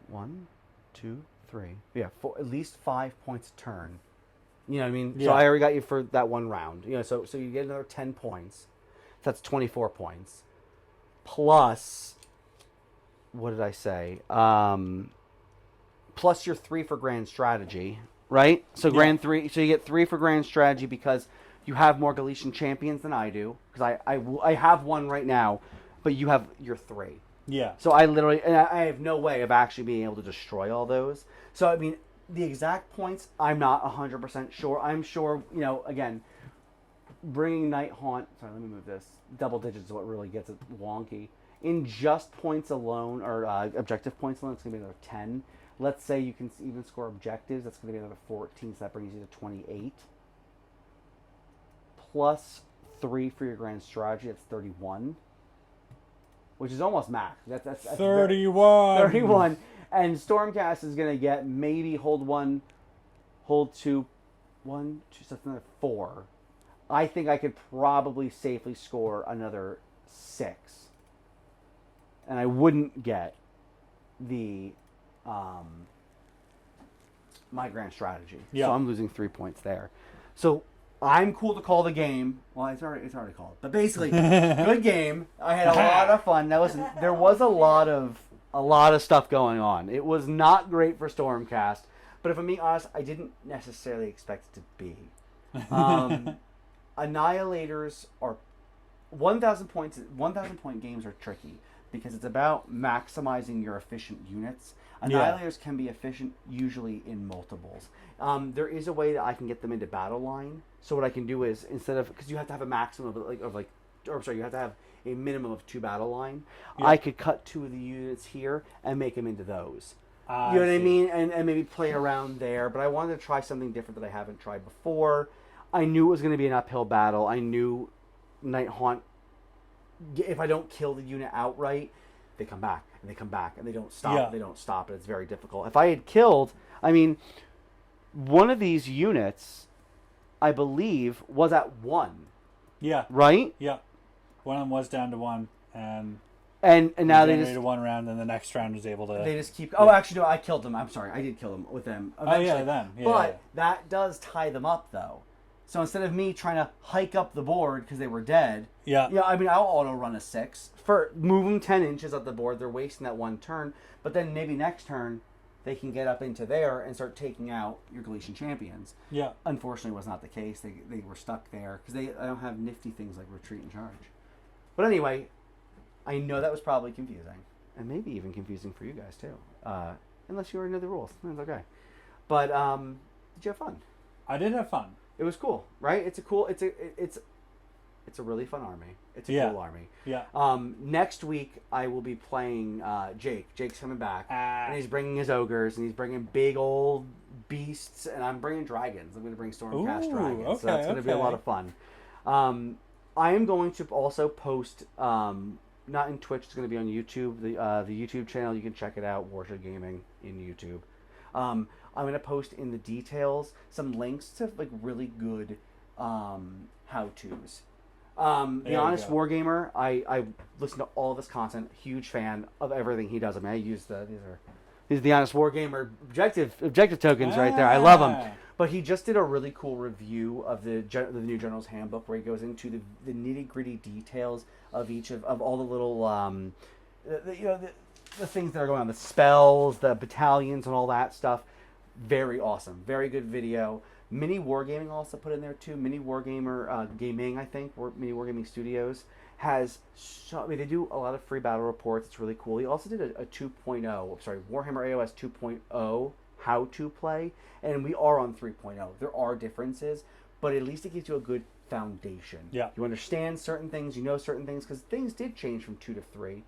S2: 1, 2, 3. Yeah, at least 5 points a turn. You know what I mean? Yeah. So I already got you for that one round. You know, so you get another 10 points. That's 24 points. Plus, what did I say? Plus your 3 for grand strategy, right? So grand 3. So you get 3 for grand strategy because you have more Galician champions than I do. Because I have one right now, but you have your 3.
S3: Yeah.
S2: So I literally, and I have no way of actually being able to destroy all those. So I mean, the exact points, I'm not 100% sure. I'm sure, you know, again, bringing Night Haunt, sorry, let me move this. Double digits is what really gets it wonky. In just points alone, or objective points alone, it's going to be another 10. Let's say you can even score objectives, that's going to be another 14, so that brings you to 28. Plus 3 for your grand strategy, that's 31. Which is almost max. That's
S3: 31.
S2: 31. And Stormcast is going to get maybe hold 1, hold 2, 1, 2, so that's another 4. I think I could probably safely score another 6. And I wouldn't get the my grand strategy. Yeah. So I'm losing 3 points there. So I'm cool to call the game. Well, it's already called. But basically, good game. I had a lot of fun. Now listen, there was a lot of stuff going on. It was not great for Stormcast, but if I'm being honest, I didn't necessarily expect it to be. Annihilators are 1,000 points. 1,000 point games are tricky because it's about maximizing your efficient units. Annihilators can be efficient usually in multiples. There is a way that I can get them into battle line. So what I can do is, instead of, because you have to have a maximum you have to have a minimum of 2 battle line. Yeah. I could cut 2 of the units here and make them into those. You know what I mean? And maybe play around there. But I wanted to try something different that I haven't tried before. I knew it was going to be an uphill battle. I knew Night Haunt, if I don't kill the unit outright, they come back, and they come back, and they don't stop, and they don't stop, and it's very difficult. If I had killed, I mean, one of these units, I believe, was at 1.
S3: Yeah.
S2: Right?
S3: Yeah. One of them was down to 1, and
S2: now they just
S3: 1 round, and the next round was able to.
S2: They just keep. Oh, actually, no, I killed them. I'm sorry, I did kill them with them. Eventually.
S3: Oh yeah, them. Yeah,
S2: but that does tie them up, though. So instead of me trying to hike up the board because they were dead, I mean, I'll auto run a 6 for move them 10 inches up the board. They're wasting that 1 turn, but then maybe next turn they can get up into there and start taking out your Galician champions. Yeah. Unfortunately, it was not the case. They were stuck there because they don't have nifty things like retreat and charge. But anyway, I know that was probably confusing, and maybe even confusing for you guys too, unless you already know the rules. That's okay. But did you have fun?
S3: I did have fun.
S2: It was cool, right? It's a really fun army. It's a cool army. Yeah. Next week I will be playing Jake. Jake's coming back, and he's bringing his ogres, and he's bringing big old beasts, and I'm bringing dragons. I'm going to bring Stormcast dragons. Okay, so that's going to be a lot of fun. I am going to also post, not in Twitch. It's going to be on YouTube. The YouTube channel, you can check it out. Wargaming in YouTube. I'm going to post in the details some links to like really good how-tos. The Honest Wargamer, I listen to all of his content. Huge fan of everything he does. I mean, I use these are the Honest Wargamer objective tokens right there. I love them. But he just did a really cool review of the new General's Handbook, where he goes into the nitty-gritty details of each of all the little the things that are going on, the spells, the battalions, and all that stuff. Very awesome. Very good video. Mini Wargaming also put in there too. Mini Wargamer Gaming, I think, Mini Wargaming Studios has. They do a lot of free battle reports. It's really cool. He also did a 2.0. Warhammer AoS 2.0 how to play, and we are on 3.0. There are differences, but at least it gives you a good foundation. Yeah, you understand certain things, you know certain things, because things did change from 2 to 3.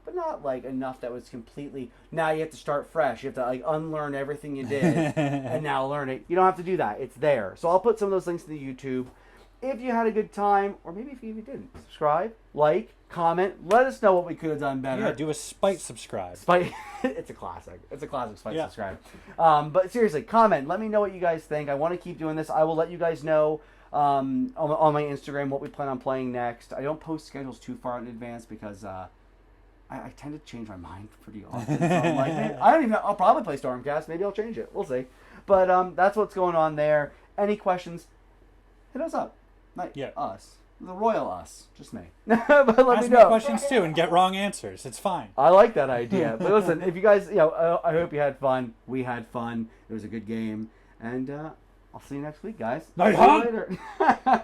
S2: But not like enough that was completely, now you have to start fresh. You have to like unlearn everything you did and now learn it. You don't have to do that. It's there. So I'll put some of those links to the YouTube. If you had a good time, or maybe if you didn't, subscribe, like, comment. Let us know what we could have done better.
S3: Yeah, do a spite subscribe.
S2: Spite. It's a classic. It's a classic spite subscribe. But seriously, comment. Let me know what you guys think. I want to keep doing this. I will let you guys know on my Instagram what we plan on playing next. I don't post schedules too far in advance because I tend to change my mind pretty often. So I'm like, I don't even know. I'll probably play Stormcast. Maybe I'll change it. We'll see. But that's what's going on there. Any questions? Hit us up. Not us. The royal us. Just me. But let me know.
S3: Ask me questions too and get wrong answers. It's fine.
S2: I like that idea. But listen, if you guys, I hope you had fun. We had fun. It was a good game. And I'll see you next week, guys.
S3: Night,
S2: See you later.